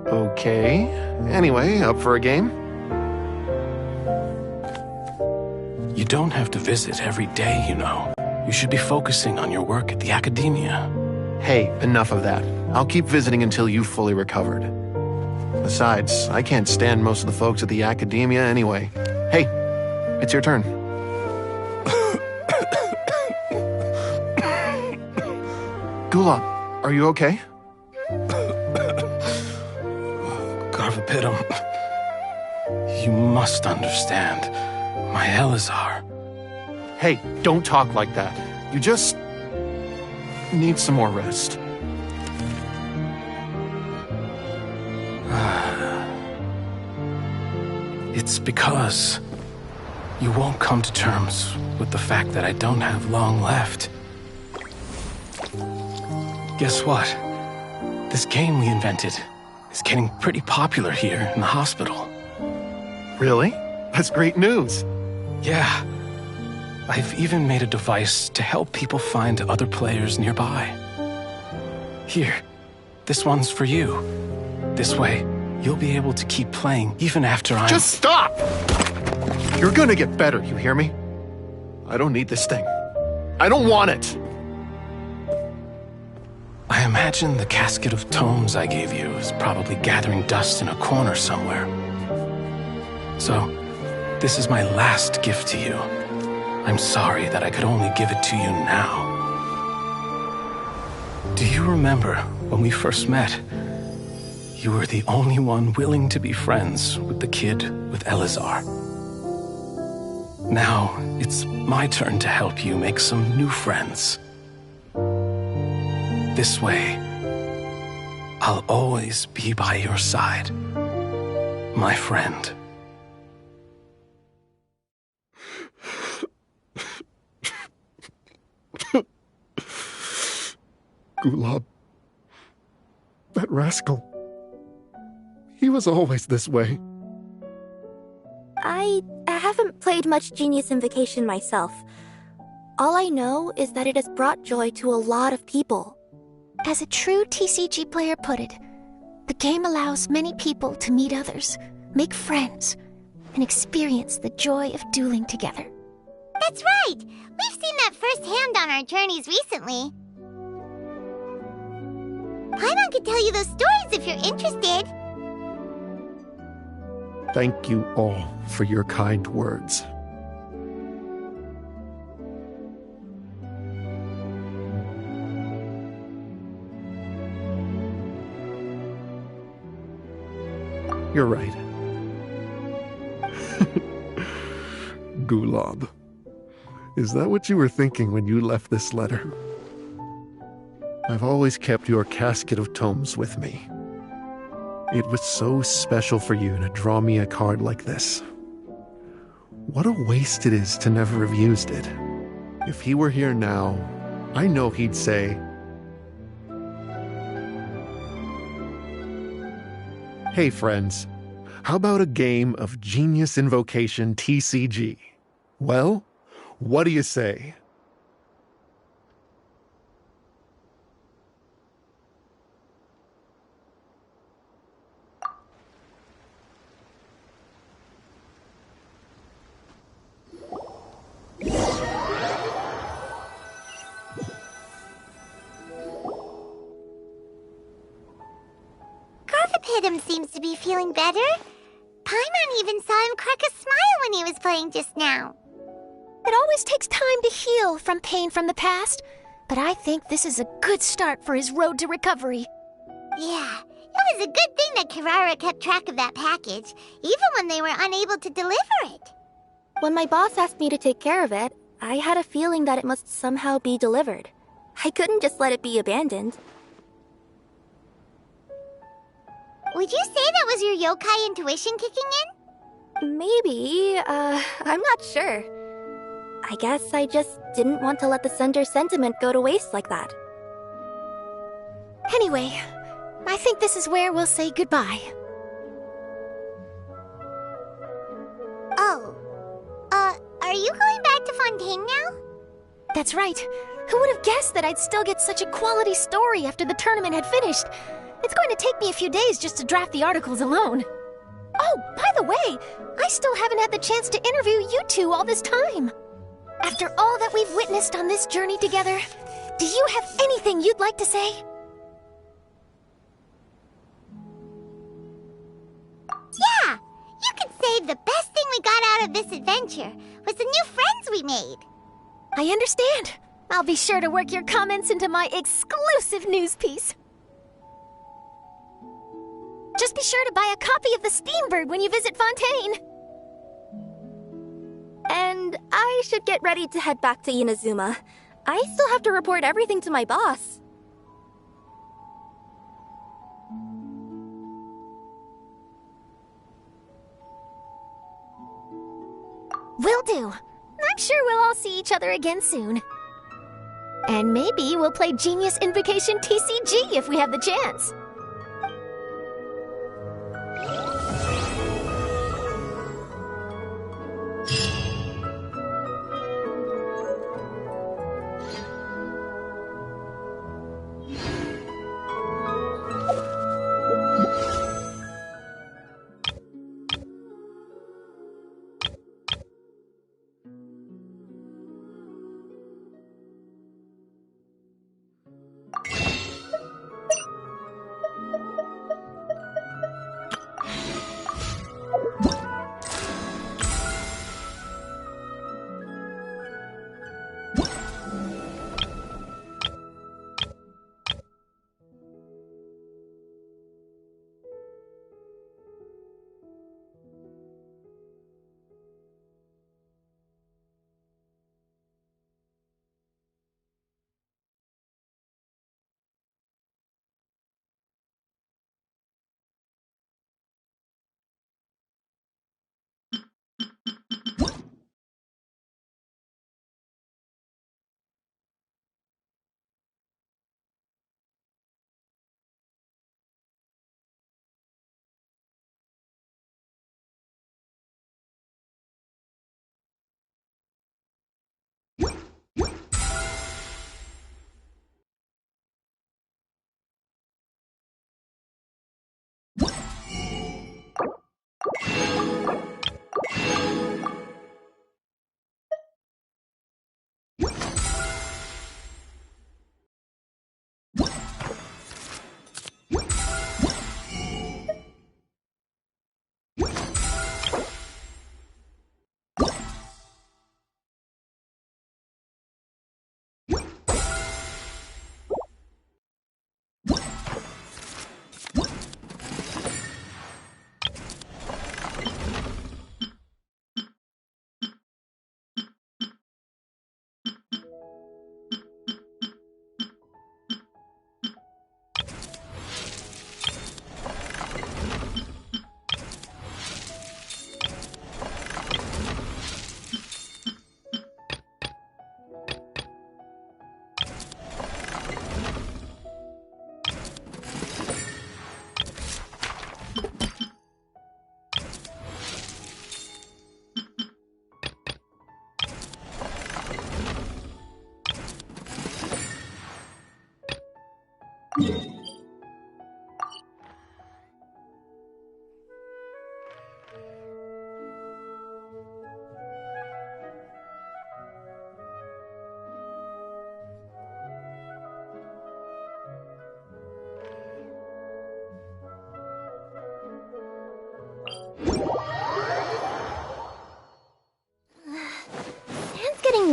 Okay. Anyway, up for a game? You don't have to visit every day, you know. You should be focusing on your work at the academia. Hey, enough of that. I'll keep visiting until you've fully recovered. Besides, I can't stand most of the folks at the academia anyway. Hey, it's your turn. Gulab, are you okay? Garvapitum, you must understand. My Elazar. Hey, don't talk like that. You just need some more rest. It's because you won't come to terms with the fact that I don't have long left. Guess what? This game we invented is getting pretty popular here in the hospital. Really? That's great news. Yeah. I've even made a device to help people find other players nearby. Here, this one's for you. This way, you'll be able to keep playing even after I'm... Just stop! You're gonna get better, you hear me? I don't need this thing. I don't want it! I imagine the casket of tomes I gave you is probably gathering dust in a corner somewhere. So, this is my last gift to you. I'm sorry that I could only give it to you now. Do you remember when we first met? You were the only one willing to be friends with the kid with Elazar. Now, it's my turn to help you make some new friends. This way, I'll always be by your side, my friend. Gulab. That rascal. He was always this way. I haven't played much Genius Invocation myself. All I know is that it has brought joy to a lot of people. As a true TCG player put it, the game allows many people to meet others, make friends, and experience the joy of dueling together. That's right! We've seen that firsthand on our journeys recently. Paimon could tell you those stories if you're interested. Thank you all for your kind words. You're right. Gulab. Is that what you were thinking when you left this letter? I've always kept your casket of tomes with me. It was so special for you to draw me a card like this. What a waste it is to never have used it. If he were here now, I know he'd say, "Hey friends, how about a game of Genius Invocation TCG? Well, what do you say?" Garvapitum seems to be feeling better. Paimon even saw him crack a smile when he was playing just now. It always takes time to heal from pain from the past, but I think this is a good start for his road to recovery. Yeah, it was a good thing that Kirara kept track of that package, even when they were unable to deliver it. When my boss asked me to take care of it, I had a feeling that it must somehow be delivered. I couldn't just let it be abandoned. Would you say that was your yokai intuition kicking in? Maybe, I'm not sure. I guess I just didn't want to let the sender's sentiment go to waste like that. Anyway, I think this is where we'll say goodbye. Oh. Are you going back to Fontaine now? That's right. Who would have guessed that I'd still get such a quality story after the tournament had finished? It's going to take me a few days just to draft the articles alone. Oh, by the way, I still haven't had the chance to interview you two all this time. After all that we've witnessed on this journey together, do you have anything you'd like to say? Yeah! You could say the best thing we got out of this adventure was the new friends we made. I understand. I'll be sure to work your comments into my exclusive news piece. Just be sure to buy a copy of the Steambird when you visit Fontaine. And I should get ready to head back to Inazuma. I still have to report everything to my boss. Will do. I'm sure we'll all see each other again soon. And maybe we'll play Genius Invocation TCG if we have the chance.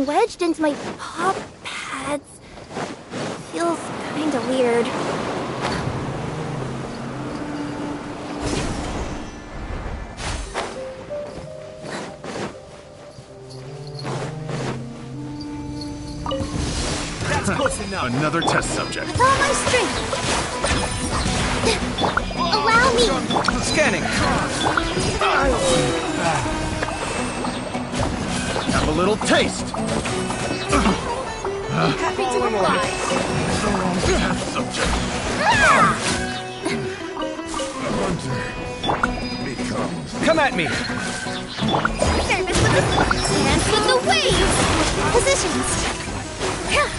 Wedged into my paw pads. Feels kinda weird. That's close enough. Another test subject. With all my strength. Allow me. Scanning. Have a little taste. Happy to oblige. Test subject. Hunter becomes. Come at me! Service with the dance with the waves. Positions. Yeah.